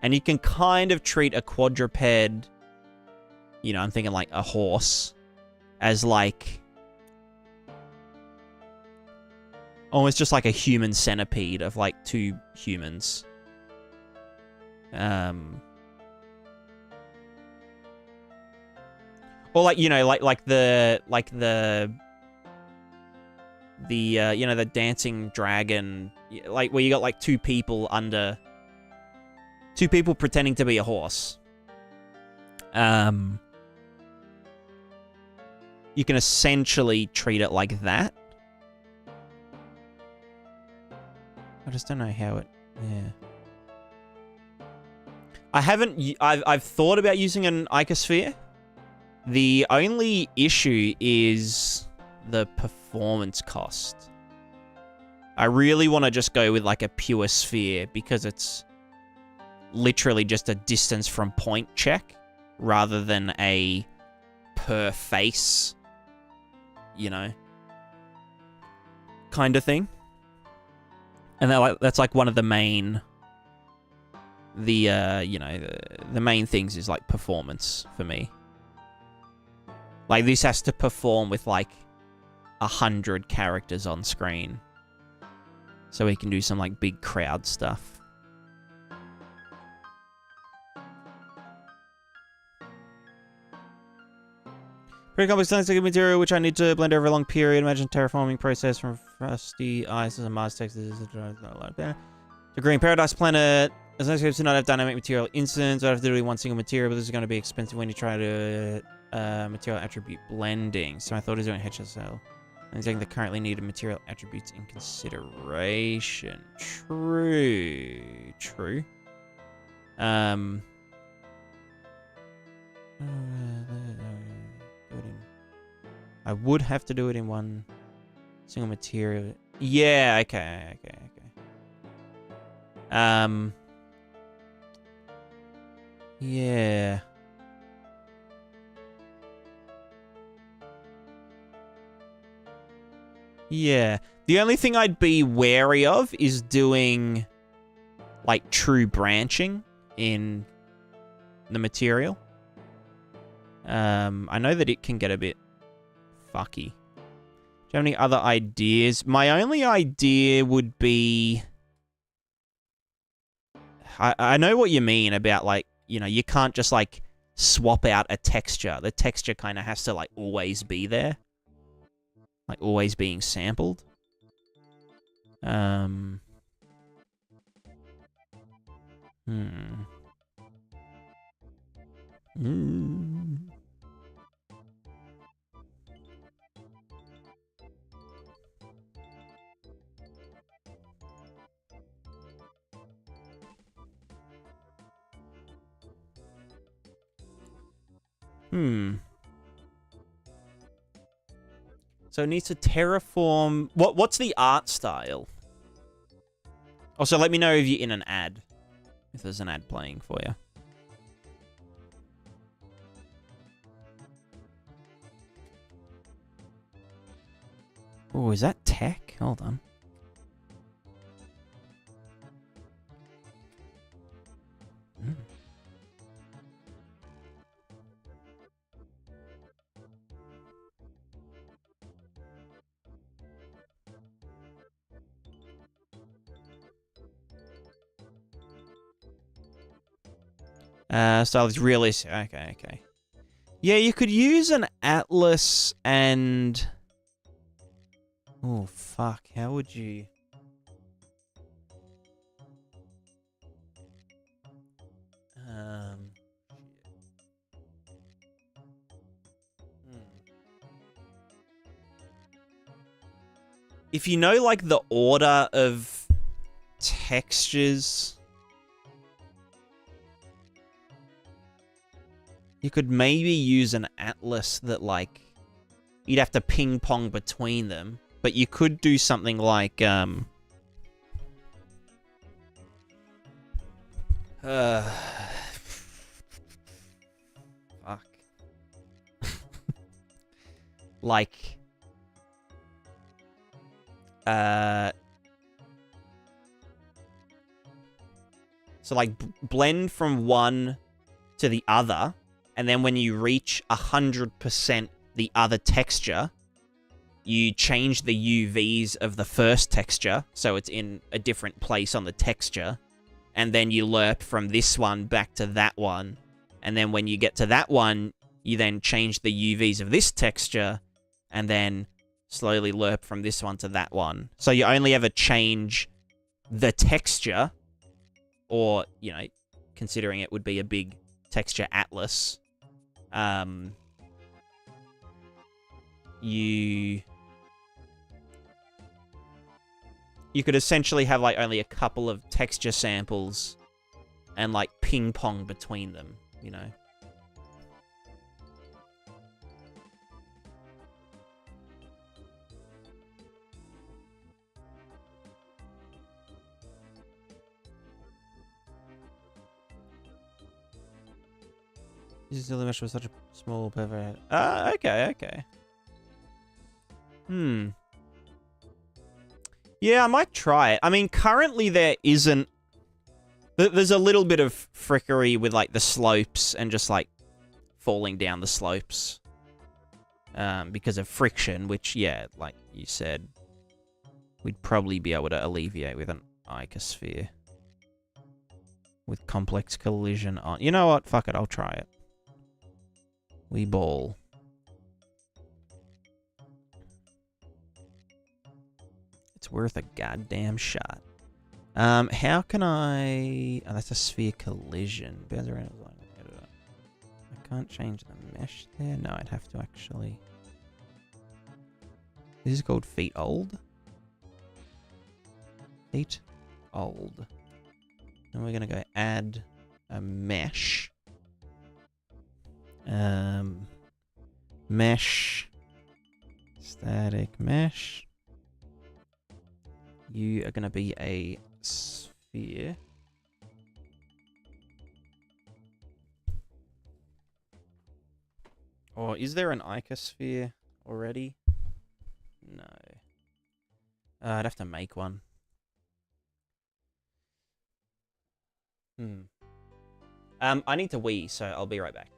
And you can kind of treat a quadruped, you know, I'm thinking like a horse, as like almost just like a human centipede of like two humans. Or like, you know, like the you know, the dancing dragon, like where you got like two people pretending to be a horse. You can essentially treat it like that. I just don't know how it, yeah. I've thought about using an icosphere. The only issue is the performance cost. I really want to just go with like a pure sphere because it's literally just a distance from point check rather than a per face, you know, kind of thing. And that's like one of the main, you know, the main things is like performance for me. Like, this has to perform with, like, 100 characters on screen. So we can do some, like, big crowd stuff. Pretty complex scientific material, which I need to blend over a long period. Imagine terraforming process from frosty ice and Mars, Texas. To green paradise planet. As I to not have dynamic material instance, I have to do one single material, but this is going to be expensive when you try to material attribute blending. So I thought he's doing HSL. And taking the currently needed material attributes in consideration. True. True. I would have to do it in one single material. Yeah, okay. Yeah. Yeah. The only thing I'd be wary of is doing, like, true branching in the material. I know that it can get a bit fucky. Do you have any other ideas? My only idea would be... I know what you mean about, like, you know, you can't just, like, swap out a texture. The texture kind of has to, like, always be there. Like, always being sampled. So it needs to terraform... What's the art style? Also, let me know if you're in an ad. If there's an ad playing for you. Oh, is that tech? Hold on. Style is realistic. Okay. Yeah, you could use an atlas and... Oh, fuck. How would you... If you know, like, the order of textures... You could maybe use an atlas that, like... You'd have to ping-pong between them. But you could do something like, Fuck. Like, so like blend from one to the other, and then when you reach 100% the other texture, you change the UVs of the first texture, so it's in a different place on the texture, and then you lerp from this one back to that one, and then when you get to that one, you then change the UVs of this texture, and then slowly lerp from this one to that one. So you only ever change the texture, or, you know, considering it would be a big texture atlas, you could essentially have, like, only a couple of texture samples and, like, ping-pong between them, you know? This is still the mesh with such a small perfect. Okay. Yeah, I might try it. I mean, currently there isn't... There's a little bit of frickery with, like, the slopes and just, like, falling down the slopes. Because of friction, which, yeah, like you said, we'd probably be able to alleviate with an icosphere. With complex collision on... You know what? Fuck it, I'll try it. We ball. It's worth a goddamn shot. How can I... Oh, that's a sphere collision. I can't change the mesh there. No, I'd have to actually... This is called feet old. Feet old. And we're going to go add a mesh. Mesh. Static mesh. You are going to be a sphere. Or is there an icosphere already? No. I'd have to make one. I need to wee, so I'll be right back.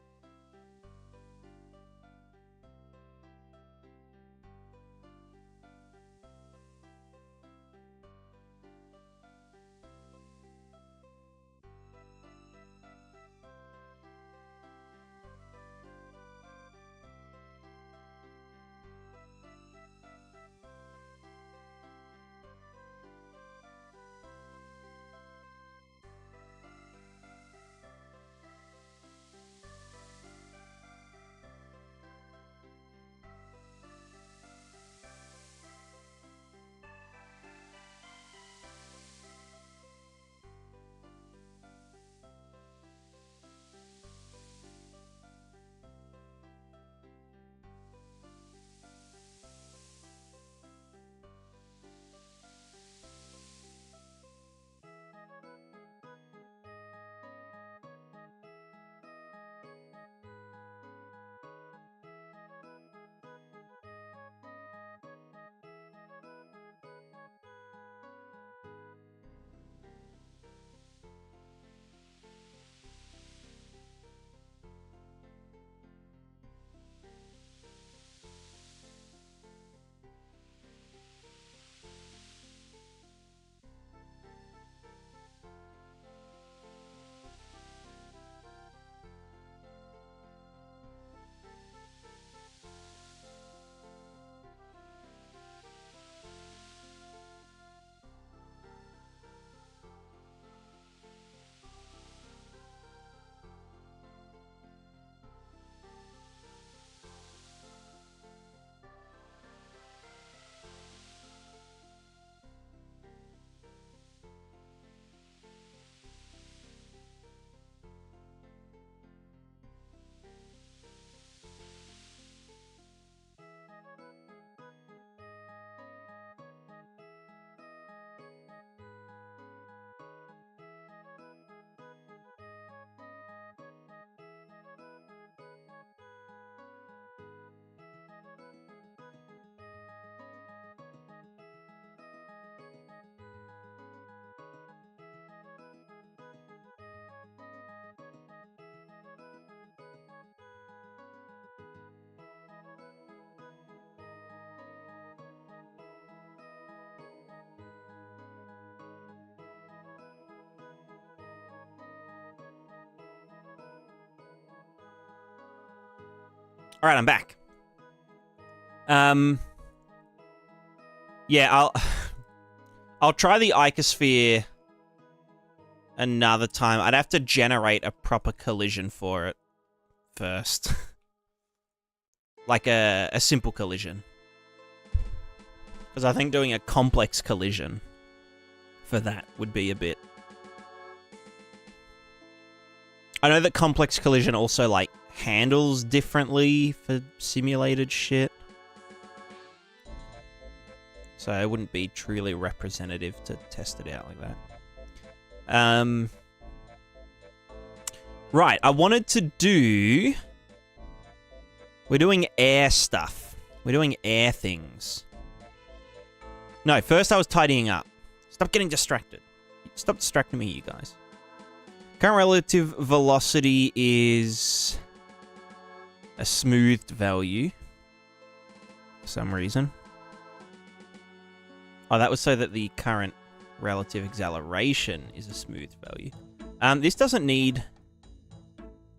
All right, I'm back. Yeah, I'll try the icosphere another time. I'd have to generate a proper collision for it first. Like a simple collision. Because I think doing a complex collision for that would be a bit... I know that complex collision also, like, handles differently for simulated shit. So it wouldn't be truly representative to test it out like that. Right, I wanted to do... We're doing air stuff. We're doing air things. No, first I was tidying up. Stop getting distracted. Stop distracting me, you guys. Current relative velocity is a smoothed value for some reason. Oh, that was so that the current relative acceleration is a smoothed value. This doesn't need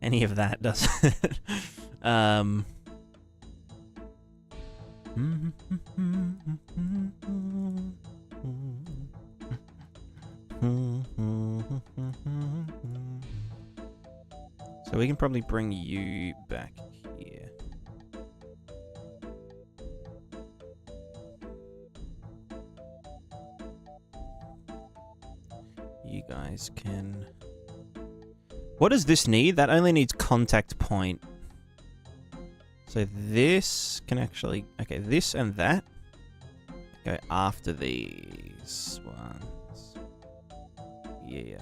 any of that, does it? So we can probably bring you back here. You guys can... What does this need? That only needs contact point. So this can actually... Okay, this and that go after these ones. Yeah.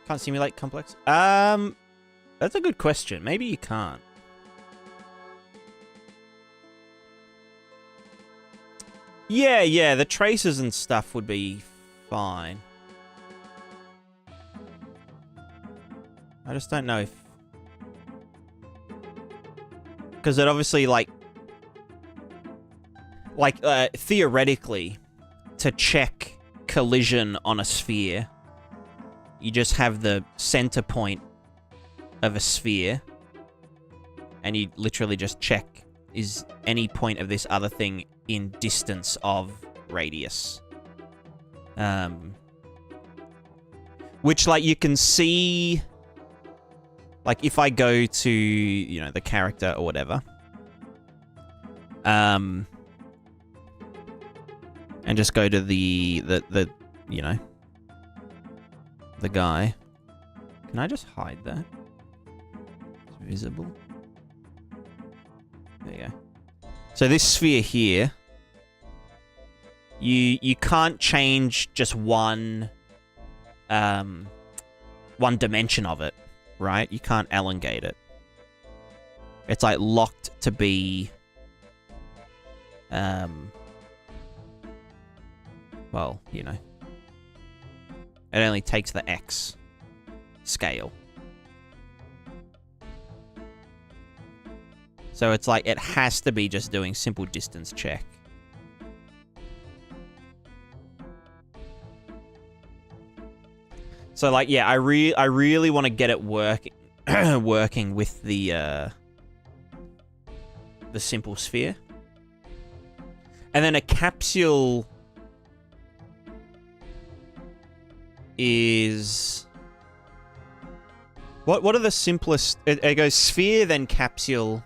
Can't simulate complex? That's a good question. Maybe you can't. Yeah, the traces and stuff would be fine. I just don't know if... Because it obviously, theoretically, to check collision on a sphere, you just have the center point of a sphere, and you literally just check, is any point of this other thing in distance of radius? Which, like, you can see... Like, if I go to, you know, the character or whatever, and just go to the you know, the guy. Can I just hide that? It's visible. There you go. So this sphere here, you can't change just one dimension of it. Right? You can't elongate it. It's like locked to be well, you know. It only takes the X scale. So it's like it has to be just doing simple distance check. So, like, yeah, I really want to get it working with the simple sphere. And then a capsule is... What are the simplest... It goes sphere, then capsule.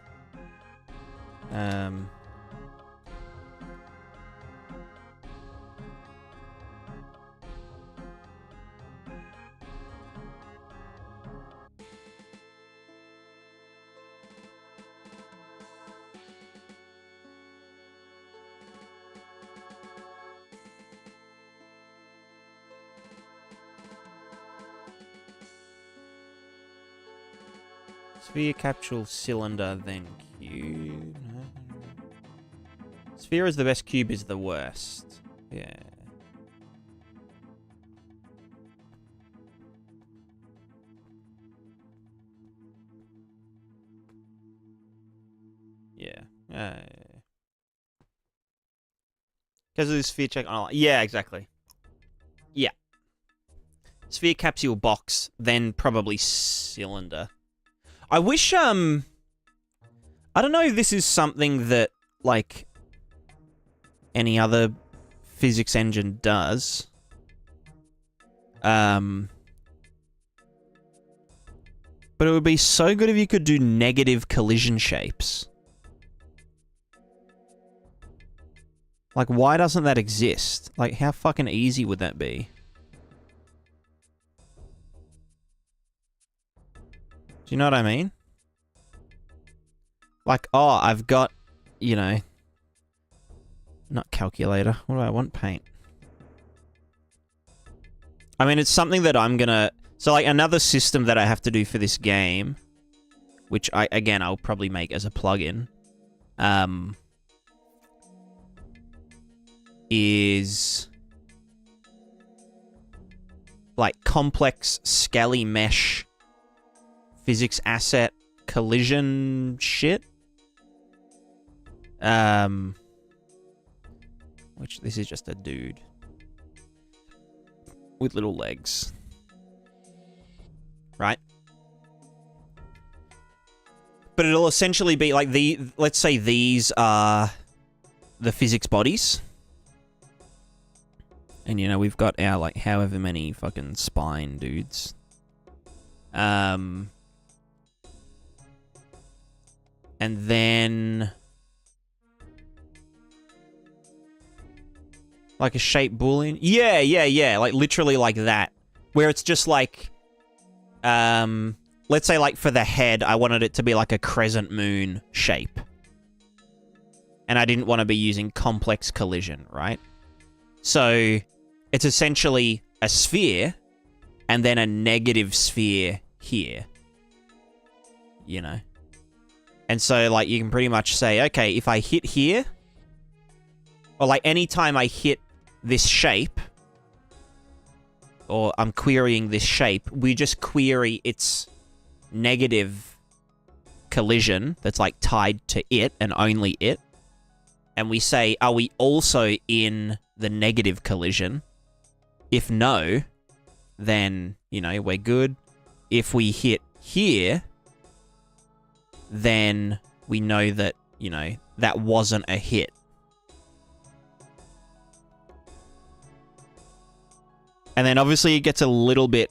Sphere, capsule, cylinder, then cube. Sphere is the best, cube is the worst. Yeah. Because of this sphere check. Oh, yeah, exactly. Yeah. Sphere, capsule, box, then probably cylinder. I wish, I don't know if this is something that, like, any other physics engine does. But it would be so good if you could do negative collision shapes. Like, why doesn't that exist? Like, how fucking easy would that be? Do you know what I mean? Like, oh, I've got, you know... Not calculator. What do I want? Paint. I mean, it's something that I'm gonna... So, like, another system that I have to do for this game, which, again, I'll probably make as a plugin, is... like, complex scaly mesh physics asset collision shit. Which, this is just a dude with little legs. Right? But it'll essentially be like let's say these are the physics bodies. And, you know, we've got our, like, however many fucking spine dudes. And then... like a shape boolean? Yeah. Like, literally like that. Where it's just like... let's say, like, for the head, I wanted it to be like a crescent moon shape. And I didn't want to be using complex collision, right? So, it's essentially a sphere, and then a negative sphere here. You know? And so, like, you can pretty much say, okay, if I hit here, or, like, anytime I hit this shape, or I'm querying this shape, we just query its negative collision that's, like, tied to it, and only it. And we say, are we also in the negative collision? If no, then, you know, we're good. If we hit here, then we know that, you know, that wasn't a hit. And then obviously it gets a little bit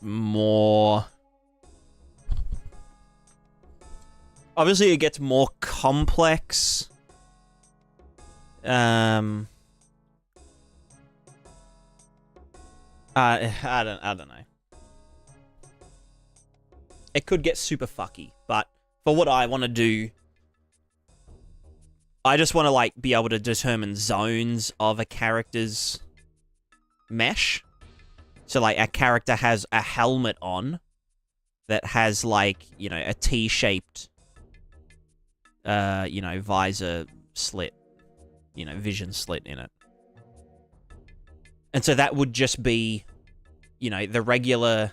more... Obviously it gets more complex. I don't know. It could get super fucky, but for what I want to do, I just want to, like, be able to determine zones of a character's mesh. So, like, a character has a helmet on that has, like, you know, a T-shaped, you know, visor slit, you know, vision slit in it. And so that would just be, you know, the regular,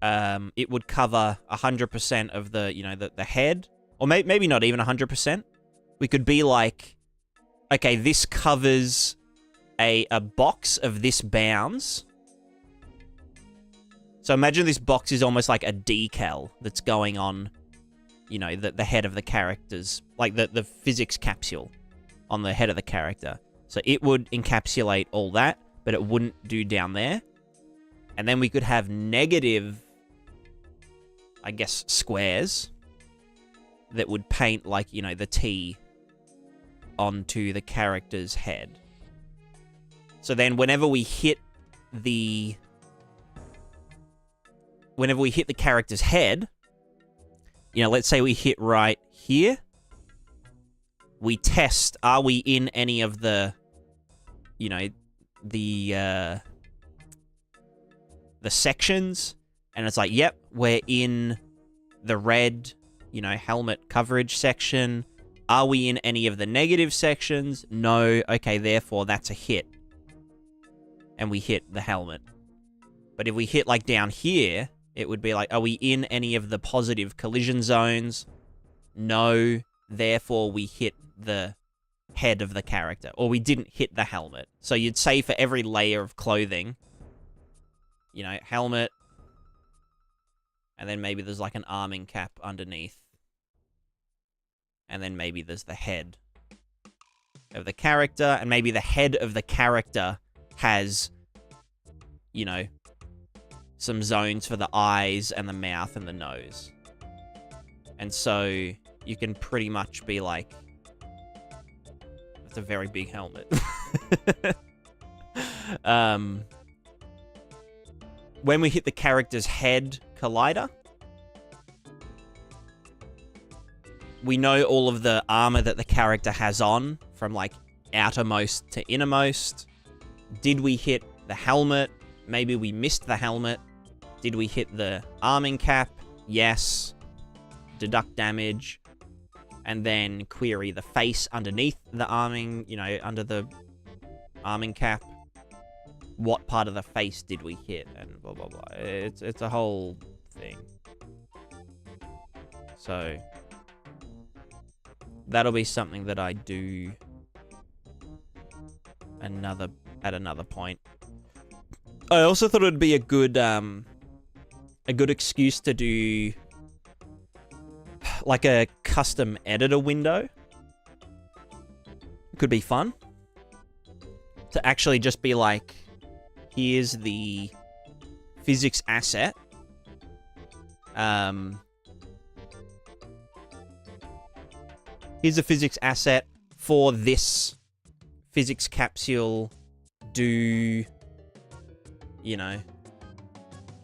it would cover 100% of the, you know, the head, or maybe not even 100%. We could be like, okay, this covers a box of this bounds. So imagine this box is almost like a decal that's going on, you know, the head of the characters, like the physics capsule on the head of the character. So it would encapsulate all that, but it wouldn't do down there. And then we could have negative, I guess, squares that would paint, like, you know, the T onto the character's head. So then whenever we hit the character's head, you know, let's say we hit right here, we test, are we in any of the, you know, the sections, and it's like, yep, we're in the red, you know, helmet coverage section. Are we in any of the negative sections? No. Okay, therefore that's a hit. And we hit the helmet. But if we hit, like, down here, it would be like, are we in any of the positive collision zones? No. therefore we hit the head of the character, or we didn't hit the helmet. So you'd say for every layer of clothing, you know, helmet, and then maybe there's like an arming cap underneath, and then maybe there's the head of the character, and maybe the head of the character has, you know, some zones for the eyes and the mouth and the nose. And so you can pretty much be like, it's a very big helmet. When we hit the character's head collider, we know all of the armor that the character has on, from like outermost to innermost. Did we hit the helmet? Maybe we missed the helmet. Did we hit the arming cap? Yes. Deduct damage. And then query the face underneath the arming, you know, under the arming cap. What part of the face did we hit? And blah, blah, blah. It's a whole thing. So that'll be something that I do at another point. I also thought it would be a good excuse to do like a custom editor window. Could be fun to actually just be like, here's the physics asset. Here's a physics asset for this physics capsule. Do, you know,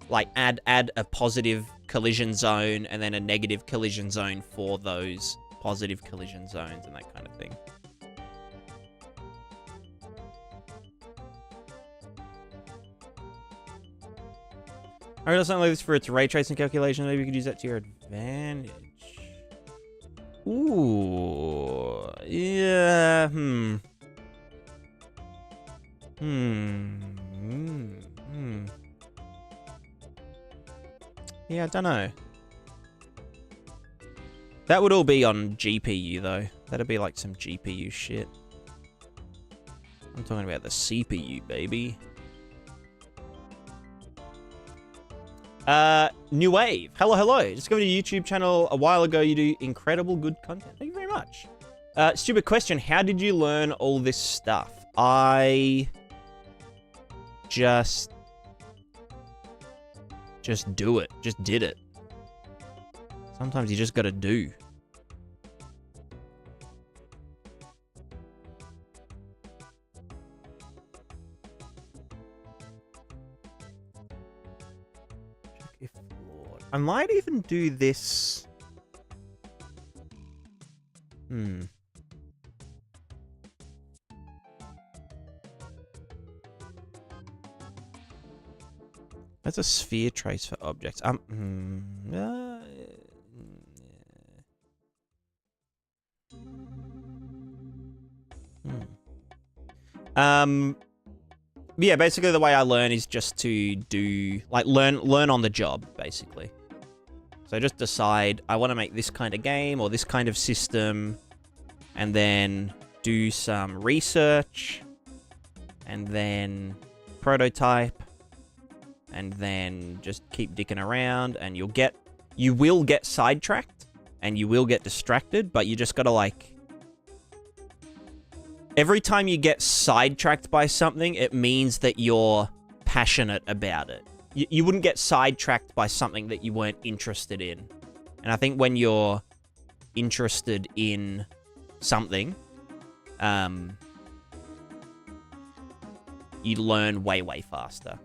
like add a positive collision zone and then a negative collision zone for those positive collision zones and that kind of thing. I wrote something like this for its ray tracing calculation. Maybe you could use that to your advantage. Ooh. Yeah. Yeah, I don't know. That would all be on GPU, though. That'd be like some GPU shit. I'm talking about the CPU, baby. New Wave. Hello, hello. Discovered your YouTube channel a while ago. You do incredible good content. Thank you very much. Stupid question. How did you learn all this stuff? I just do it. Just did it. Sometimes you just gotta do. Check if Lord. I might even do this. That's a sphere trace for objects. Yeah, basically the way I learn is just to do, like, learn on the job, basically. So just decide, I want to make this kind of game or this kind of system, and then do some research, and then prototype, and then just keep dicking around, and you will get sidetracked, and you will get distracted, but you just gotta, like, every time you get sidetracked by something, it means that you're passionate about it. You wouldn't get sidetracked by something that you weren't interested in. And I think when you're interested in something, you learn way, way faster.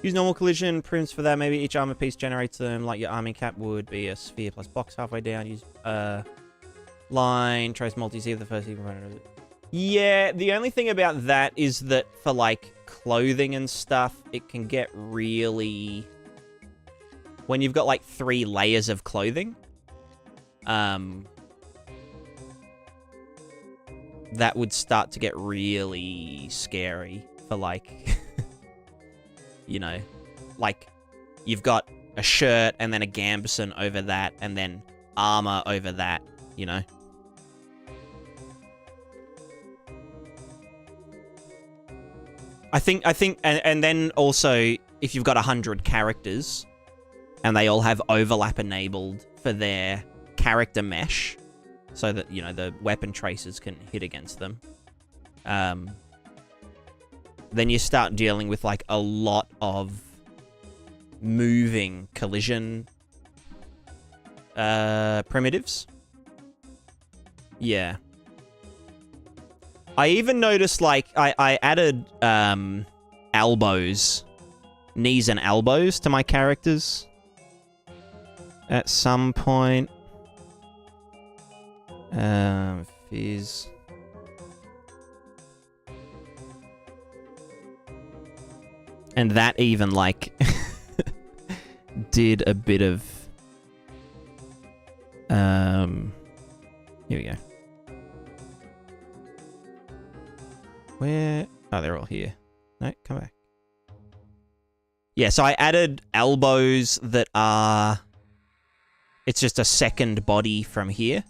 Use normal collision prints for that. Maybe each armor piece generates them, like your arming cap would be a sphere plus box halfway down. Use line, trace multi-see the first component of it. Yeah, the only thing about that is that for, like, clothing and stuff, it can get really... When you've got, like, 3 layers of clothing, that would start to get really scary for, like... you know, like, you've got a shirt and then a gambeson over that and then armor over that, you know? I think, and then also, if you've got 100 characters and they all have overlap enabled for their character mesh so that, you know, the weapon tracers can hit against them, then you start dealing with, like, a lot of moving collision primitives. Yeah. I even noticed, like, I added elbows, knees and elbows to my characters at some point. Fizz. And that even, like, did a bit of... Here we go. Where? Oh, they're all here. No, come back. Yeah, so I added elbows that are... It's just a second body from here.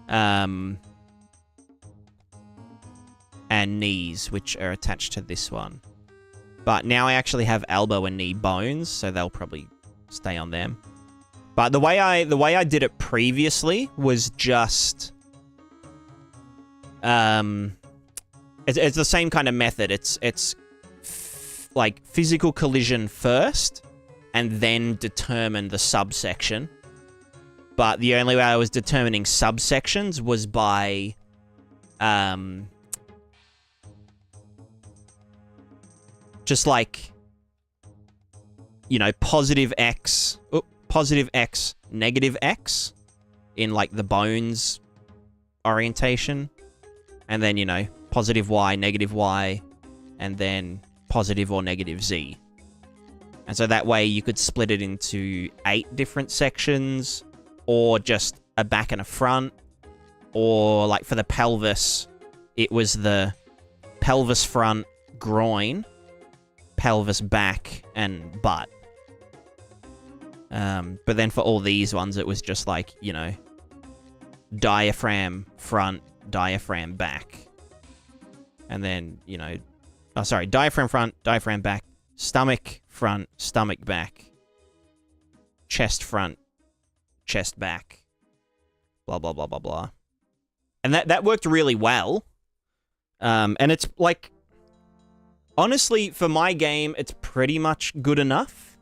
And knees, which are attached to this one. But now I actually have elbow and knee bones, so they'll probably stay on them. But the way I did it previously was just... It's the same kind of method. It's like physical collision first, and then determine the subsection. But the only way I was determining subsections was by just like, you know, positive X, negative X in like the bones orientation, and then, you know, positive Y, negative Y, and then positive or negative Z. And so that way you could split it into 8 different sections, or just a back and a front, or like for the pelvis, it was the pelvis front, groin, pelvis back, and butt. But then for all these ones, it was just like, you know, diaphragm front, diaphragm back. And then, you know, oh, sorry, diaphragm front, diaphragm back, stomach front, stomach back, chest front, chest back, blah, blah, blah, blah, blah. And that worked really well. And it's like, honestly, for my game, it's pretty much good enough.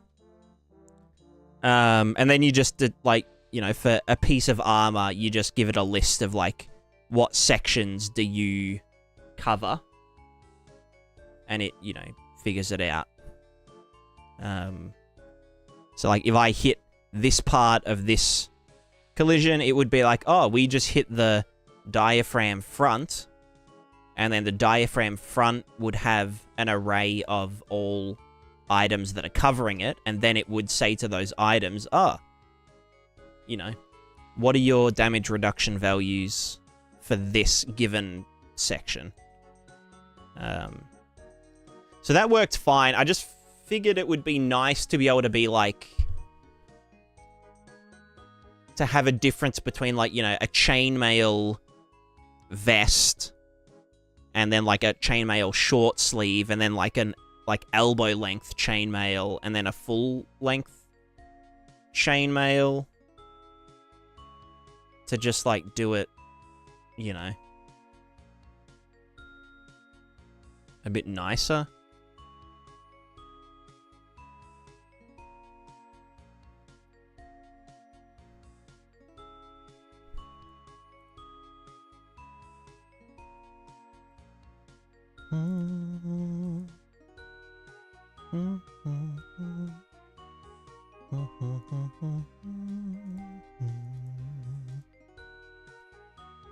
And then you just did, like, you know, for a piece of armor, you just give it a list of, like, what sections do you cover, and it, you know, figures it out. So, like, if I hit this part of this collision, it would be like, oh, we just hit the diaphragm front, and then the diaphragm front would have an array of all items that are covering it, and then it would say to those items, oh, you know, what are your damage reduction values for this given section? So that worked fine. I just figured it would be nice to be able to be like, to have a difference between, like, you know, a chainmail vest and then like a chainmail short sleeve, and then like an elbow length chainmail, and then a full length chainmail, to just like do it, you know, a bit nicer.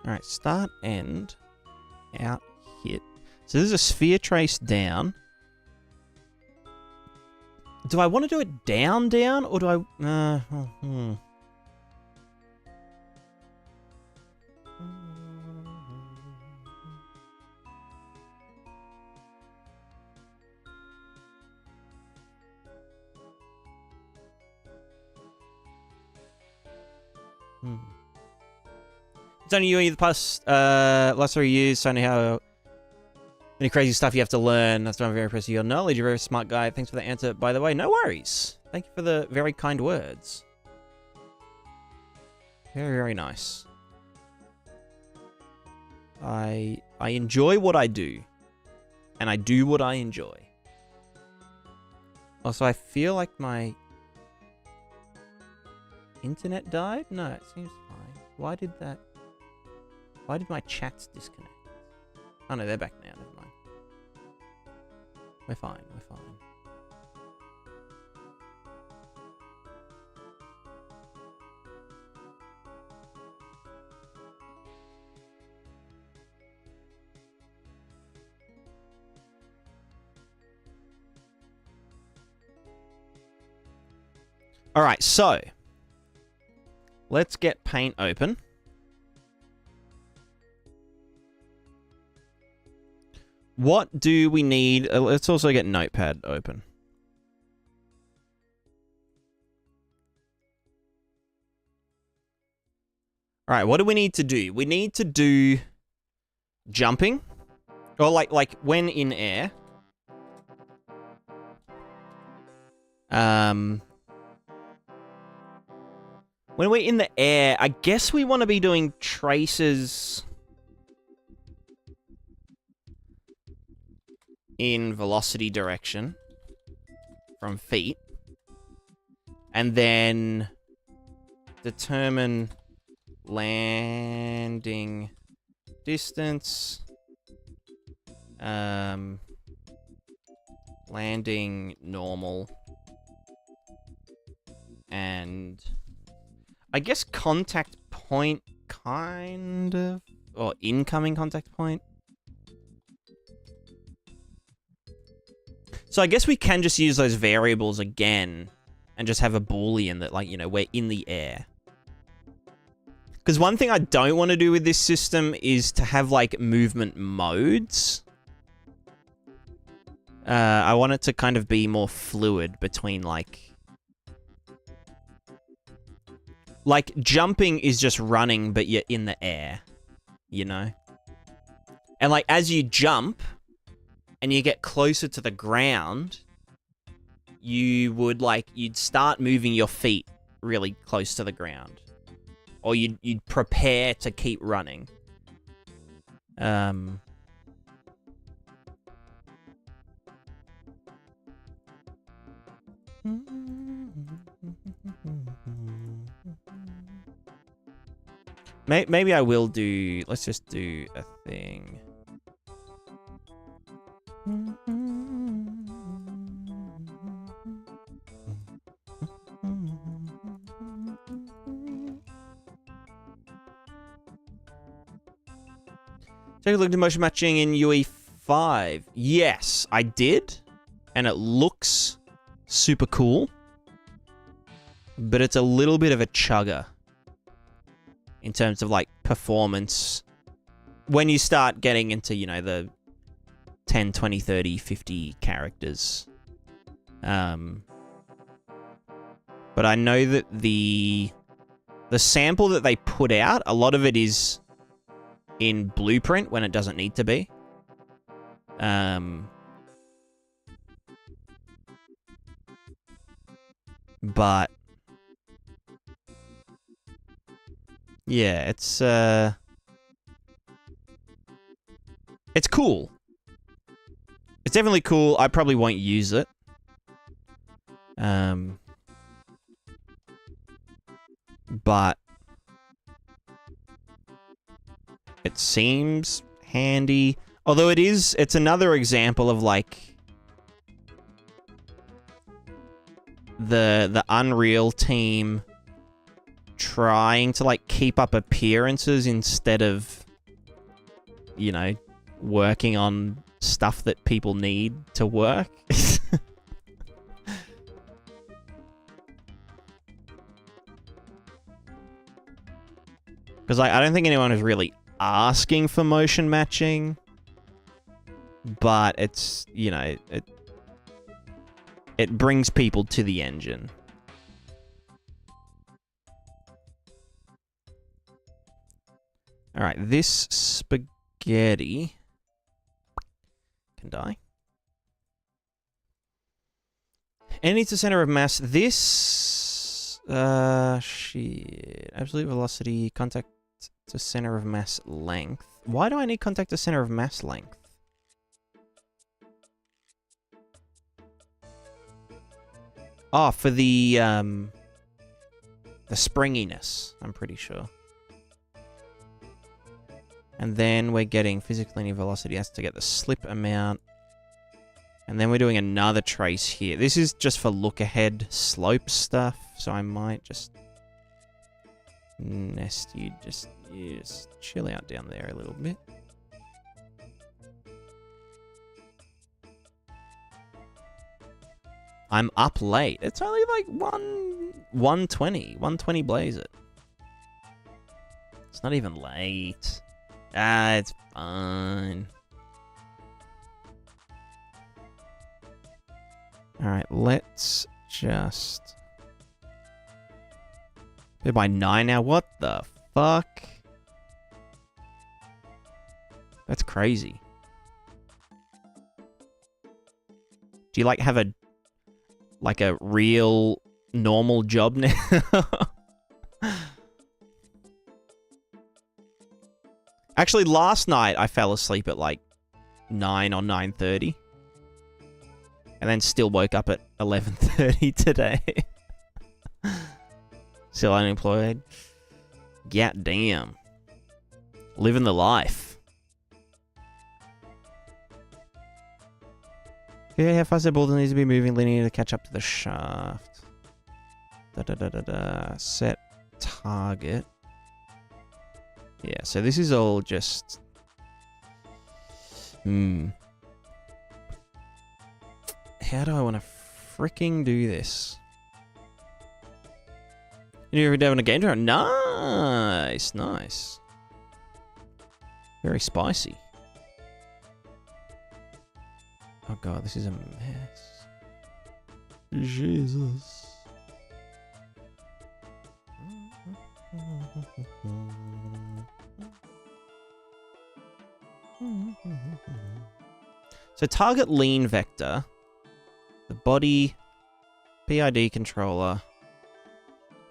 Alright, start, end, out, hit. So there's a sphere trace down. Do I want to do it down, or do I... It's only you the past last 3 years, so I know how many crazy stuff you have to learn. That's why I'm very impressed with your knowledge. You're a very smart guy. Thanks for the answer, by the way. No worries. Thank you for the very kind words. Very, very nice. I enjoy what I do. And I do what I enjoy. Also, I feel like my internet died? No, it seems fine. Why did my chats disconnect? Oh no, they're back now. Never mind. We're fine. We're fine. All right, so let's get Paint open. What do we need? Let's also get Notepad open. All right, what do we need to do? We need to do jumping, or like when in air. When we're in the air, I guess we want to be doing traces in velocity direction from feet. And then determine landing distance. Landing normal. And I guess contact point, kind of, or incoming contact point. So I guess we can just use those variables again and just have a Boolean that, like, you know, we're in the air. Because one thing I don't want to do with this system is to have, like, movement modes. I want it to kind of be more fluid between, like, jumping is just running, but you're in the air, you know? And, like, as you jump and you get closer to the ground, you would, like, you'd start moving your feet really close to the ground. Or you'd prepare to keep running. Maybe I will do... Let's just do a thing. Take a look at motion matching in UE5. Yes, I did. And it looks super cool. But it's a little bit of a chugger. In terms of, like, performance. When you start getting into, you know, the 10, 20, 30, 50 characters. But I know that the sample that they put out, a lot of it is in Blueprint when it doesn't need to be. But yeah, it's cool. It's definitely cool. I probably won't use it. But it seems handy. Although it's another example of, like, the Unreal team trying to, like, keep up appearances instead of, you know, working on stuff that people need to work. Because I don't think anyone is really asking for motion matching, but it's, you know, it brings people to the engine. All right, this spaghetti can die. Any to center of mass. This, shit. Absolute velocity, contact to center of mass length. Why do I need contact to center of mass length? Oh, for the springiness, I'm pretty sure. And then we're getting physical linear velocity. Has to get the slip amount. And then we're doing another trace here. This is just for look-ahead slope stuff, so I might just nest you. Just chill out down there a little bit. I'm up late. It's only like 1:20 blaze it. It's not even late. Ah, it's fine. Alright, let's just... We're by 9 now? What the fuck? That's crazy. Do you, like, have a real, normal job now? Actually, last night, I fell asleep at, like, 9 or 9:30. And then still woke up at 11:30 today. Still unemployed. God damn. Living the life. Yeah, how fast the ball needs to be moving linear to catch up to the shaft. Set target. Yeah, so this is all just... How do I want to freaking do this? You ever done a game drive? Nice, nice. Very spicy. Oh god, this is a mess. Jesus. So target lean vector, the body, PID controller,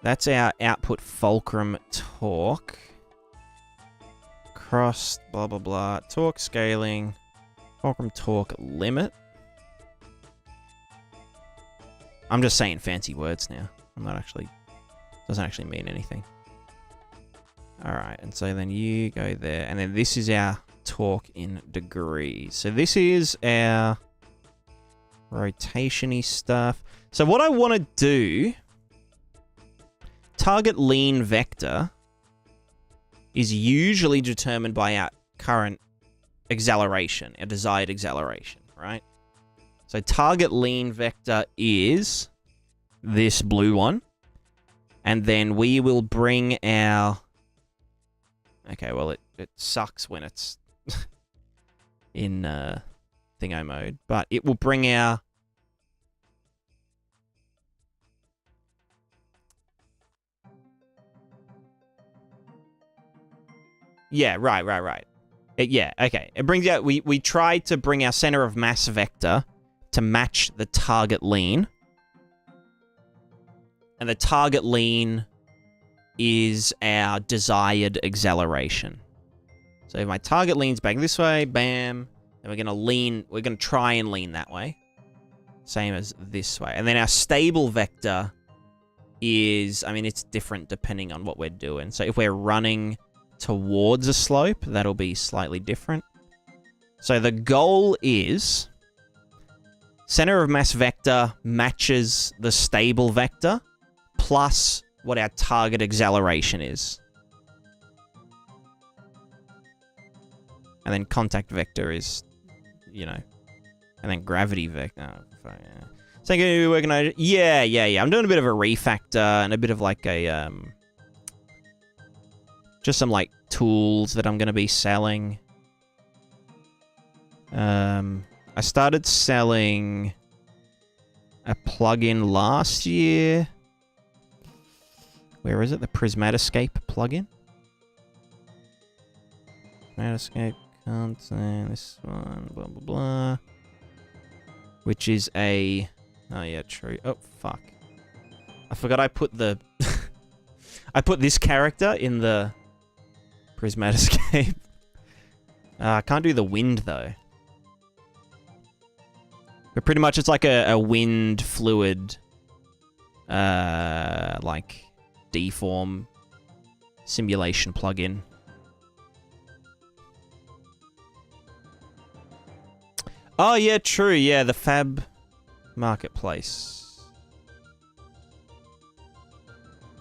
that's our output fulcrum torque, cross, blah blah blah, torque scaling, fulcrum torque limit. I'm just saying fancy words now. I'm not actually, doesn't actually mean anything. Alright, and so then you go there, and then this is our torque in degrees. So this is our rotation-y stuff. So what I want to do, target lean vector is usually determined by our current acceleration, our desired acceleration, right? So target lean vector is this blue one. And then we will bring our... Okay, well, it sucks when it's in thingo mode, but it will bring our... Yeah, right. Yeah, okay. It brings out... We tried to bring our center of mass vector to match the target lean. And the target lean is our desired acceleration. So if my target leans back this way, bam, then we're going to lean... We're going to try and lean that way. Same as this way. And then our stable vector is... I mean, it's different depending on what we're doing. So if we're running towards a slope, that'll be slightly different. So the goal is center of mass vector matches the stable vector plus what our target acceleration is. And then contact vector is, you know, and then gravity vector. Oh, yeah. So I'm going to be working on it. Yeah. I'm doing a bit of a refactor and a bit of like a, just some like tools that I'm going to be selling. I started selling a plugin last year. Where is it? The PrismaticaDev plugin. Prismatiscape content, this one, blah, blah, blah. Which is a... Oh, yeah, true. Oh, fuck. I forgot I put the... I put this character in the Prismatiscape. I can't do the wind, though. But pretty much it's like a wind fluid, like, deform simulation plugin. Oh, yeah, true. Yeah, the Fab Marketplace.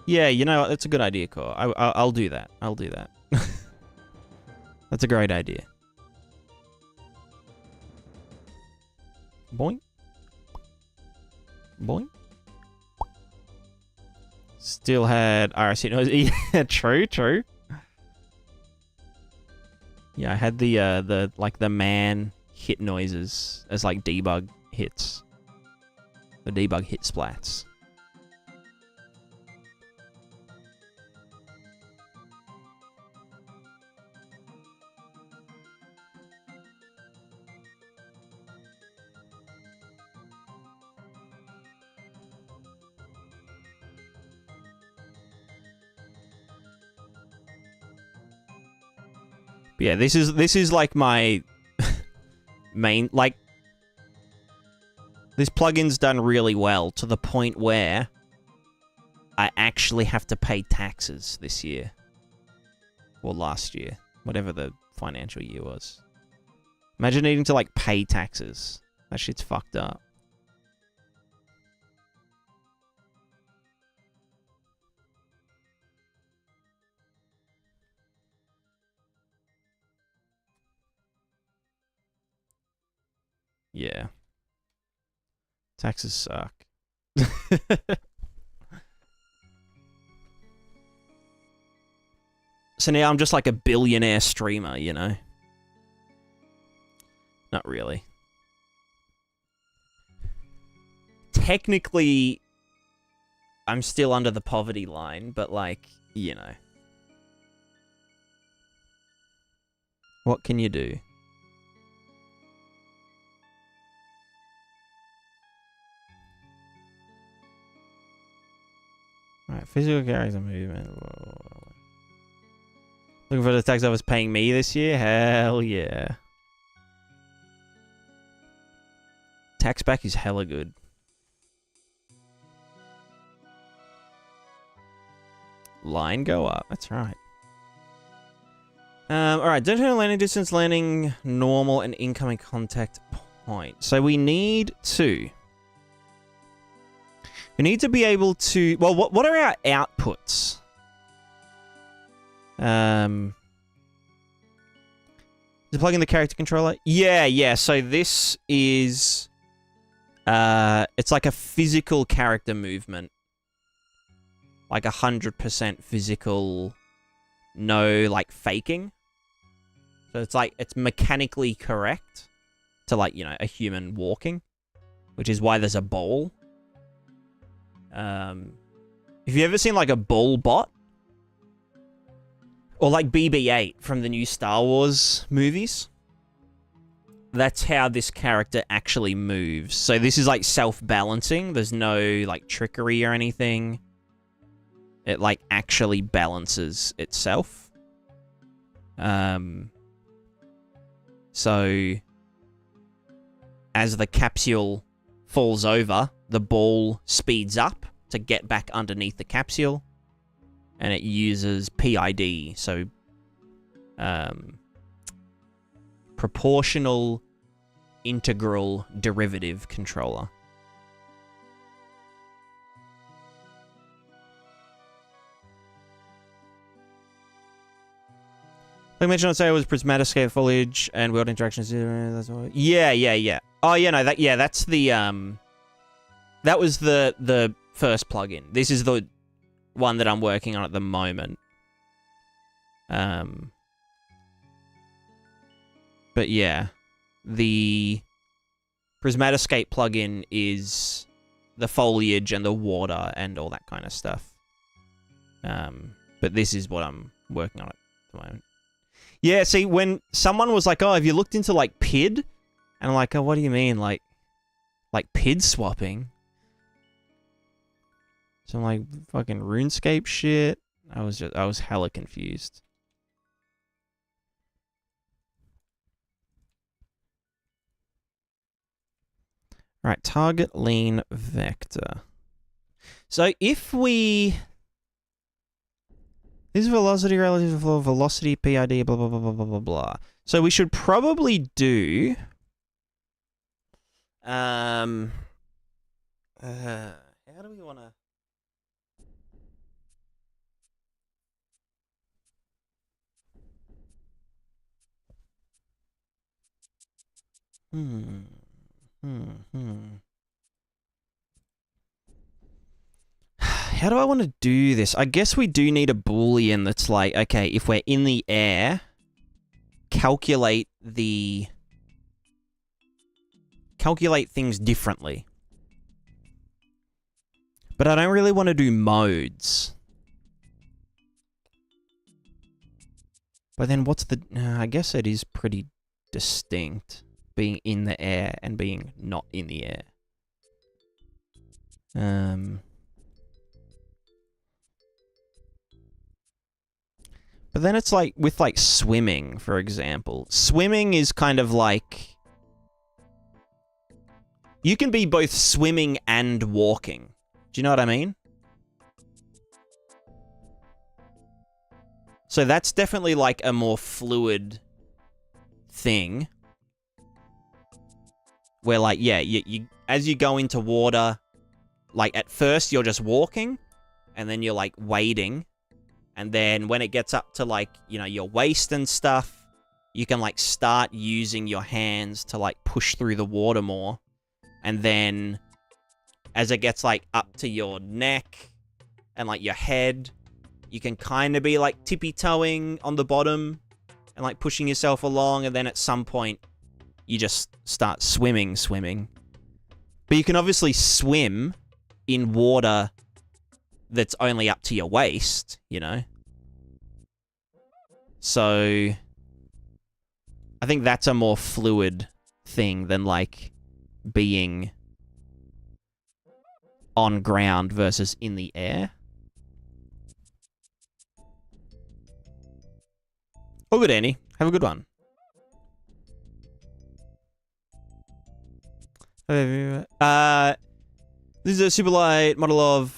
Yeah, you know what? That's a good idea, Core. I'll do that. I'll do that. That's a great idea. Boing. Boing. Still had RC noise. Yeah, true, true. Yeah, I had the like the man hit noises as like debug hits. The debug hit splats. But yeah, this is like my main, like, this plugin's done really well to the point where I actually have to pay taxes this year. Or last year. Whatever the financial year was. Imagine needing to, like, pay taxes. That shit's fucked up. Yeah. Taxes suck. So now I'm just like a billionaire streamer, you know? Not really. Technically, I'm still under the poverty line, but like, you know. What can you do? Alright, physical carries a movement. Looking for the tax office paying me this year? Hell yeah. Tax back is hella good. Line go up. That's right. Alright, don't turn landing distance, landing normal, and incoming contact point. So we need to... We need to be able to... Well, what are our outputs? Is it plugging the character controller? Yeah. So this is... it's like a physical character movement. Like 100% physical, no, like, faking. So it's like, it's mechanically correct to, like, you know, a human walking. Which is why there's a ball. Have you ever seen, like, a ball bot? Or, like, BB-8 from the new Star Wars movies? That's how this character actually moves. So this is, like, self-balancing. There's no, like, trickery or anything. It, like, actually balances itself. So, as the capsule falls over, the ball speeds up to get back underneath the capsule. And it uses PID, so proportional integral derivative controller. Like I mentioned, I'd say it was Prismatiscape foliage and world interactions. Yeah. Oh, yeah, no, that's the that was the first plugin. This is the one that I'm working on at the moment. But yeah, the Prismatiscape plugin is the foliage and the water and all that kind of stuff. But this is what I'm working on at the moment. Yeah, see, when someone was like, oh, have you looked into, like, PID? And I'm like, oh, what do you mean? Like PID swapping? Some, like, fucking RuneScape shit? I was hella confused. Alright, target lean vector. So if we... This is velocity relative to flow, velocity, PID, blah, blah, blah, blah, blah, blah, blah. So we should probably do... how do we want to... How do I want to do this? I guess we do need a Boolean that's like, okay, if we're in the air, calculate things differently. But I don't really want to do modes. But then what's the... I guess it is pretty distinct, being in the air and being not in the air. But then it's like, with like swimming, for example. Swimming is kind of like... You can be both swimming and walking. Do you know what I mean? So that's definitely like a more fluid thing. Where like, yeah, you as you go into water, like at first you're just walking, and then you're like wading. And then when it gets up to like, you know, your waist and stuff, you can like start using your hands to like push through the water more. And then as it gets like up to your neck and like your head, you can kind of be like tippy-toeing on the bottom and like pushing yourself along. And then at some point you just start swimming. But you can obviously swim in water that's only up to your waist, you know? So I think that's a more fluid thing than like being on ground versus in the air. Oh, good, Annie. Have a good one. This is a super light model of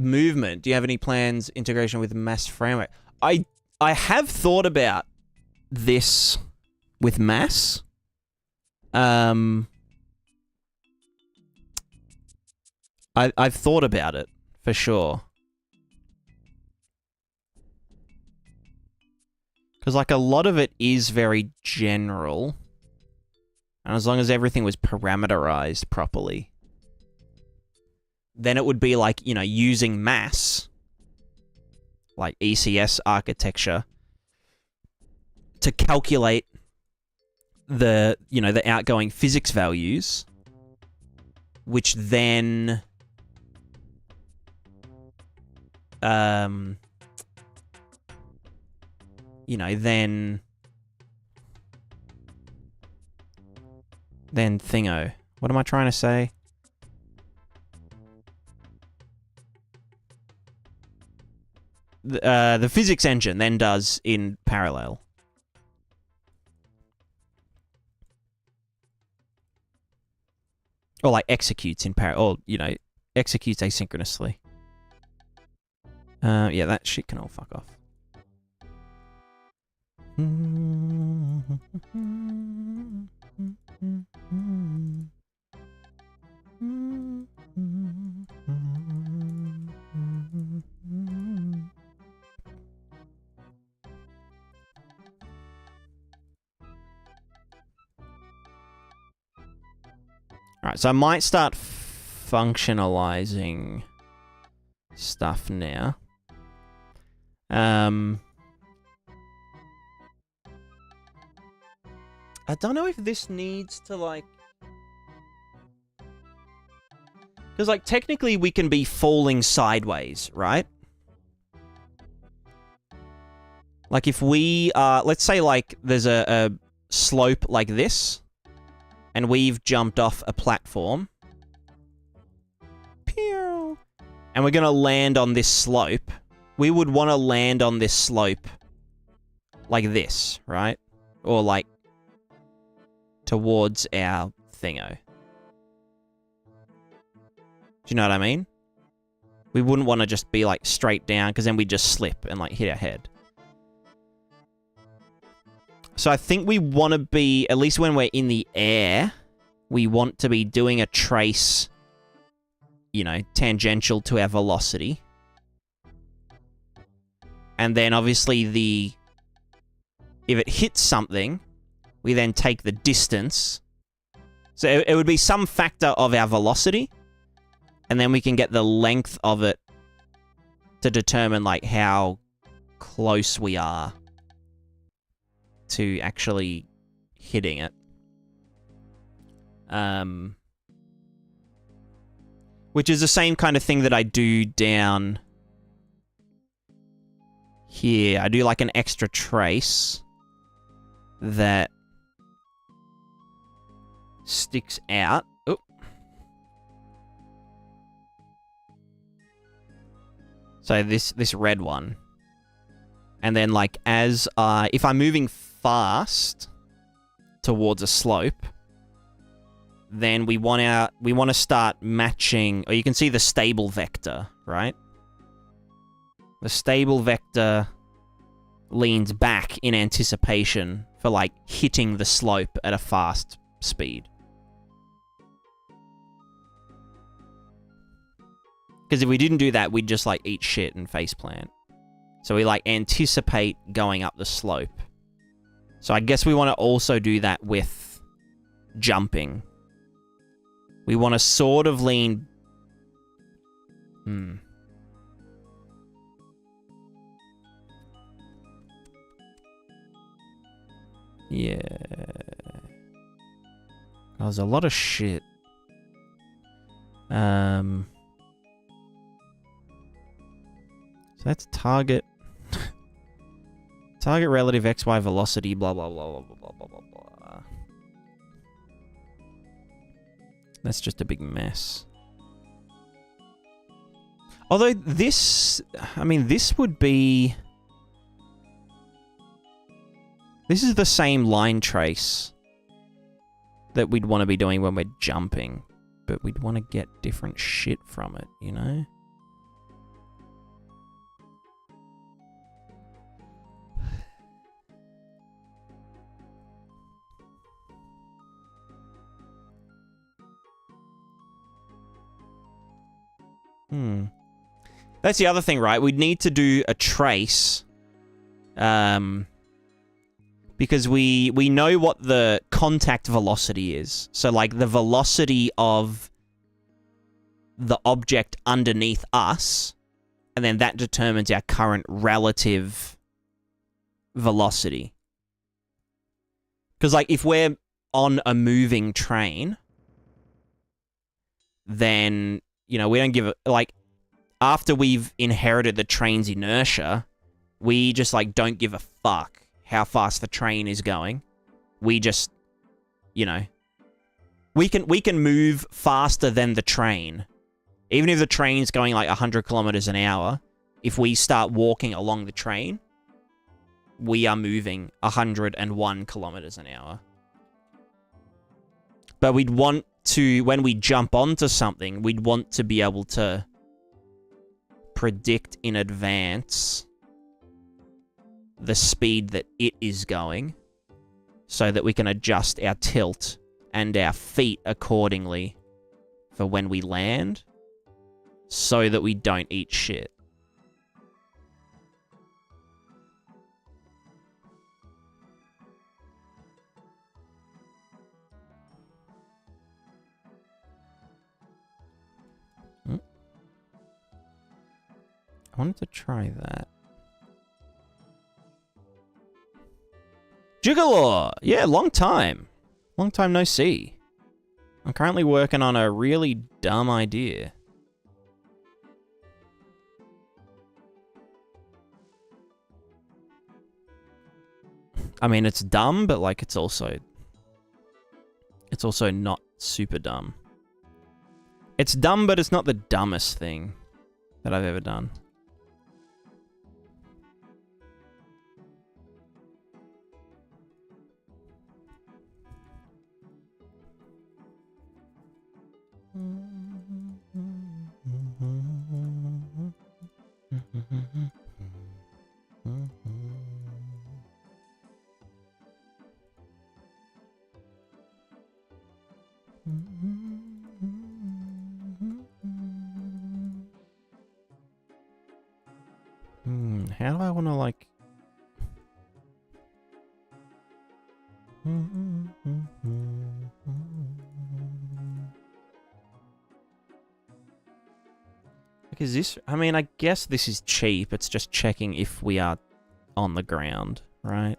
movement. Do you have any plans, integration with mass framework? I have thought about this with mass. I've thought about it, for sure. Because, like, a lot of it is very general. And as long as everything was parameterized properly, then it would be like, you know, using mass, like ECS architecture, to calculate the, you know, the outgoing physics values, which then, you know, then thingo. What am I trying to say? The physics engine then does in parallel. Or like executes in parallel, or, you know, executes asynchronously. Yeah, that shit can all fuck off. Alright, so I might start functionalizing stuff now. I don't know if this needs to, like... Because, like, technically we can be falling sideways, right? Like if we, let's say like there's a slope like this, and we've jumped off a platform. Pew! And we're going to land on this slope. We would want to land on this slope like this, right? Or like towards our thingo. Do you know what I mean? We wouldn't want to just be like straight down because then we'd just slip and like hit our head. So I think we want to be, at least when we're in the air, we want to be doing a trace, you know, tangential to our velocity. And then obviously if it hits something, we then take the distance. So it would be some factor of our velocity, and then we can get the length of it to determine like how close we are to actually hitting it. Which is the same kind of thing that I do down here. I do like an extra trace that sticks out. Oh. So this red one. And then like as if I'm moving fast towards a slope, then we want to start matching, or you can see the stable vector, right? The stable vector leans back in anticipation for like hitting the slope at a fast speed. Because if we didn't do that, we'd just like eat shit and faceplant. So we like anticipate going up the slope. So I guess we want to also do that with jumping. We want to sort of lean... Yeah. There's a lot of shit. So that's target. Target relative XY velocity, blah, blah, blah, blah, blah, blah, blah, blah. That's just a big mess. Although this, I mean, this would be... This is the same line trace that we'd want to be doing when we're jumping, but we'd want to get different shit from it, you know? That's the other thing, right? We'd need to do a trace, because we know what the contact velocity is. So, like, the velocity of the object underneath us, and then that determines our current relative velocity. Because, like, if we're on a moving train, then, you know, we don't give a... Like, after we've inherited the train's inertia, we just, like, don't give a fuck how fast the train is going. We just, you know, we can move faster than the train. Even if the train's going like 100 kilometers an hour, if we start walking along the train, we are moving 101 kilometers an hour. But we'd want to, when we jump onto something, we'd want to be able to predict in advance the speed that it is going, so that we can adjust our tilt and our feet accordingly for when we land, so that we don't eat shit. I wanted to try that. Jiggler! Yeah, long time. Long time no see. I'm currently working on a really dumb idea. I mean, it's dumb, but like it's also not super dumb. It's dumb, but it's not the dumbest thing that I've ever done. How do I want to like... Like, is this... I mean, I guess this is cheap. It's just checking if we are on the ground, right?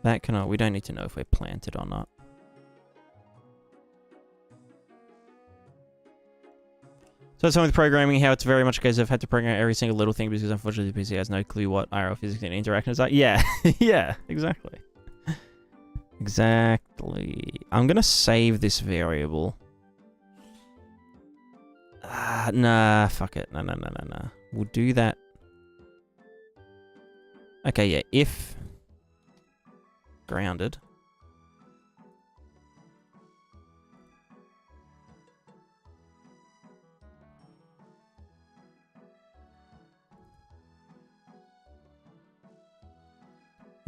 That cannot... We don't need to know if we're planted or not. So it's with programming, how it's very much a case of had to program every single little thing because unfortunately the PC has no clue what IRL physics and interactions are. Yeah, yeah, exactly. Exactly. I'm gonna save this variable. Nah, fuck it. No. We'll do that. Okay, yeah, if grounded.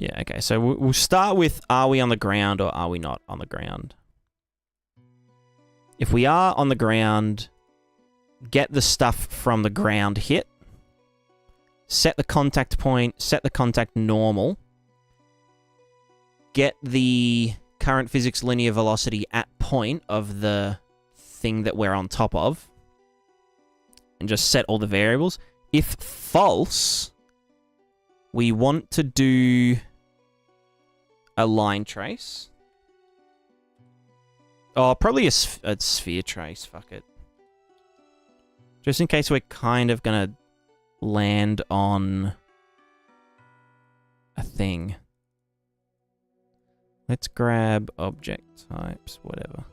Yeah, okay, so we'll start with, are we on the ground or are we not on the ground? If we are on the ground, get the stuff from the ground hit, set the contact point, set the contact normal, get the current physics linear velocity at point of the thing that we're on top of, and just set all the variables. If false, we want to do a line trace. Oh, probably a sphere trace, fuck it. Just in case we're kind of gonna land on a thing. Let's grab object types, whatever.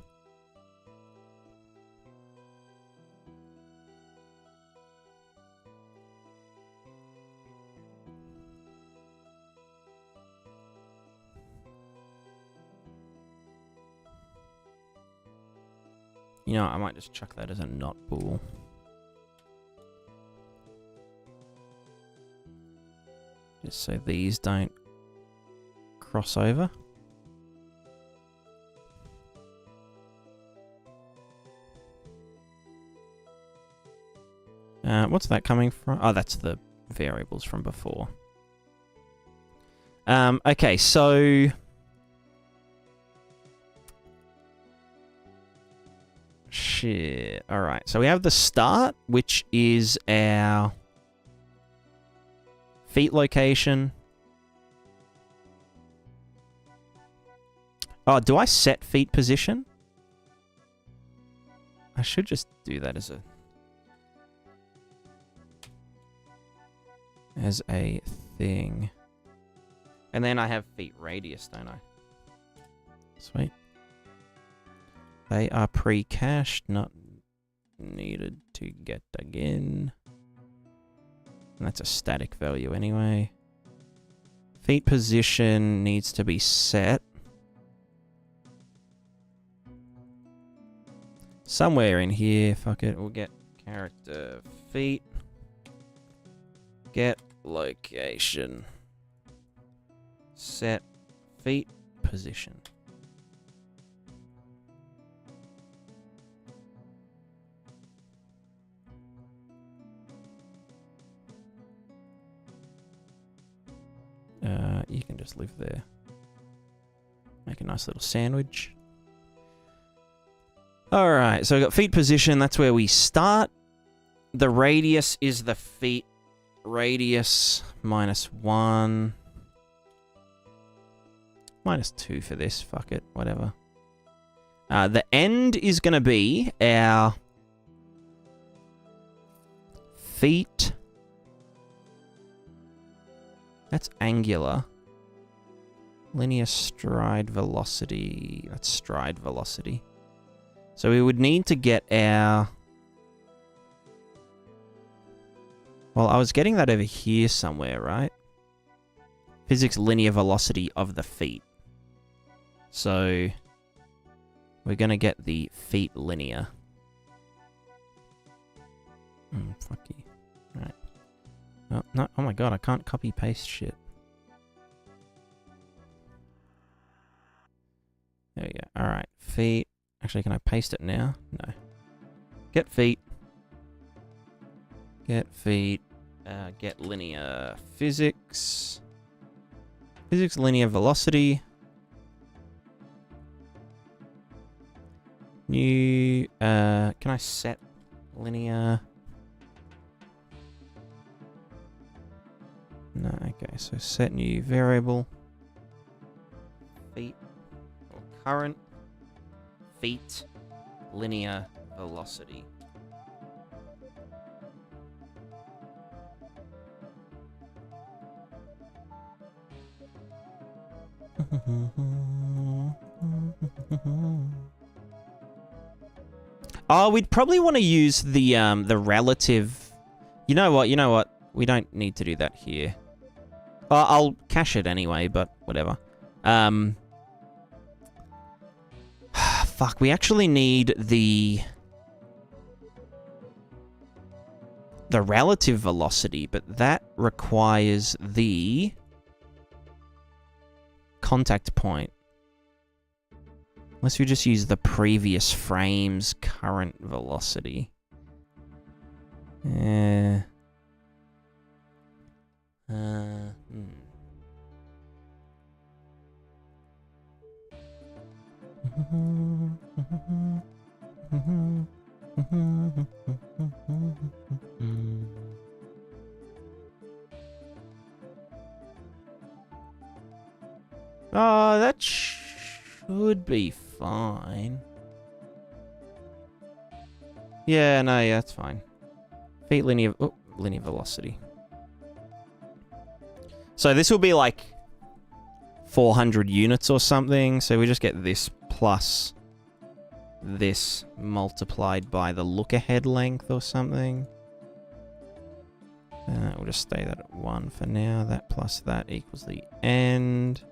You know, I might just chuck that as a not bool. Just so these don't cross over. What's that coming from? Oh, that's the variables from before. Okay, so... Shit. Alright, so we have the start, which is our feet location. Oh, do I set feet position? I should just do that as a thing. And then I have feet radius, don't I? Sweet. They are pre-cached, not needed to get again. And that's a static value anyway. Feet position needs to be set. Somewhere in here, fuck it, we'll get character feet. Get location. Set feet position. You can just live there. Make a nice little sandwich. Alright, so we've got feet position, that's where we start. The radius is the feet radius -1. -2 for this, fuck it, whatever. The end is going to be our feet. That's angular. Linear stride velocity. That's stride velocity. So we would need to get our... Well, I was getting that over here somewhere, right? Physics linear velocity of the feet. So we're going to get the feet linear. Fuck you. Right. Oh, no. Oh my god, I can't copy paste shit. There we go. Alright, feet. Actually, can I paste it now? No. Get feet. Get feet. Get linear physics. Physics linear velocity. New, can I set linear? No, okay, so set new variable. Feet, or current, feet, linear velocity. Oh, we'd probably want to use the relative. You know what? We don't need to do that here. I'll cache it anyway, but whatever. Fuck, we actually need the relative velocity, but that requires the contact point. Unless we just use the previous frame's current velocity. Oh, that should be fine. Yeah, no, yeah, that's fine. Feet linear, linear velocity. So this will be like 400 units or something. So we just get this plus this multiplied by the look ahead length or something. We'll just stay that at 1 for now. That plus that equals the end.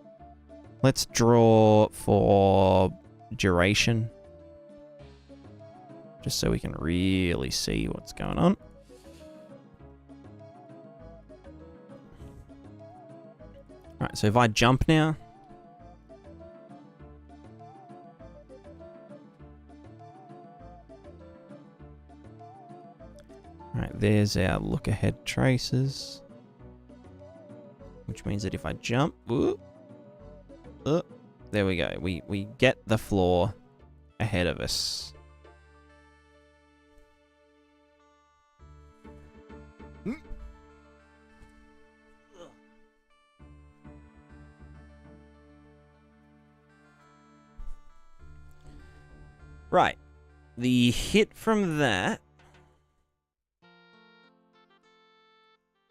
Let's draw for duration. Just so we can really see what's going on. Alright, so if I jump now. Alright, there's our look ahead traces. Which means that if I jump, there we go. We get the floor ahead of us. Right. The hit from that,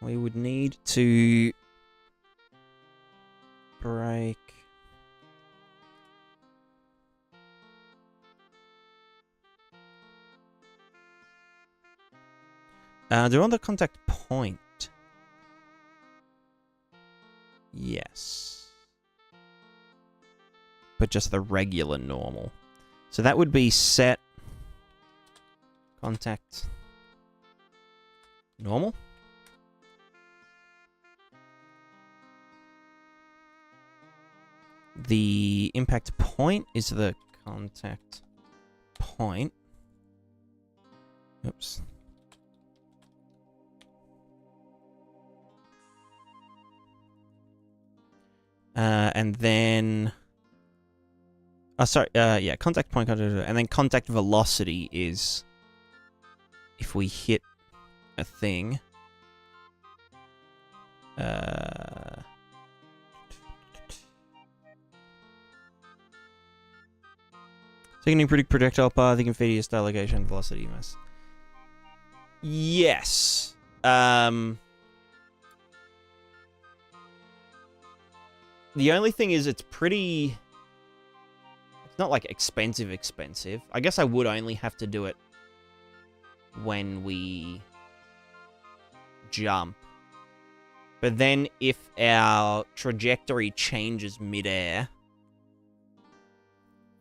we would need to break. They're on the contact point. Yes. But just the regular normal. So that would be set contact normal. The impact point is the contact point. Oops. And then... Oh, sorry, yeah, contact point, and then contact velocity is if we hit a thing. So you can predict projectile path, you can feed your star location, velocity, mass. Yes. The only thing is it's not like expensive. I guess I would only have to do it when we jump. But then if our trajectory changes midair,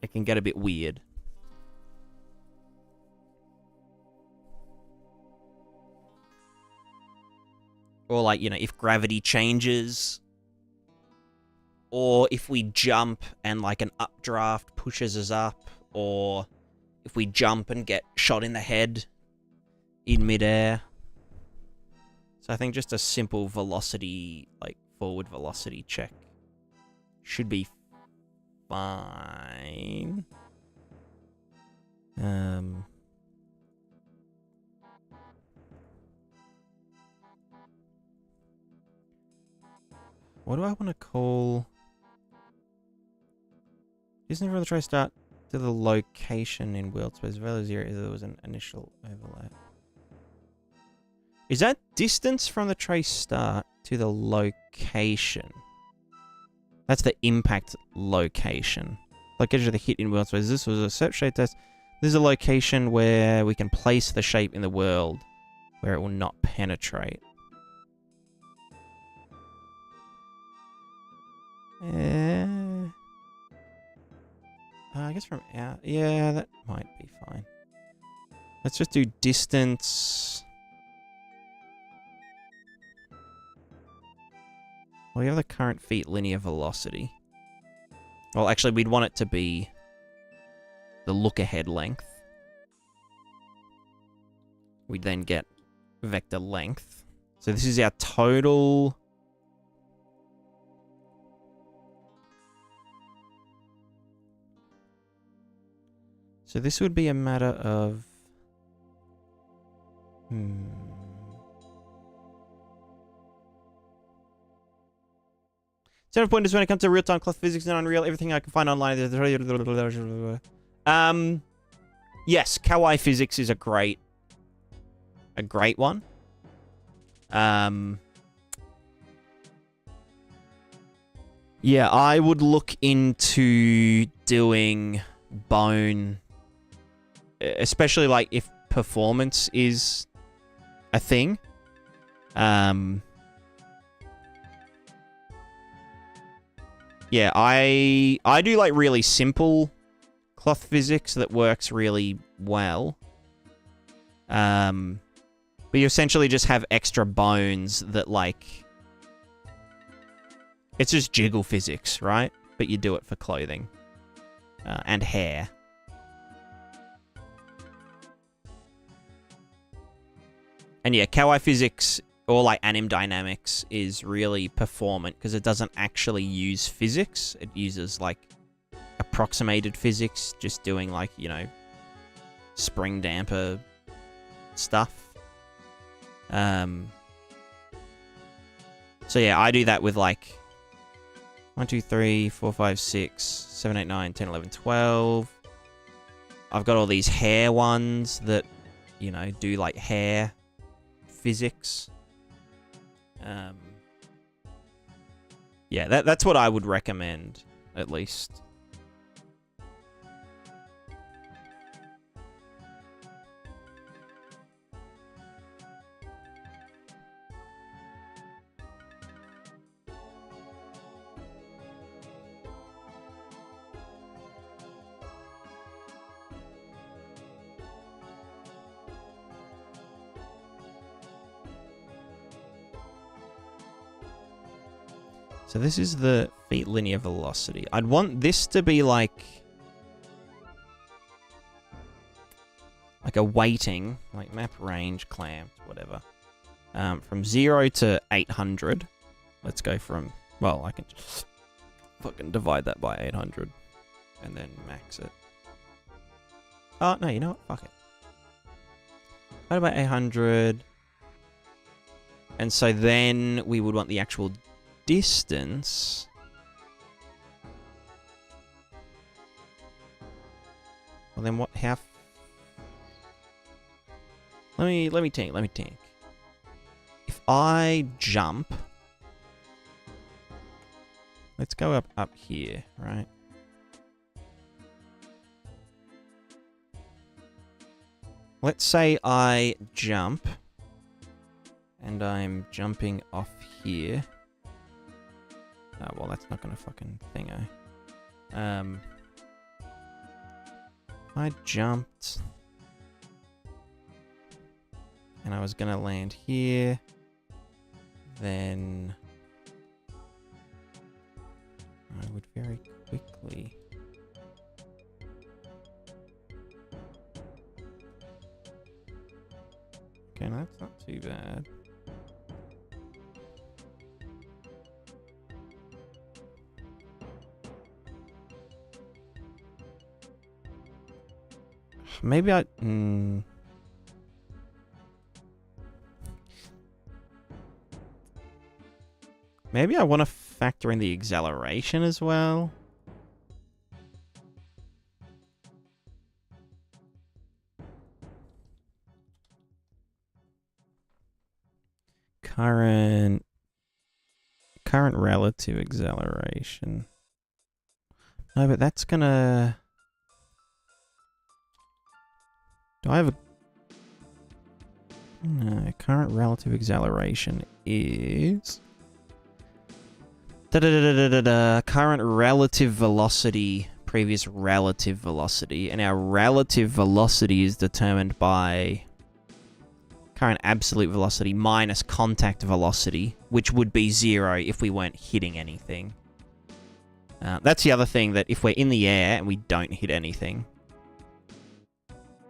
it can get a bit weird. Or like, if gravity changes, or if we jump and like an updraft pushes us up, or if we jump and get shot in the head in midair. So I think just a simple velocity, like forward velocity check should be fine. What do I want to call? Isn't it from the try start to the location in world space? Value 0 is there was an initial overlap. Is that distance from the trace start to the location? That's the impact location. Location of the hit in world space. This was a set shape test. This is a location where we can place the shape in the world where it will not penetrate. I guess from out. Yeah, that might be fine. Let's just do distance. Well, we have the current feet linear velocity. Well, actually, we'd want it to be the look-ahead length. We'd then get vector length. So this is our total. So this would be a matter of... 7 point is when it comes to real-time cloth physics and Unreal, everything I can find online. Yes, kawaii physics is a great one. Yeah, I would look into doing bone, especially like if performance is a thing. Yeah, I do like really simple cloth physics that works really well. But you essentially just have extra bones that like... It's just jiggle physics, right? But you do it for clothing. And hair. And yeah, kawaii physics... or like anim dynamics is really performant because it doesn't actually use physics. It uses like approximated physics, just doing like, spring damper stuff. So yeah, I do that with like 1, 2, 3, 4, 5, 6, 7, 8, 9, 10, 11, 12. I've got all these hair ones that, do like hair physics. Yeah, that's what I would recommend, at least. So this is the feet linear velocity. I'd want this to be like a weighting, like map range, clamped, whatever. From 0 to 800. Let's go from, well, I can just fucking divide that by 800 and then max it. Oh, no, you know what? Fuck it. Divided by 800. And so then we would want the actual distance. Well, then what? How? Let me think. I jump... Let's go up here, right? Let's say I jump, and I'm jumping off here. Oh, well, that's not gonna fucking thingo. I jumped, and I was gonna land here, then I would very quickly... Okay, no, that's not too bad. Maybe I... Maybe I want to factor in the acceleration as well. Current relative acceleration. No, but that's gonna... Do I have a... No, current relative acceleration is... Current relative velocity, previous relative velocity, and our relative velocity is determined by current absolute velocity minus contact velocity, which would be 0 if we weren't hitting anything. That's the other thing, that if we're in the air and we don't hit anything,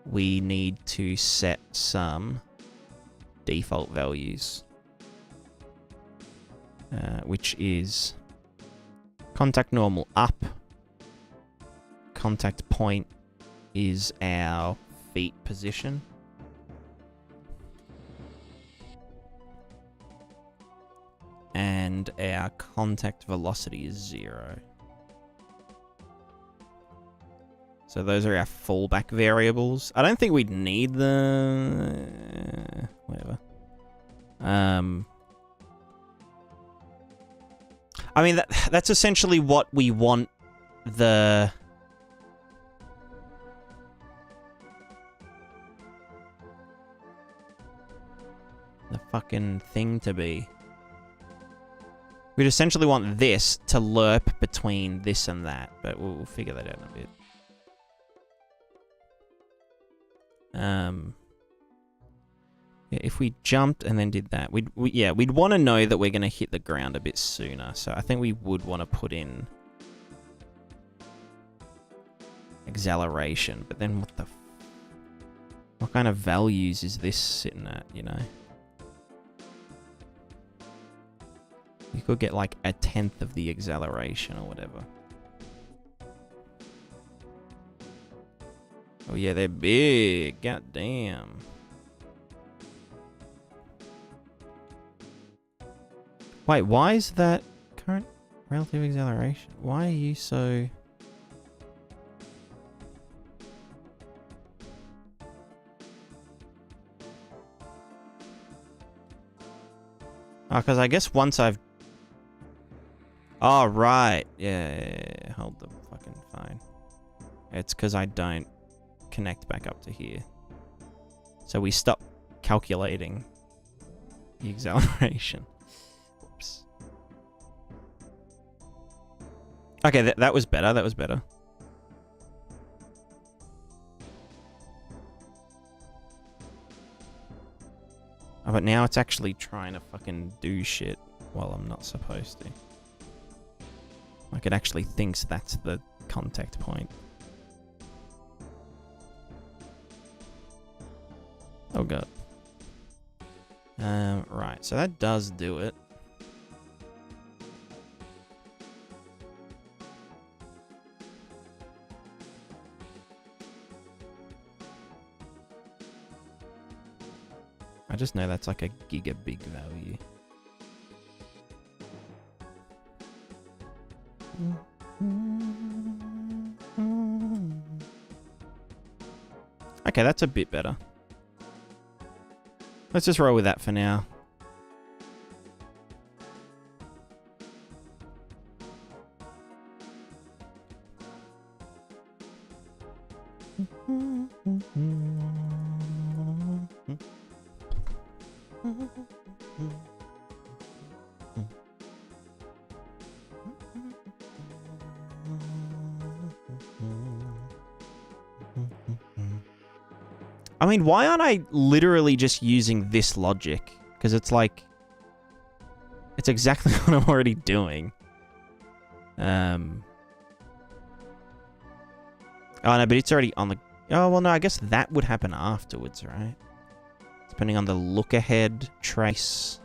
we need to set some default values. Which is contact normal up, contact point is our feet position, and our contact velocity is 0. So those are our fallback variables. I don't think we'd need the... whatever. I mean, that's essentially what we want the fucking thing to be. We'd essentially want this to lerp between this and that, but we'll figure that out in a bit. Yeah, if we jumped and then did that, we'd want to know that we're going to hit the ground a bit sooner. So I think we would want to put in acceleration. But then what kind of values is this sitting at, you know? You could get like 1/10 of the acceleration or whatever. Oh yeah, they're big. God damn. Wait, why is that current relative acceleration? Why are you so... Oh, because I guess once I've... Oh, right. Yeah. Hold the fucking phone. It's because I don't connect back up to here. So we stop calculating the acceleration. Whoops. Okay, that was better. That was better. Oh, but now it's actually trying to fucking do shit while I'm not supposed to. Like, it actually thinks that's the contact point. Oh god. Right, so that does do it. I just know that's like a giga big value. Okay, that's a bit better. Let's just roll with that for now. I mean, why aren't I literally just using this logic? Because it's like... It's exactly what I'm already doing. Oh, no, but it's already on the... Oh, well, no, I guess that would happen afterwards, right? Depending on the look-ahead trace.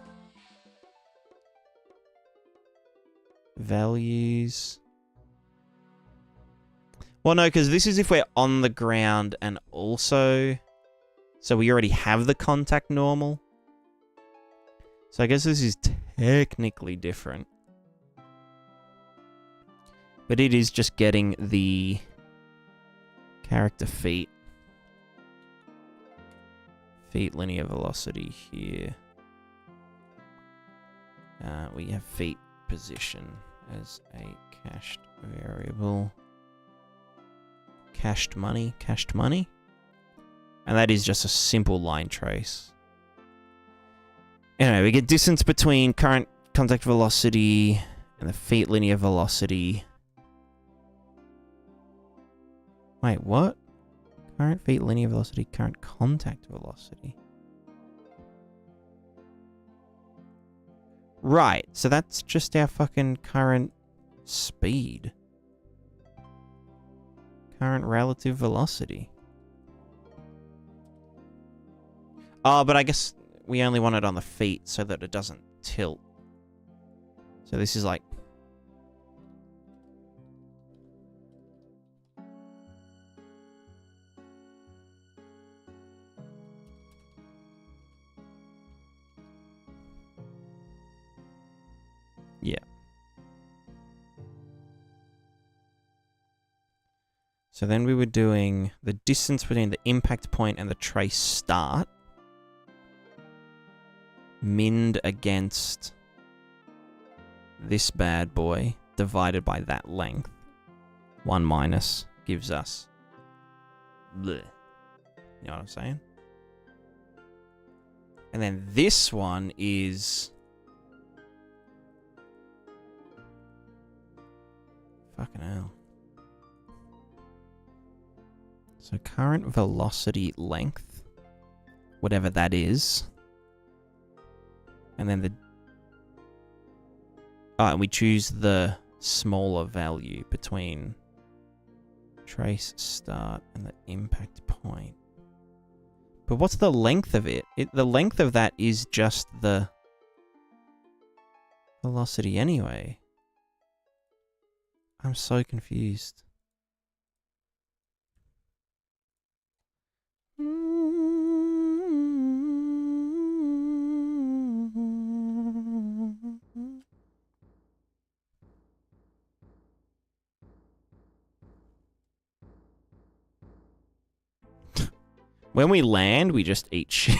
Values. Well, no, because this is if we're on the ground and also... So we already have the contact normal. So I guess this is technically different. But it is just getting the character feet. Feet linear velocity here. We have feet position as a cached variable. Cached money. And that is just a simple line trace. Anyway, we get distance between current contact velocity and the feet linear velocity. Wait, what? Current feet linear velocity, current contact velocity. Right, so that's just our fucking current speed. Current relative velocity. Oh, but I guess we only want it on the feet so that it doesn't tilt. So this is like... Yeah. So then we were doing the distance between the impact point and the trace start. Minned against this bad boy divided by that length. 1 minus gives us... Bleh. You know what I'm saying? And then this one is... Fucking hell. So current velocity length, whatever that is. And then the... Oh, and we choose the smaller value between trace start and the impact point. But what's the length of it? The length of that is just the velocity anyway. I'm so confused. When we land, we just eat shit.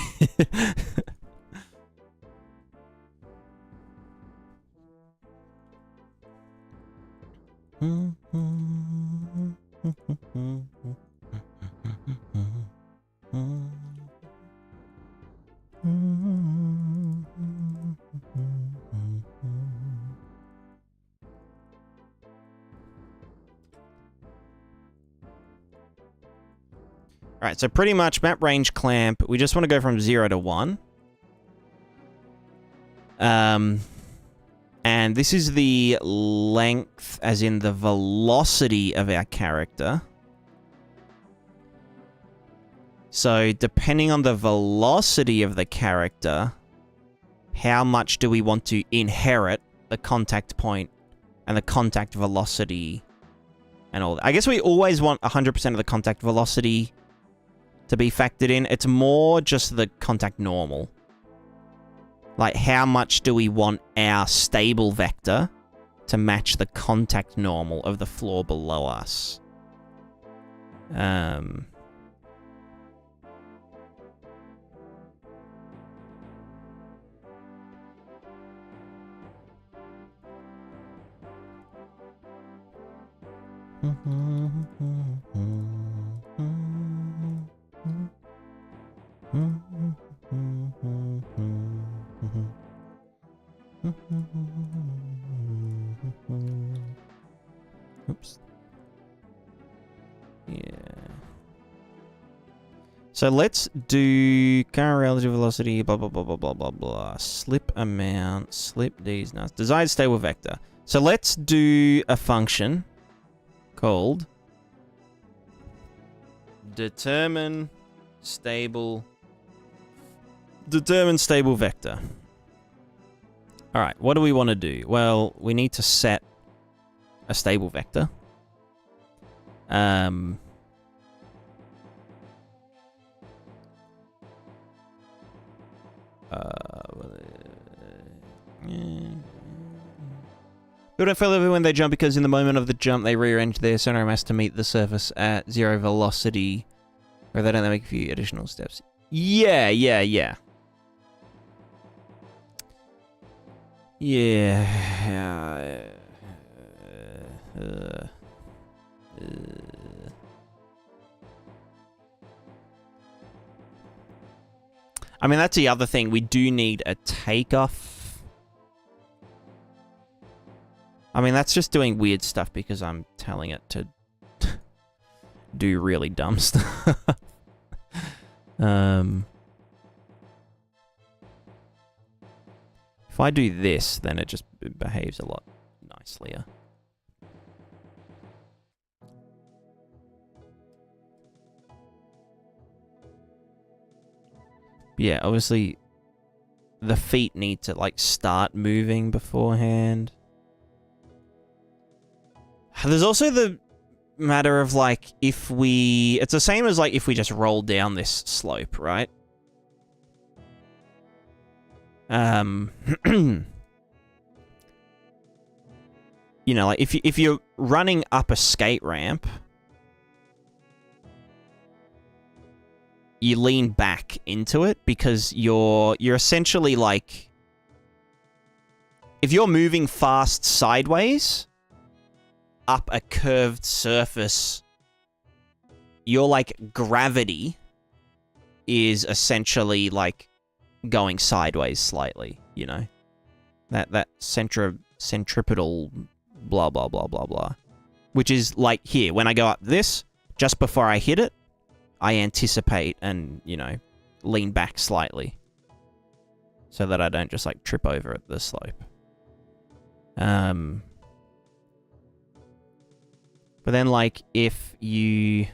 Alright, so pretty much map range clamp, we just want to go from 0 to 1. And this is the length, as in the velocity of our character. So, depending on the velocity of the character, how much do we want to inherit the contact point and the contact velocity and all that. I guess we always want 100% of the contact velocity to be factored in. It's more just the contact normal. Like, how much do we want our stable vector to match the contact normal of the floor below us? Oops. Yeah. So let's do current relative velocity, blah, blah, blah, blah, blah, blah, blah. Slip amount, slip D's nuts. Desired stable vector. So let's do a function called determine stable vector. All right, what do we want to do? Well, we need to set a stable vector. People don't fail over when they jump because in the moment of the jump they rearrange their center of mass to meet the surface at 0 velocity, or they don't make a few additional steps. Yeah. I mean, that's the other thing. We do need a takeoff. I mean, that's just doing weird stuff because I'm telling it to do really dumb stuff. If I do this, then it just behaves a lot nicelier. Yeah, obviously the feet need to like start moving beforehand. There's also the matter of like if we... It's the same as like if we just roll down this slope, right? You know, like if you're running up a skate ramp, you lean back into it because you're essentially like, if you're moving fast sideways up a curved surface, your like gravity is essentially like going sideways slightly, you know? That centripetal blah blah blah blah blah. Which is like here, when I go up this, just before I hit it, I anticipate and, you know, lean back slightly. So that I don't just like trip over at the slope. But then like if you...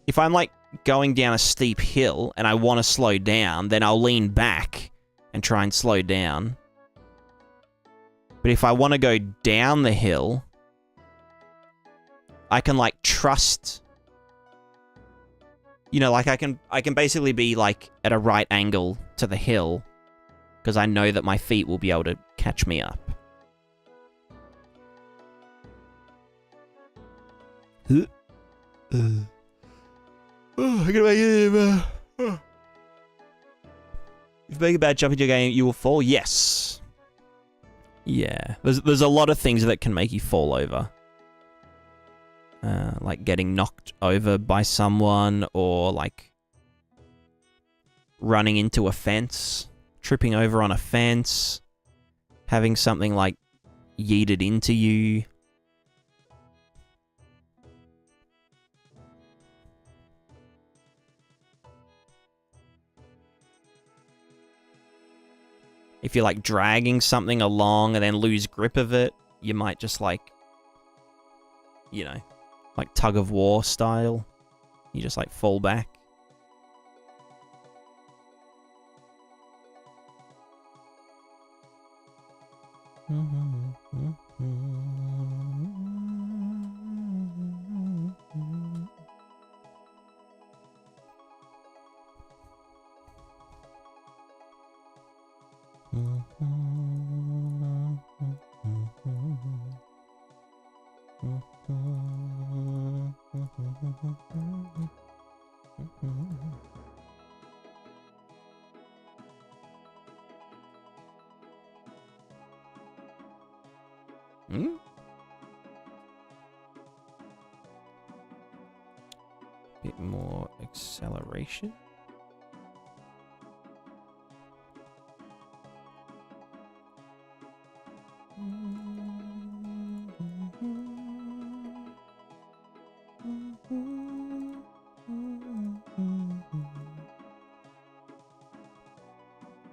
If I'm like going down a steep hill and I want to slow down, then I'll lean back and try and slow down. But if I want to go down the hill, I can like trust, you know, like I can basically be like at a right angle to the hill because I know that my feet will be able to catch me up. I gotta make it. If you make a bad jump in your game, you will fall. Yes. Yeah. There's a lot of things that can make you fall over. Like getting knocked over by someone, or like running into a fence, tripping over on a fence, having something like yeeted into you. If you're like dragging something along and then lose grip of it, you might just like, you know, like tug of war style. You just like fall back. Hmm? Bit more acceleration.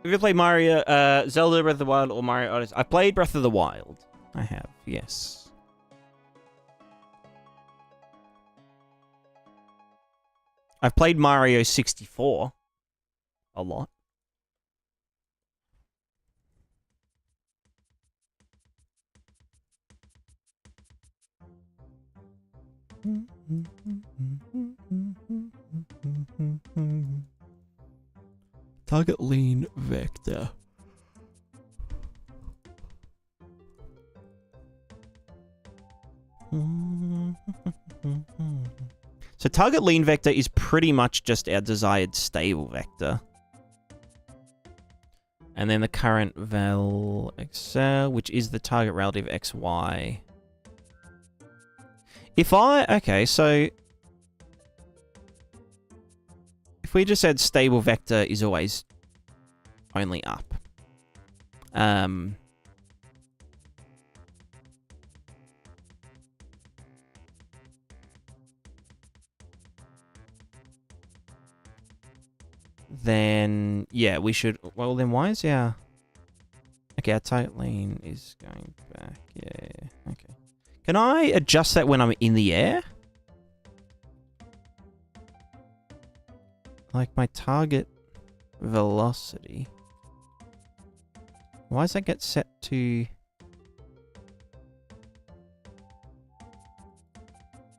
Have you played Mario, Zelda Breath of the Wild or Mario Odyssey? I played Breath of the Wild. I have, yes. I've played Mario 64 a lot. Target lean vector. So target lean vector is pretty much just our desired stable vector. And then the current vel xl, which is the target relative xy. Okay, so if we just said stable vector is always only up. Then, yeah, we should... Well, then why is our... Okay, our target lean is going back. Yeah, okay. Can I adjust that when I'm in the air? Like my target velocity. Why does that get set to...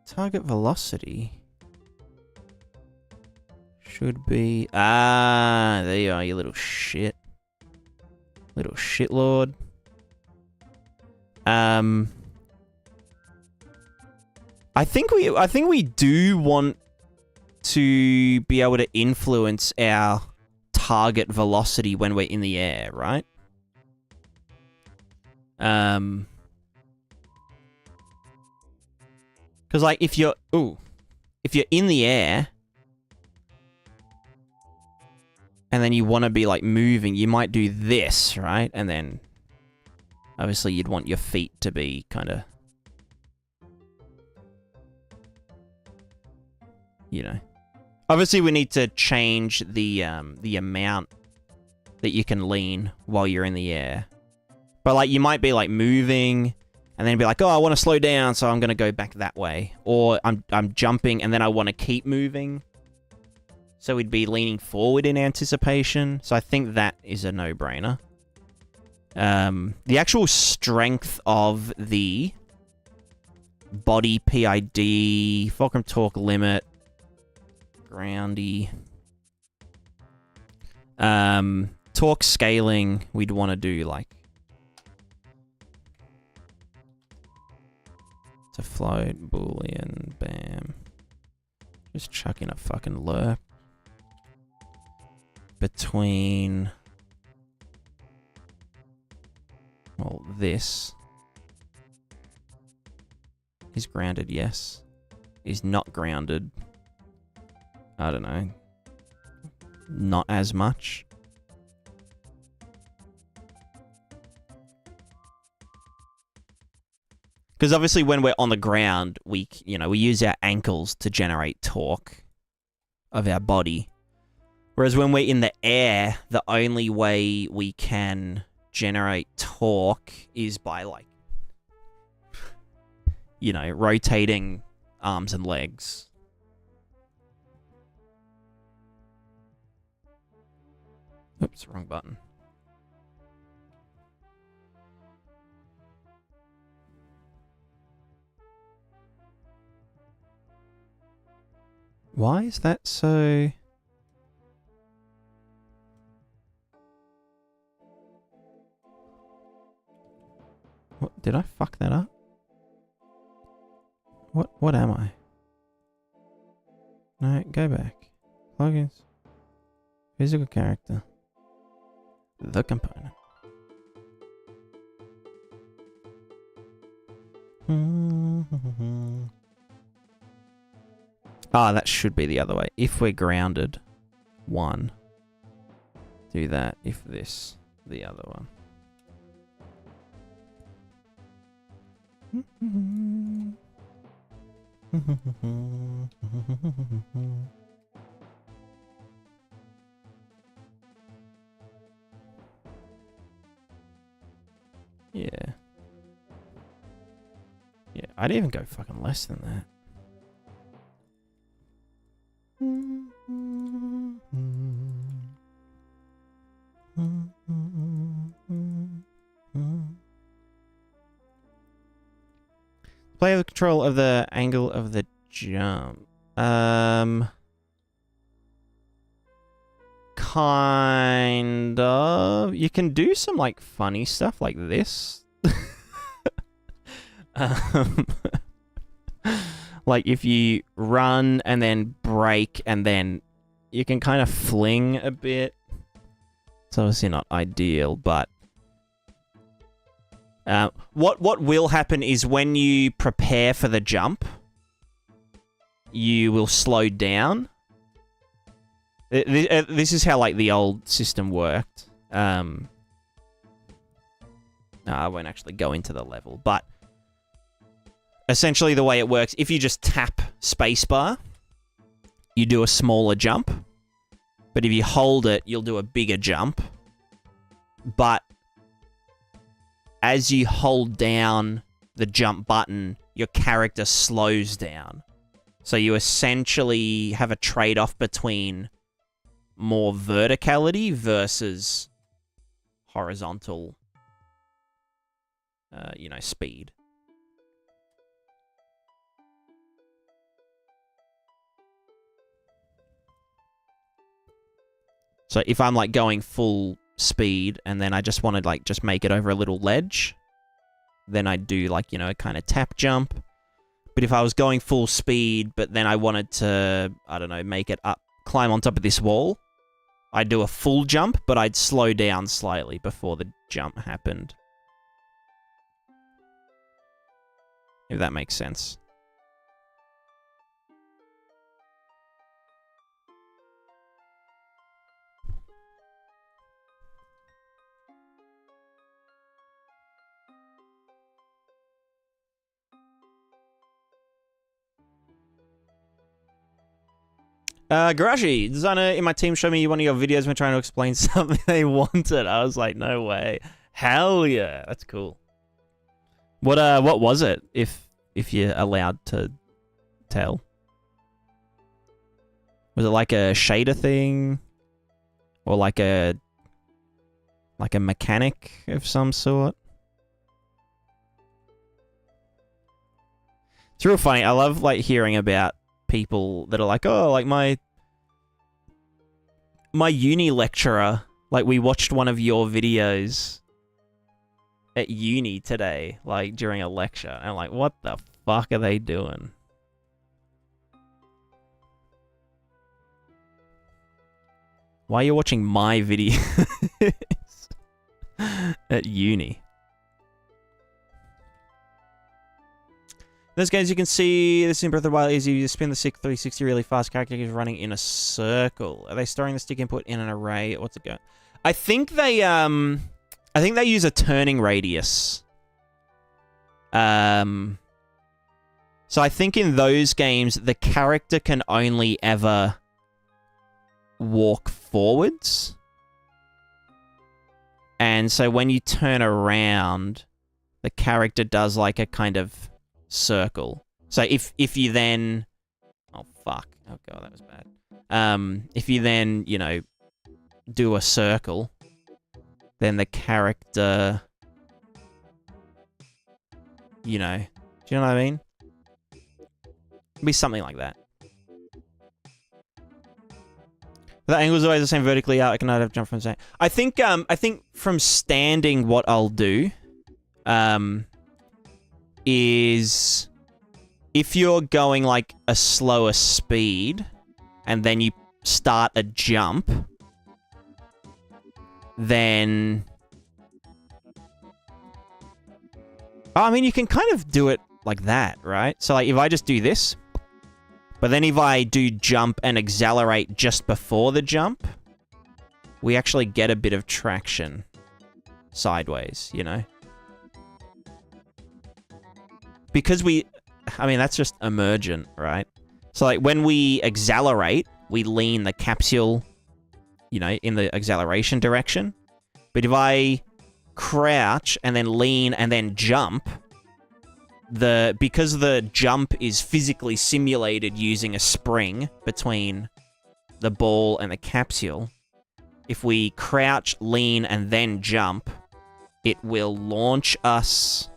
Target velocity should be... Ah, there you are, you little shit. Little shitlord. I think we do want to be able to influence our target velocity when we're in the air, right? Because like if you're in the air and then you want to be like moving, you might do this, right? And then obviously you'd want your feet to be kind of, you know. Obviously we need to change the amount that you can lean while you're in the air. But like you might be like moving and then be like, "Oh, I want to slow down, so I'm going to go back that way." Or I'm jumping and then I want to keep moving. So we'd be leaning forward in anticipation. So I think that is a no-brainer. The actual strength of the body PID, fulcrum torque limit, groundy, torque scaling, we'd want to do like to float, boolean, bam. Just chuck in a fucking lerp. Between... Well, this is grounded, yes. Is not grounded. I don't know. Not as much. Because obviously when we're on the ground, we use our ankles to generate torque of our body. Whereas when we're in the air, the only way we can generate torque is by, like, you know, rotating arms and legs. Oops, wrong button. Why is that so... What, did I fuck that up? What am I? No, go back. Plugins. Physical character. The component. Ah, that should be the other way. If we're grounded, 1. Do that. If this, the other one. Yeah. Yeah, I'd even go fucking less than that. Play with control of the angle of the jump. Kind of. You can do some like funny stuff like this. Like if you run and then brake and then you can kind of fling a bit. It's obviously not ideal, but what will happen is when you prepare for the jump, you will slow down. This is how like the old system worked. No, I won't actually go into the level, but essentially the way it works, if you just tap spacebar, you do a smaller jump. But if you hold it, you'll do a bigger jump. But as you hold down the jump button, your character slows down. So you essentially have a trade-off between more verticality versus horizontal, speed. So if I'm like going full speed and then I just want to like just make it over a little ledge, then I do like, a kind of tap jump. But if I was going full speed, but then I wanted to, I don't know, make it up, climb on top of this wall, I'd do a full jump, but I'd slow down slightly before the jump happened. If that makes sense. Garashi, designer in my team showed me one of your videos when trying to explain something they wanted. I was like, no way. Hell yeah. That's cool. What was it, if you're allowed to tell? Was it like a shader thing? Or like a mechanic of some sort? It's real funny. I love like hearing about people that are like, oh, like my uni lecturer, like we watched one of your videos at uni today, like during a lecture. And I'm like, what the fuck are they doing? Why are you watching my videos at uni? In those games, you can see this in Breath of the Wild is you spin the stick 360 really fast. Character is running in a circle. Are they storing the stick input in an array? What's it going? I think they use a turning radius. So I think in those games the character can only ever walk forwards. And so when you turn around, the character does like a kind of circle. So if you then, oh fuck, oh god, that was bad. If you then, do a circle, then the character, do you know what I mean? It'd be something like that. The angle's always the same vertically out. I cannot have jump from standing. I think from standing, what I'll do, is if you're going like a slower speed and then you start a jump, then I mean you can kind of do it like that, right? So like if I just do this, but then if I do jump and accelerate just before the jump, we actually get a bit of traction sideways, you know? Because I mean, that's just emergent, right? So like when we accelerate, we lean the capsule, you know, in the acceleration direction. But if I crouch and then lean and then jump, because the jump is physically simulated using a spring between the ball and the capsule, if we crouch, lean, and then jump, it will launch us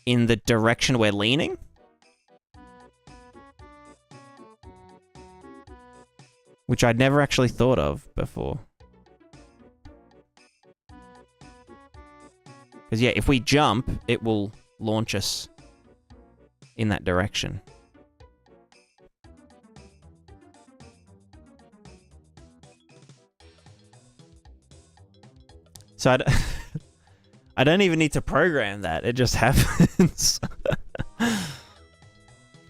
in the direction we're leaning. Which I'd never actually thought of before. Because, yeah, if we jump, it will launch us in that direction. So I don't even need to program that. It just happens.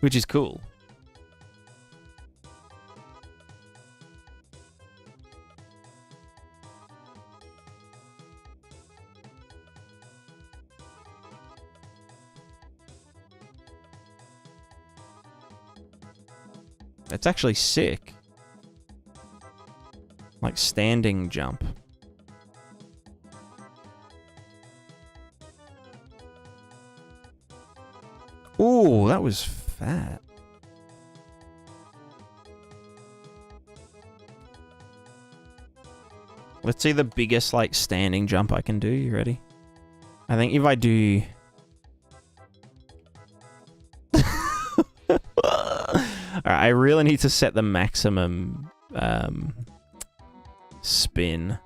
Which is cool. It's actually sick. Like standing jump. Ooh, that was fat. Let's see the biggest, like, standing jump I can do. You ready? I think if I do... Alright, I really need to set the maximum spin.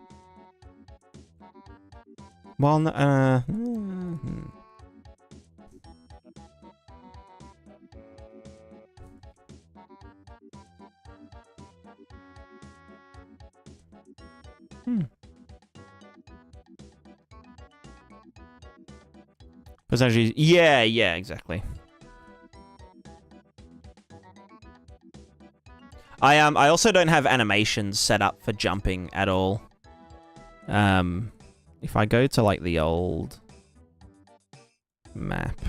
Well, Percentage, yeah, exactly. I also don't have animations set up for jumping at all. If I go to like the old map.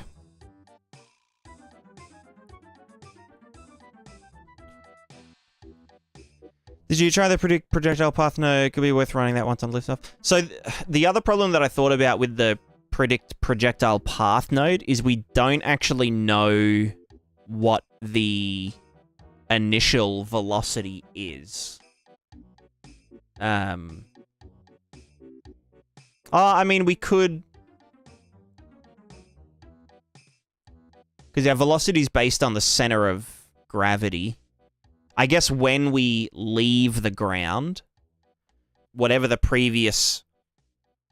Did you try the predict projectile path? No, it could be worth running that once on lift off. So the other problem that I thought about with the predict projectile path node is we don't actually know what the initial velocity is. I mean, we could... Because our velocity is based on the center of gravity. I guess when we leave the ground, whatever the previous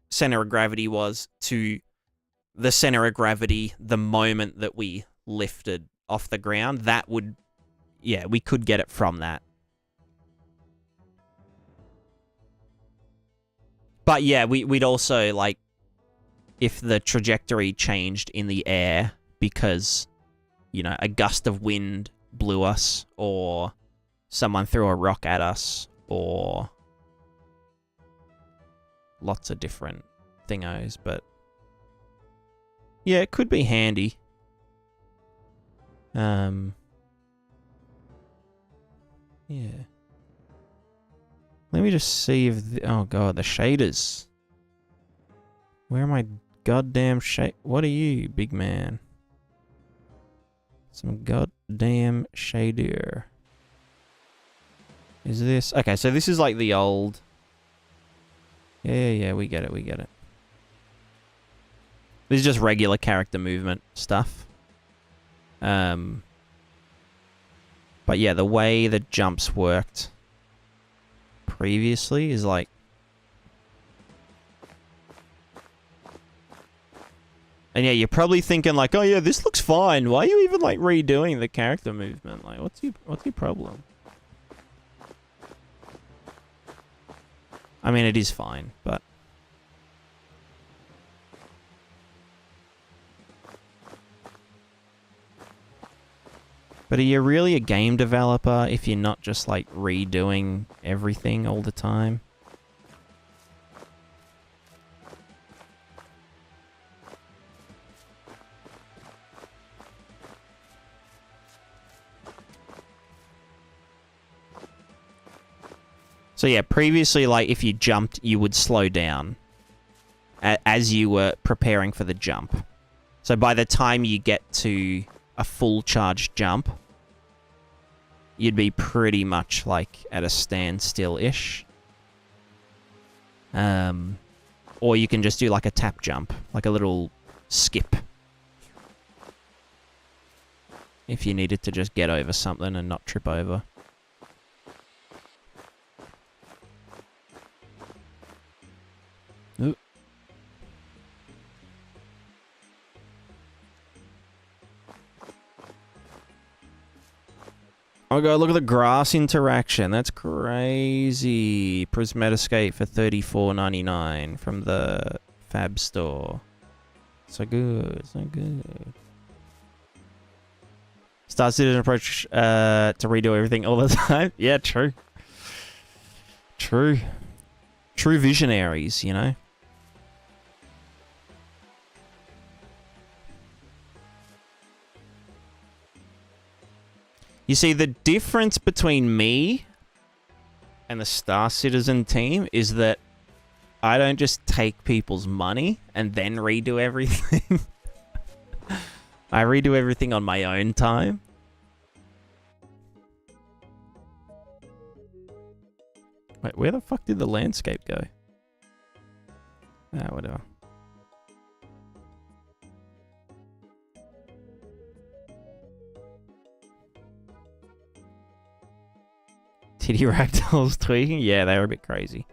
center of gravity was to the center of gravity the moment that we lifted off the ground, that would... Yeah, we could get it from that. But yeah, we'd also, like, if the trajectory changed in the air because, you know, a gust of wind blew us, or someone threw a rock at us, or lots of different thingos, but yeah, it could be handy. Yeah. Let me just see if... oh, God, the shaders. Where are my goddamn shade... What are you, big man? Some goddamn shader. Is this... Okay, so this is like the old... Yeah, we get it, we get it. This is just regular character movement stuff. But yeah, the way the jumps worked previously is like... And yeah, you're probably thinking like, oh yeah, this looks fine. Why are you even like redoing the character movement? Like, what's your problem? I mean, it is fine, but... But are you really a game developer if you're not just, like, redoing everything all the time? So yeah, previously, like, if you jumped, you would slow down as you were preparing for the jump. So by the time you get to a full charge jump, you'd be pretty much, like, at a standstill-ish. Or you can just do, like, a tap jump, like a little skip. If you needed to just get over something and not trip over. Ooh. Oh god, look at the grass interaction. That's crazy. Prismatiscape for $34.99 from the Fab store. So good, so good. Star Citizen approach to redo everything all the time. Yeah, true. True. True visionaries, you know? You see, the difference between me and the Star Citizen team is that I don't just take people's money and then redo everything. I redo everything on my own time. Wait, where the fuck did the landscape go? Ah, whatever. Titty ragdolls tweaking? Yeah, they were a bit crazy.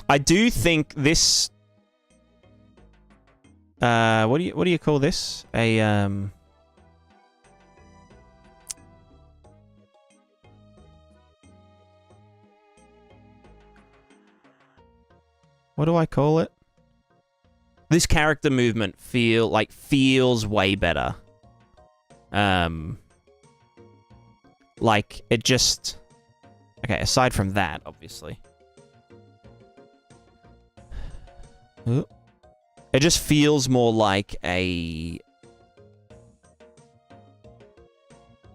I do think this... what do you call this? What do I call it? This character movement feels way better. Like, it just... Okay, aside from that, obviously. Ooh. It just feels more like a...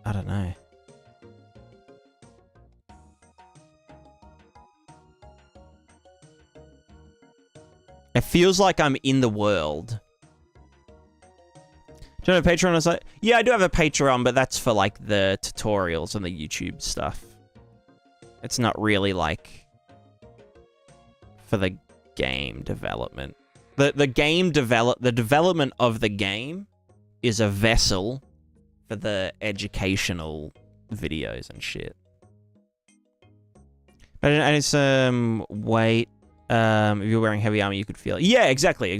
I don't know. It feels like I'm in the world. Do you have a Patreon? I was like, yeah, I do have a Patreon, but that's for, like, the tutorials and the YouTube stuff. It's not really, like, for the game development. The development of the game is a vessel for the educational videos and shit. But and it's weight. If you're wearing heavy armor, you could feel it. Yeah, exactly.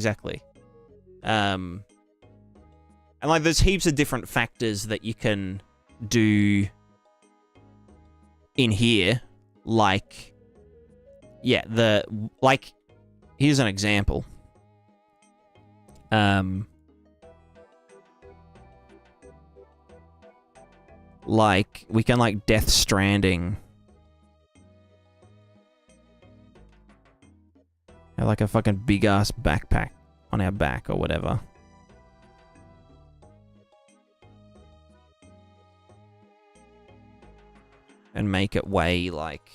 And like, there's heaps of different factors that you can do in here. Like, yeah, here's an example. Like, we can, like, Death Stranding. Have, like, a fucking big-ass backpack on our back or whatever. And make it weigh, like,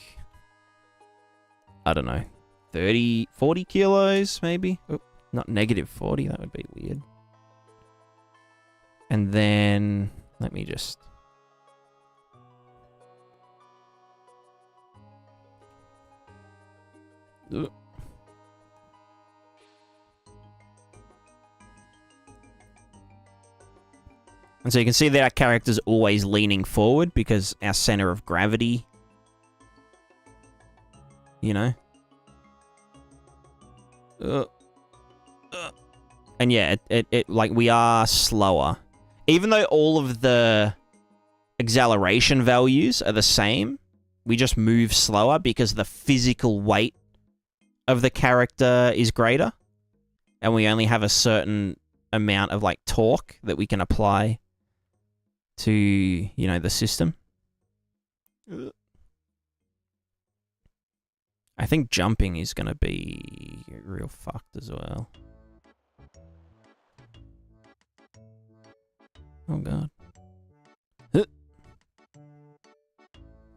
I don't know, 30, 40 kilos, maybe? Oh, not negative 40, that would be weird. And then, let me just... Ugh. And so you can see that our character's always leaning forward because our center of gravity, you know? And yeah, it like, we are slower. Even though all of the acceleration values are the same, we just move slower because the physical weight of the character is greater. And we only have a certain amount of like torque that we can apply to, you know, the system. I think jumping is going to be real fucked as well. Oh god.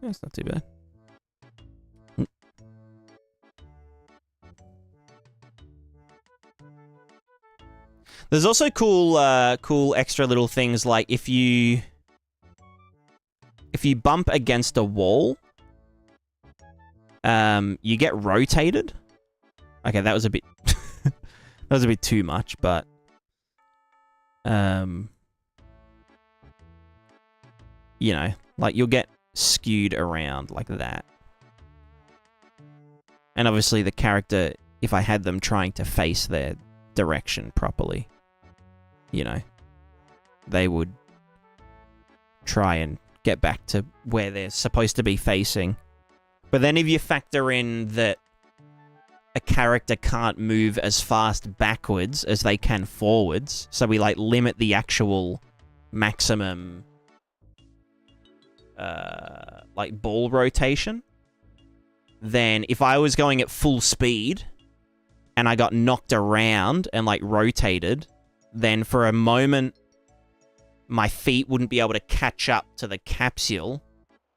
That's not too bad. There's also cool extra little things like if you bump against a wall, you get rotated. Okay, that was a bit that was a bit too much, but you know, like you'll get skewed around like that. And obviously the character, if I had them trying to face their direction properly, you know, they would try and get back to where they're supposed to be facing. But then if you factor in that a character can't move as fast backwards as they can forwards, so we like limit the actual maximum like ball rotation, then if I was going at full speed and I got knocked around and like rotated, then for a moment my feet wouldn't be able to catch up to the capsule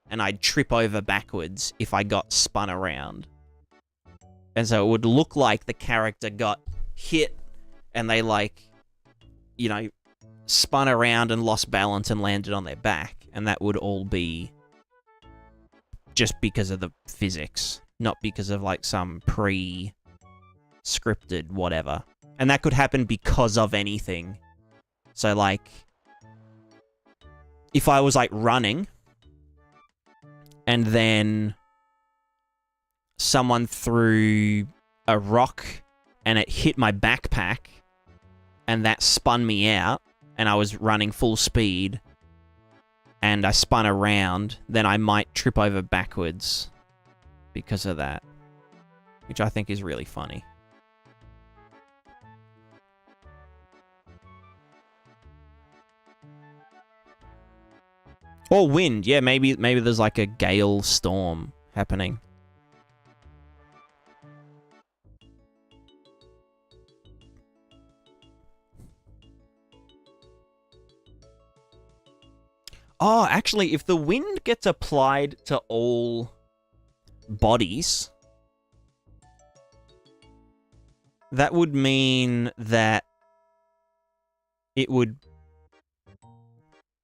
and I'd trip over backwards if I got spun around. And so it would look like the character got hit and they like, you know, spun around and lost balance and landed on their back. And that would all be just because of the physics, not because of like some pre-scripted whatever. And that could happen because of anything. So like, if I was like running and then someone threw a rock and it hit my backpack and that spun me out and I was running full speed and I spun around, then I might trip over backwards because of that, which I think is really funny. Or wind, yeah, maybe there's like a gale storm happening. Oh, actually, if the wind gets applied to all bodies, that would mean that it'd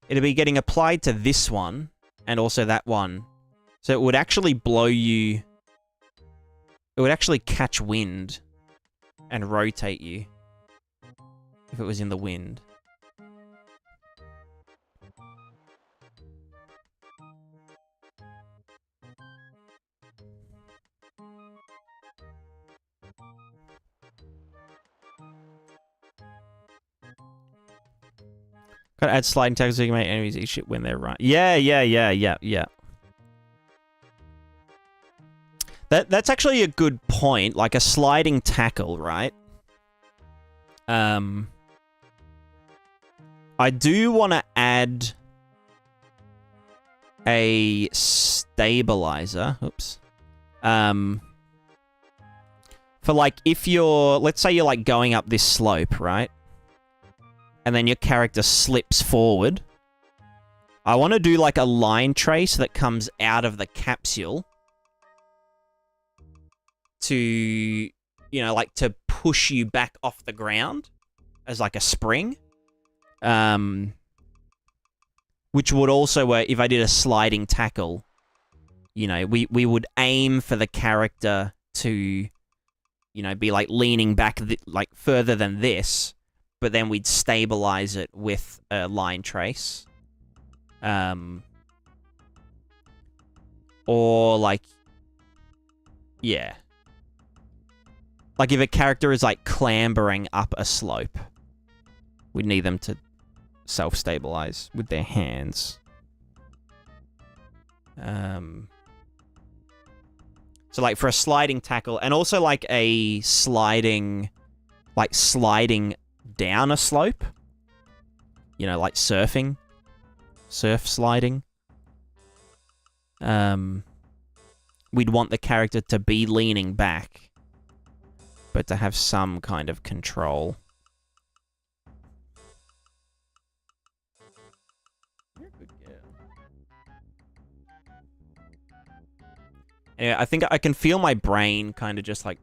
be getting applied to this one and also that one. So it would actually blow you. It would actually catch wind and rotate you if it was in the wind. Gotta add sliding tackles so you can make enemies eat shit when they're right. Yeah. That's actually a good point. Like a sliding tackle, right? I do want to add a stabilizer. Oops. For like if you're, let's say you're like going up this slope, right? And then your character slips forward. I want to do like a line trace that comes out of the capsule to, you know, like to push you back off the ground as like a spring. Which would also work if I did a sliding tackle. You know, we would aim for the character to, you know, be like leaning back like further than this. But then we'd stabilize it with a line trace. Or like, yeah. Like if a character is like clambering up a slope, we'd need them to self-stabilize with their hands. So like for a sliding tackle and also like a sliding down a slope, you know, like surf sliding, we'd want the character to be leaning back, but to have some kind of control. You're a good girl. Yeah, I think I can feel my brain kind of just like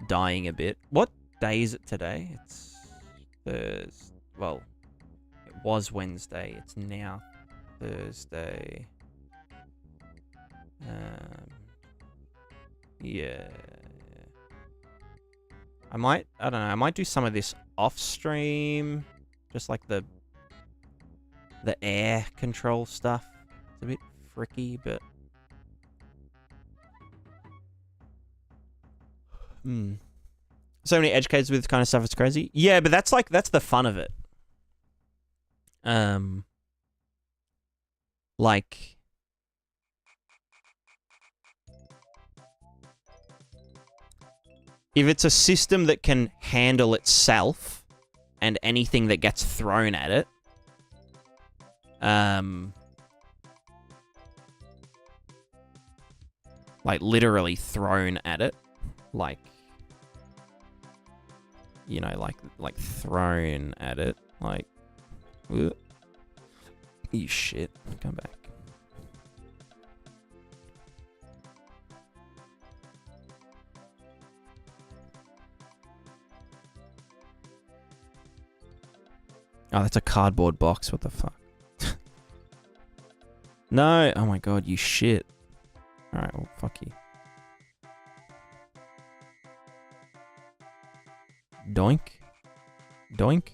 dying a bit. What day is it today? It's Thursday. Well, it was Wednesday. It's now Thursday. Yeah. I don't know, I might do some of this off stream. Just like the air control stuff. It's a bit fricky, but so many edge cases with this kind of stuff, it's crazy. Yeah, but that's the fun of it. Like, if it's a system that can handle itself and anything that gets thrown at it, like literally thrown at it, like, you know, like thrown at it, like, ugh. You shit, come back. Oh, that's a cardboard box, what the fuck? No, oh my god, you shit. Alright, well, fuck you. Doink. Doink.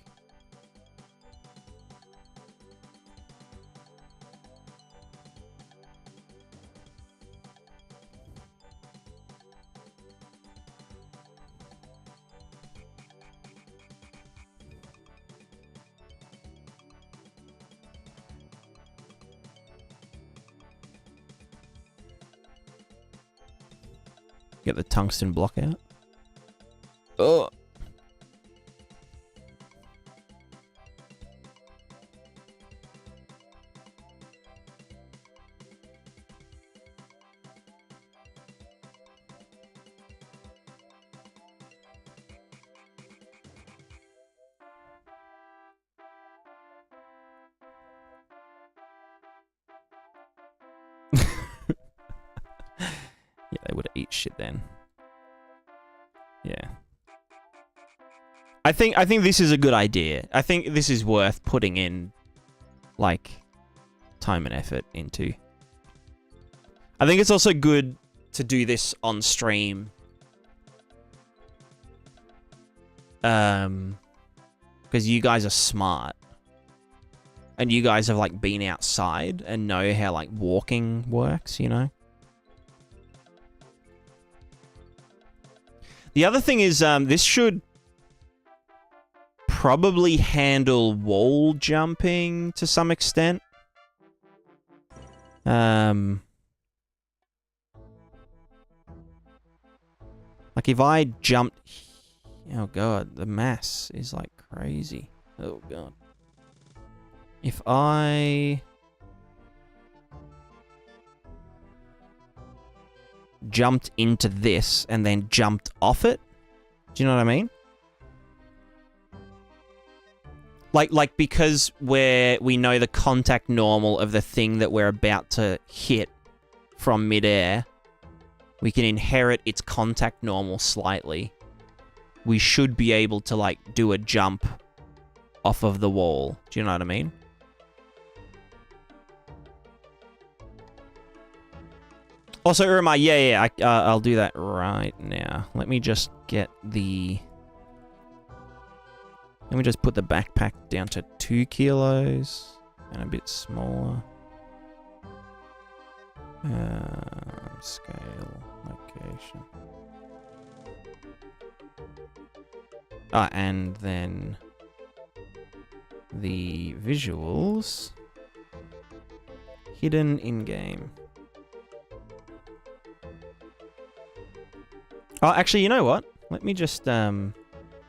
Get the tungsten block out. Oh. Yeah, they would eat shit then. Yeah. I think this is a good idea. I think this is worth putting in, like, time and effort into. I think it's also good to do this on stream. Because you guys are smart. And you guys have, like, been outside and know how, like, walking works, you know? The other thing is, this should probably handle wall jumping to some extent. Like, if I jumped... Oh, God, the mass is, like, crazy. Oh, God. If I... jumped into this and then jumped off it. Do you know what I mean? Like because we know the contact normal of the thing that we're about to hit from midair, we can inherit its contact normal slightly. We should be able to, like, do a jump off of the wall. Do you know what I mean? Also, Irma, yeah, I'll do that right now. Let me just get the... Let me just put the backpack down to 2 kilos and a bit smaller. Scale, location. And then the visuals. Hidden in-game. Oh, actually, you know what? Let me just,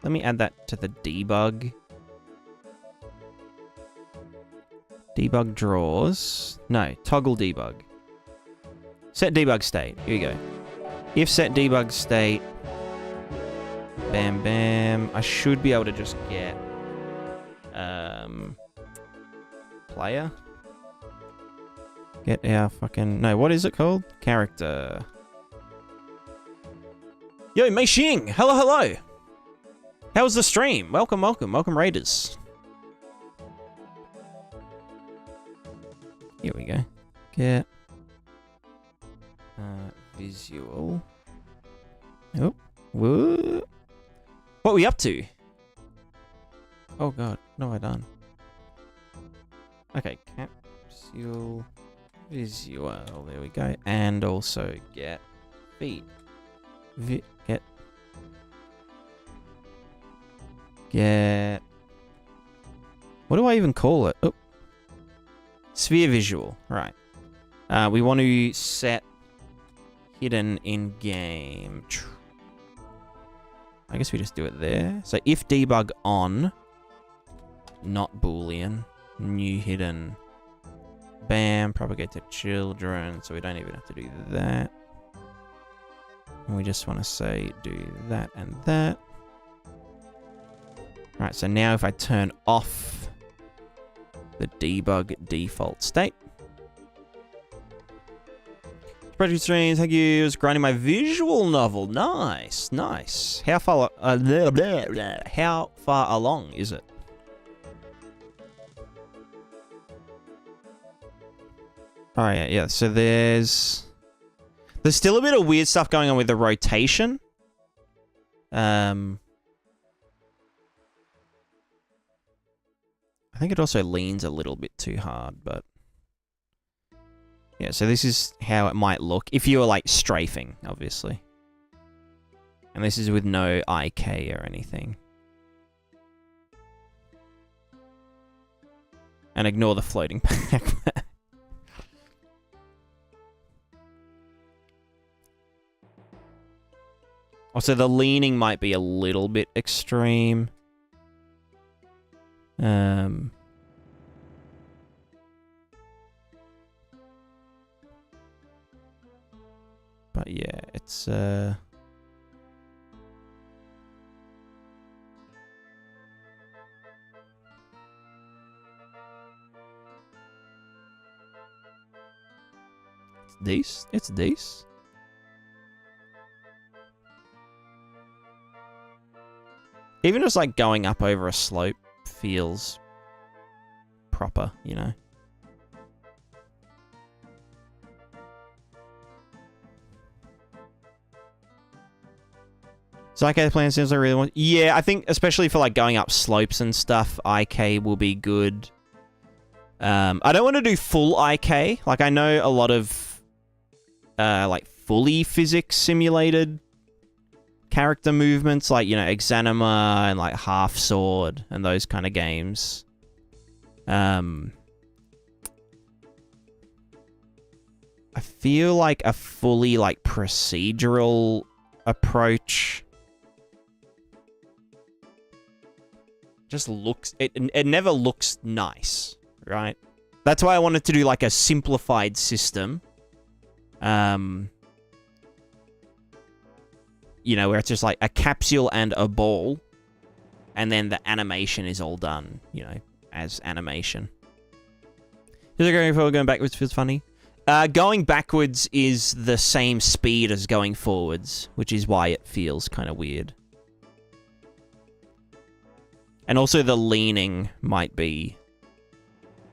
Let me add that to the debug. Debug draws. No, toggle debug. Set debug state. Here we go. If set debug state. Bam, bam. I should be able to just get player. Get our fucking... No, what is it called? Character. Yo, Mei Xing! Hello, hello! How was the stream? Welcome, welcome. Welcome, Raiders. Here we go. Get... visual. Oh. Whoa. What are we up to? Oh god, what have I done? Okay, capsule visual. There we go. And also get feed. Get. What do I even call it? Oh. Sphere visual. Right. We want to set hidden in game. I guess we just do it there. So if debug on, not boolean, new hidden, bam, propagate to children. So we don't even have to do that. And we just want to say do that and that. Right, so now if I turn off the debug default state. Project streams, thank you. I was grinding my visual novel. Nice, nice. How far along is it? Oh yeah, yeah. So there's still a bit of weird stuff going on with the rotation. I think it also leans a little bit too hard, but yeah, so this is how it might look if you were like strafing, obviously. And this is with no IK or anything. And ignore the floating back. Also, the leaning might be a little bit extreme. But yeah, it's this. It's this. Even just like going up over a slope feels proper, you know. So IK plan seems I really want. Yeah, I think especially for like going up slopes and stuff, IK will be good. I don't want to do full IK. Like I know a lot of like fully physics simulated character movements, like, you know, Exanima and like Half Sword and those kind of games. I feel like a fully like procedural approach just looks, it never looks nice, right? That's why I wanted to do like a simplified system. You know, where it's just like a capsule and a ball, and then the animation is all done, you know, as animation. Is it going forward, going backwards feels funny? Going backwards is the same speed as going forwards, which is why it feels kind of weird. And also the leaning might be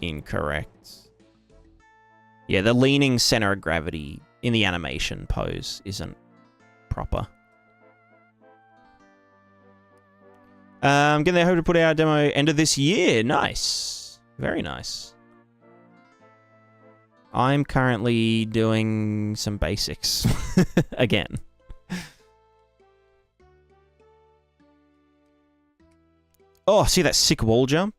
incorrect. Yeah, the leaning center of gravity in the animation pose isn't proper. Getting there, hope to put out a demo end of this year. Nice. Very nice. I'm currently doing some basics. Again. Oh, see that sick wall jump?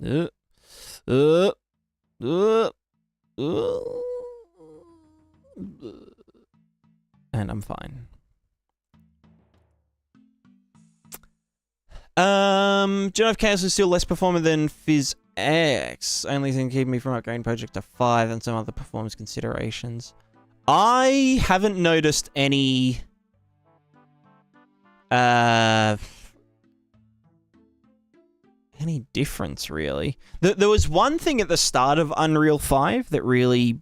Uh, uh, uh, and I'm fine. Gen of Chaos is still less performant than Phys X. Only thing keeping me from upgrading Project to 5 and some other performance considerations. I haven't noticed any difference, really. There was one thing at the start of Unreal 5 that really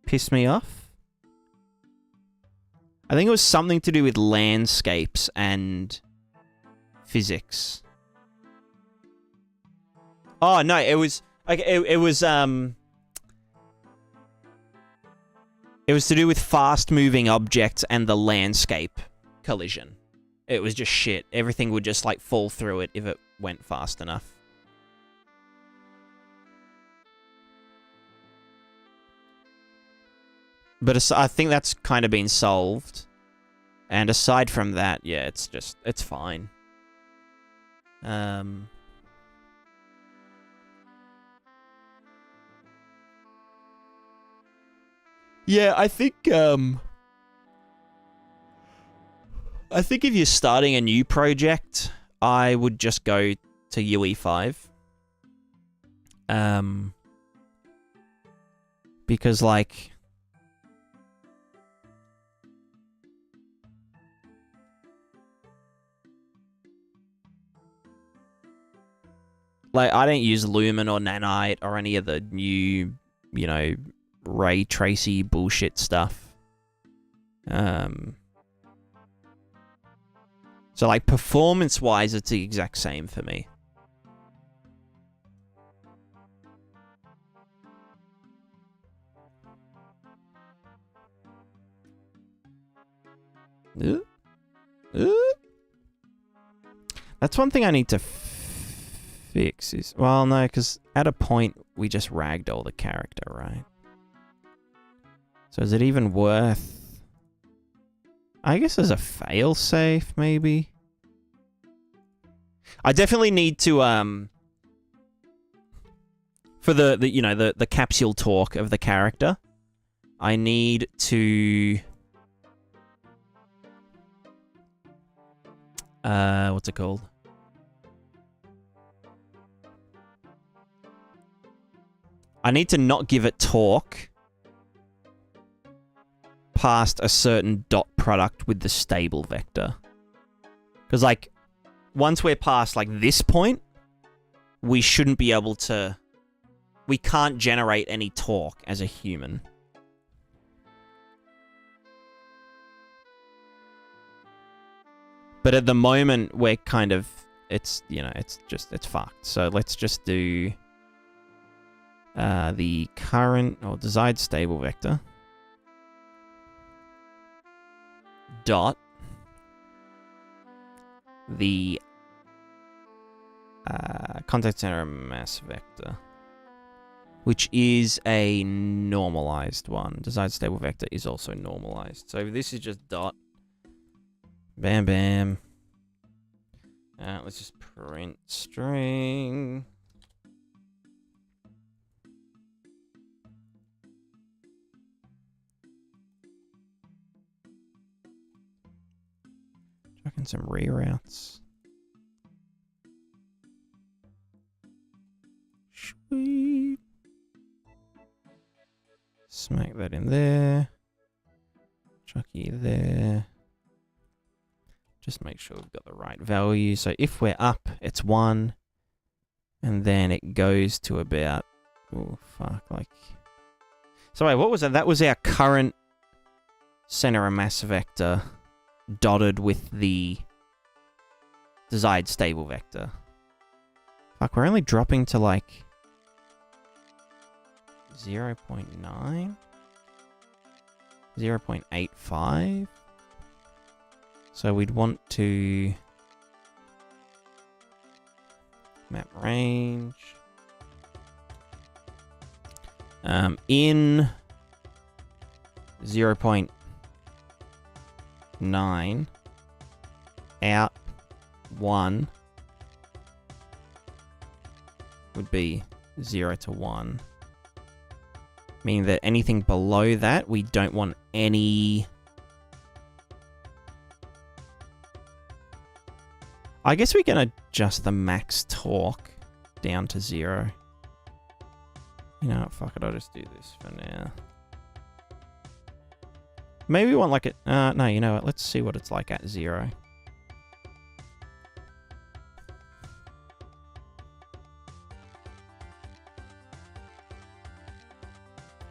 pissed me off. I think it was something to do with landscapes and physics. Oh no, it was like it was to do with fast-moving objects and the landscape collision. It was just shit. Everything would just like fall through it if it went fast enough. But I think that's kind of been solved. And aside from that, yeah, it's fine. Yeah, I think if you're starting a new project, I would just go to UE5. Because like I don't use Lumen or Nanite or any of the new, you know, ray tracy bullshit stuff. So like performance-wise, it's the exact same for me. That's one thing I need to fix is... Well, no, because at a point, we just ragdoll the character, right? So is it even worth... I guess as a fail-safe, maybe? I definitely need to, for the capsule talk of the character, I need to... what's it called? I need to not give it talk past a certain dot product with the stable vector. Because, like, once we're past, like, this point, we shouldn't be able to... We can't generate any talk as a human. But at the moment, we're kind of... It's, you know, it's fucked. So let's just do... the current, or desired stable vector. Dot. The contact center mass vector, which is a normalized one. Desired stable vector is also normalized. So this is just dot. Bam, bam. Let's just print string. Chucking some reroutes. Sweet. Smack that in there. Chucky there. Just make sure we've got the right value. So if we're up, it's 1. And then it goes to about... Oh, fuck. Like... So wait, what was that? That was our current center of mass vector dotted with the desired stable vector. Fuck, we're only dropping to like 0.9? 0.85? So we'd want to map range. In 0.9, out 1, would be 0 to 1. Meaning that anything below that, we don't want any... I guess we can adjust the max torque down to 0. You know what, fuck it, I'll just do this for now. Maybe we want like it... no, you know what, let's see what it's like at 0.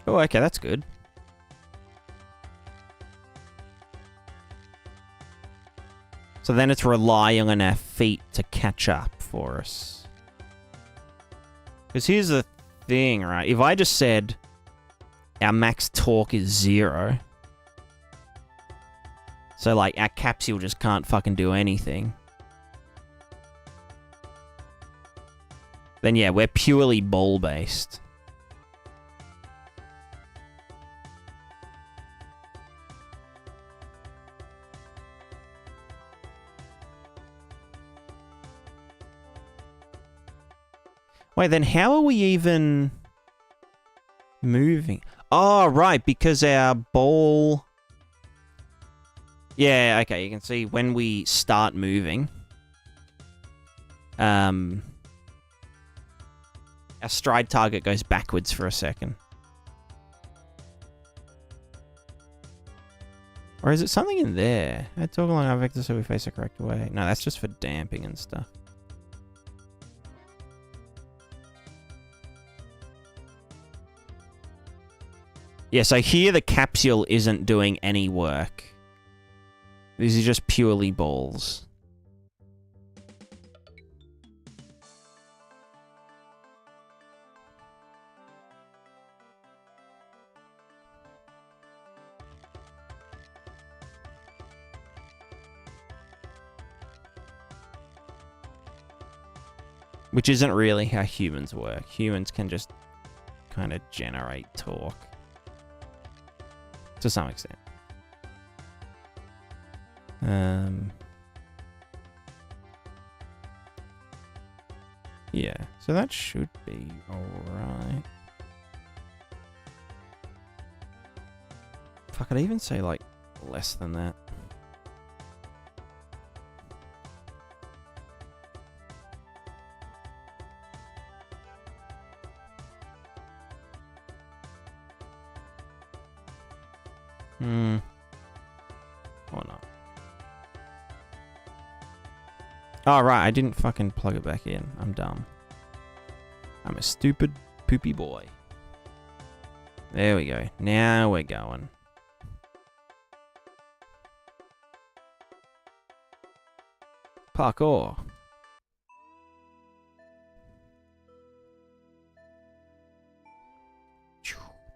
Oh, okay, that's good. So then it's relying on our feet to catch up for us. Because here's the thing, right? If I just said our max torque is 0, so like our capsule just can't fucking do anything, then yeah, we're purely ball-based. Wait, then how are we even moving? Oh, right, because our ball... Yeah, okay, you can see when we start moving, our stride target goes backwards for a second. Or is it something in there? I talk along our vector so we face the correct way. No, that's just for damping and stuff. Yeah, so here the capsule isn't doing any work. This is just purely balls. Which isn't really how humans work. Humans can just kind of generate torque. To some extent. Yeah, so that should be alright. Fuck, I'd even say like less than that. Or not. Oh, right, I didn't fucking plug it back in. I'm dumb. I'm a stupid, poopy boy. There we go. Now we're going. Parkour.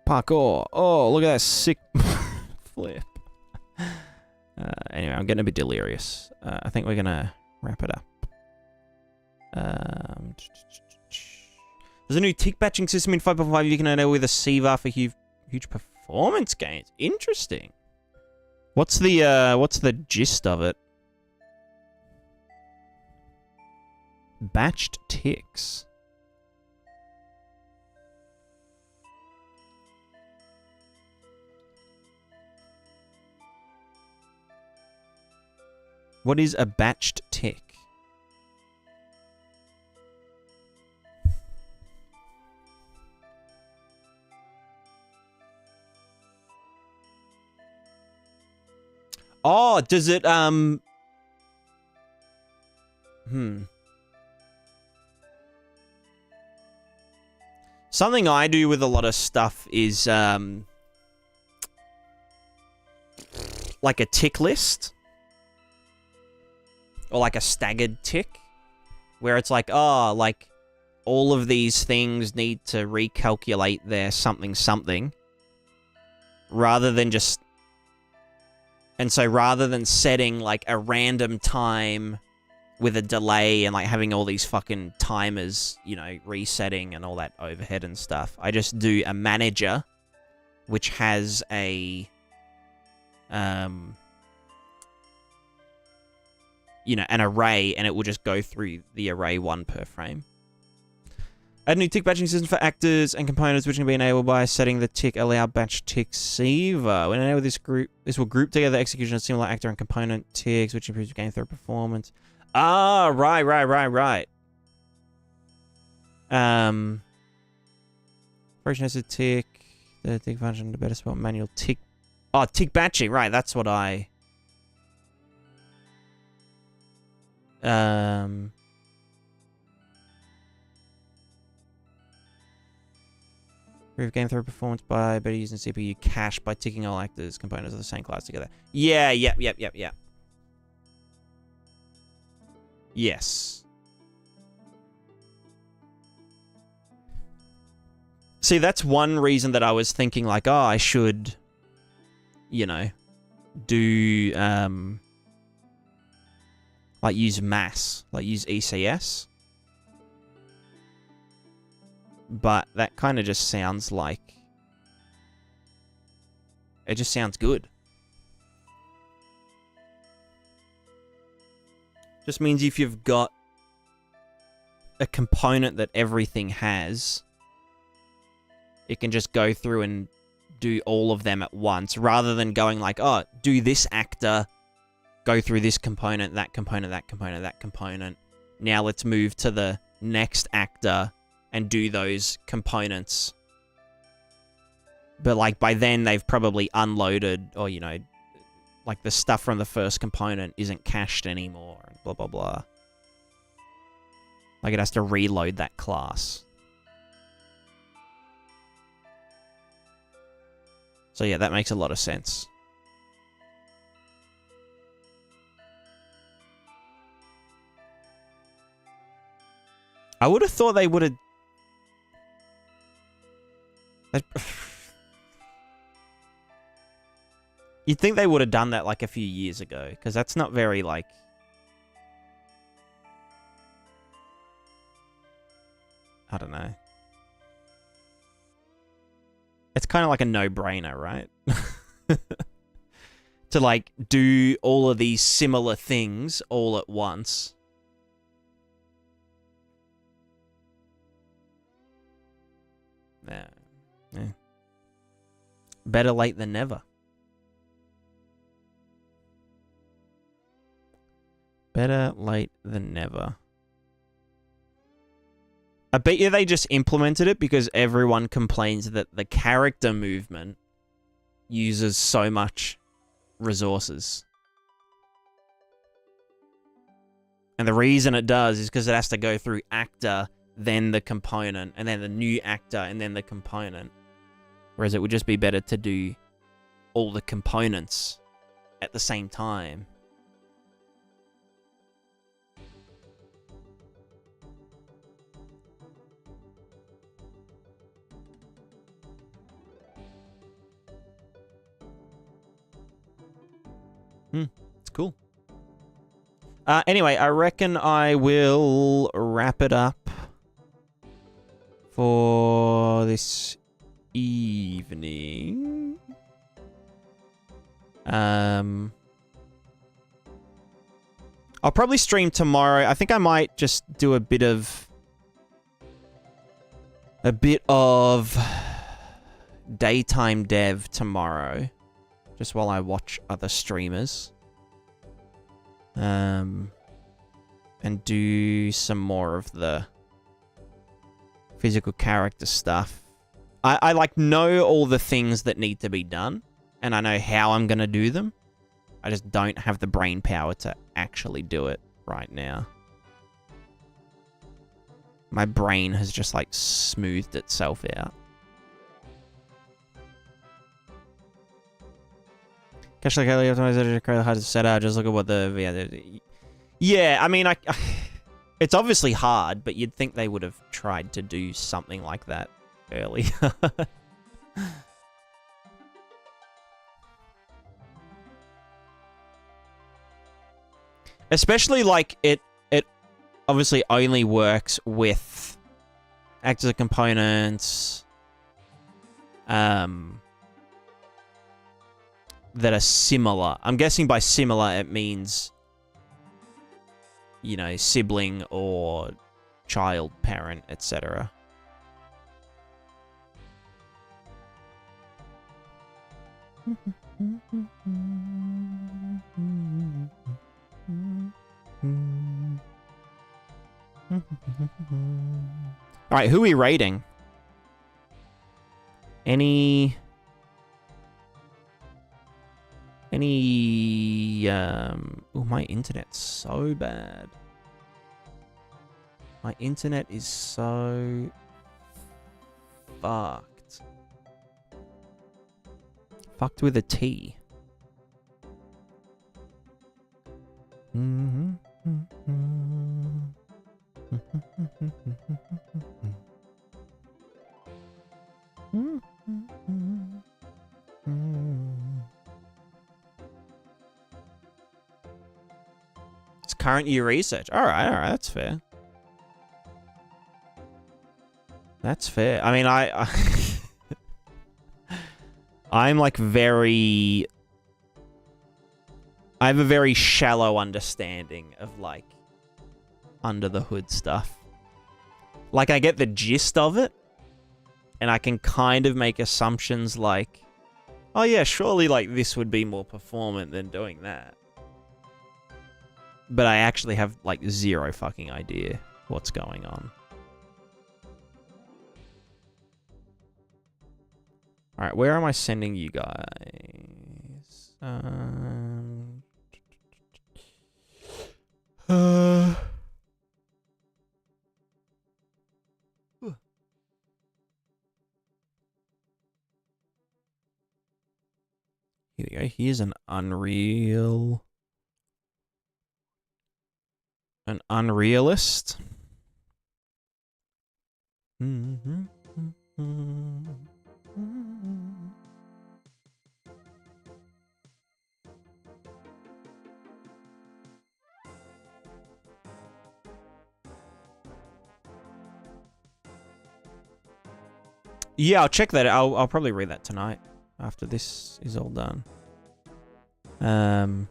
Parkour. Oh, look at that sick flip. Anyway, I'm getting a bit delirious. I think we're gonna wrap it up. There's a new tick batching system in 5.5 you can enable with a CVAR for huge performance gains. Interesting. What's the gist of it? Batched ticks. What is a batched tick? Oh, does it, Something I do with a lot of stuff is, like a tick list. Or like a staggered tick. Where it's like, oh, like, all of these things need to recalculate their something. Rather than just... And so rather than setting, like, a random time with a delay and, like, having all these fucking timers, you know, resetting and all that overhead and stuff, I just do a manager, which has a... you know, an array, and it will just go through the array one per frame. Add a new tick batching system for actors and components, which can be enabled by setting the tick allow batch tick saver. When enabled this will group together the execution of similar actor and component ticks, which improves game through performance. Ah, right. Operation has a tick. The tick function to better spell manual tick. Oh, tick batching. Right, that's what I. Improve game through performance by better using CPU cache by ticking all actors components of the same class together. Yeah, yep. Yes. See, that's one reason that I was thinking, like, oh, I should, you know, do, like, use mass, like, use ECS. But that kind of just sounds like, it just sounds good. Just means if you've got a component that everything has, it can just go through and do all of them at once, rather than going like, oh, do this actor, go through this component, that component, that component, that component. Now let's move to the next actor and do those components. But, like, by then they've probably unloaded, or, you know, like, the stuff from the first component isn't cached anymore, and blah, blah, blah. Like, it has to reload that class. So yeah, that makes a lot of sense. I would have thought they would have... You'd think they would have done that like a few years ago, because that's not very, like... I don't know. It's kind of like a no-brainer, right? To, like, do all of these similar things all at once. Yeah. Better late than never. Better late than never. I bet you they just implemented it because everyone complains that the character movement uses so much resources. And the reason it does is because it has to go through actor, then the component, and then the new actor, and then the component. Whereas it would just be better to do all the components at the same time. It's cool. Anyway, I reckon I will wrap it up for this evening. I'll probably stream tomorrow. I think I might just do a bit of daytime dev tomorrow, just while I watch other streamers. And do some more of the physical character stuff. I like know all the things that need to be done, and I know how I'm gonna do them. I just don't have the brain power to actually do it right now. My brain has just like smoothed itself out. Cache like highly optimized, hard to set out. Just look at what the yeah. I mean, it's obviously hard, but you'd think they would have tried to do something like that early. Especially like it obviously only works with actors components that are similar. I'm guessing by similar it means, you know, sibling or child, parent, etc. All right, who are we rating? Any oh, my internet's so bad. My internet is so fucked. Fucked with a T. It's current year research. All right, that's fair. That's fair. I mean, I'm like very... I have a very shallow understanding of like under the hood stuff. Like I get the gist of it and I can kind of make assumptions like, oh yeah, surely like this would be more performant than doing that. But I actually have like zero fucking idea what's going on. All right, where am I sending you guys? Here we go. Here's an Unreal. An Unrealist. Yeah, I'll check that. I'll probably read that tonight after this is all done. All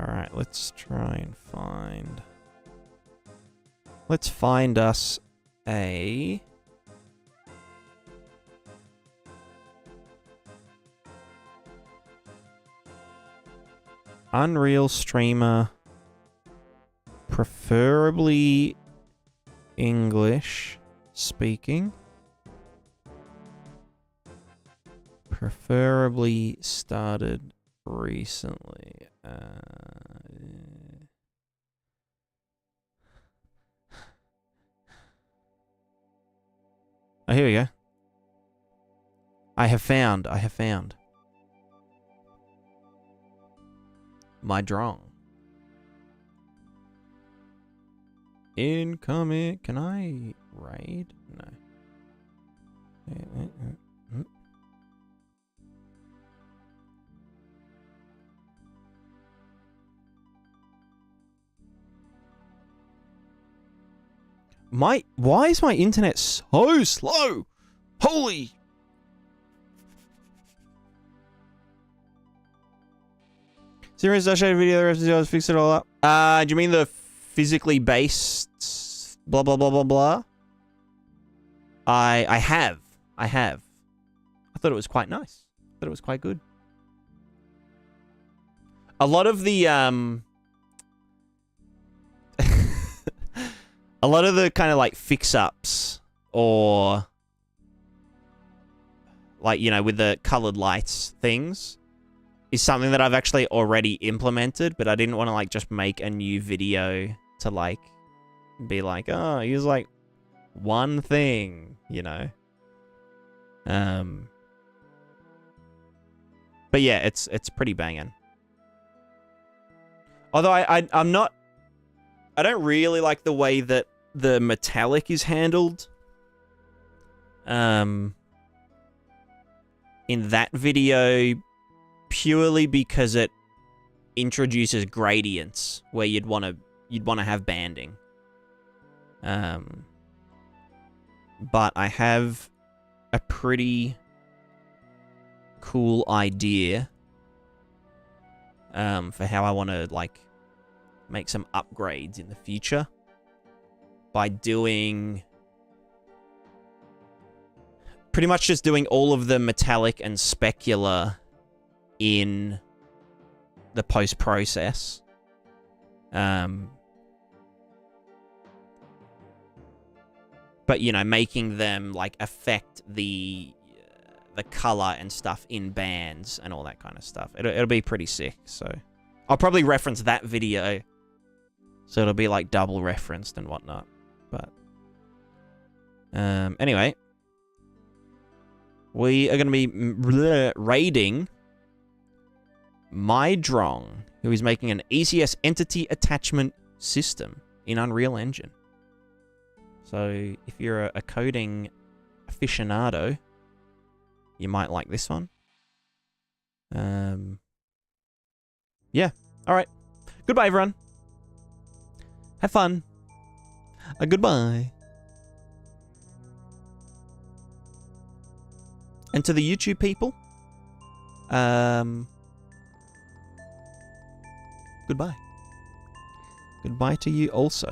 right, let's try and find. Let's find us a. Unreal streamer, preferably English speaking, preferably started recently. Oh, here we go. I have found. My drong. Incoming. Can I raid? No. Why is my internet so slow? Holy. Serious associated video, the rest of the fix it all up. Do you mean the physically based blah blah blah blah blah? I have. I thought it was quite nice. I thought it was quite good. A lot of the a lot of the kind of like fix-ups or like, you know, with the colored lights things is something that I've actually already implemented, but I didn't want to like just make a new video to like be like, oh, here's like one thing, you know. But yeah, it's pretty banging. Although I'm not, I don't really like the way that the metallic is handled. In that video, purely because it introduces gradients where you'd want to have banding. But I have a pretty cool idea for how I want to, like, make some upgrades in the future by doing... pretty much just doing all of the metallic and specular in the post-process. But, you know, making them, like, affect the color and stuff in bands and all that kind of stuff. It'll be pretty sick, so... I'll probably reference that video, so it'll be, like, double referenced and whatnot. But... anyway... we are going to be raiding Mydrong, who is making an ECS entity attachment system in Unreal Engine. So, if you're a coding aficionado, you might like this one. Yeah. Alright. Goodbye, everyone. Have fun. Goodbye. And to the YouTube people, goodbye. Goodbye to you also.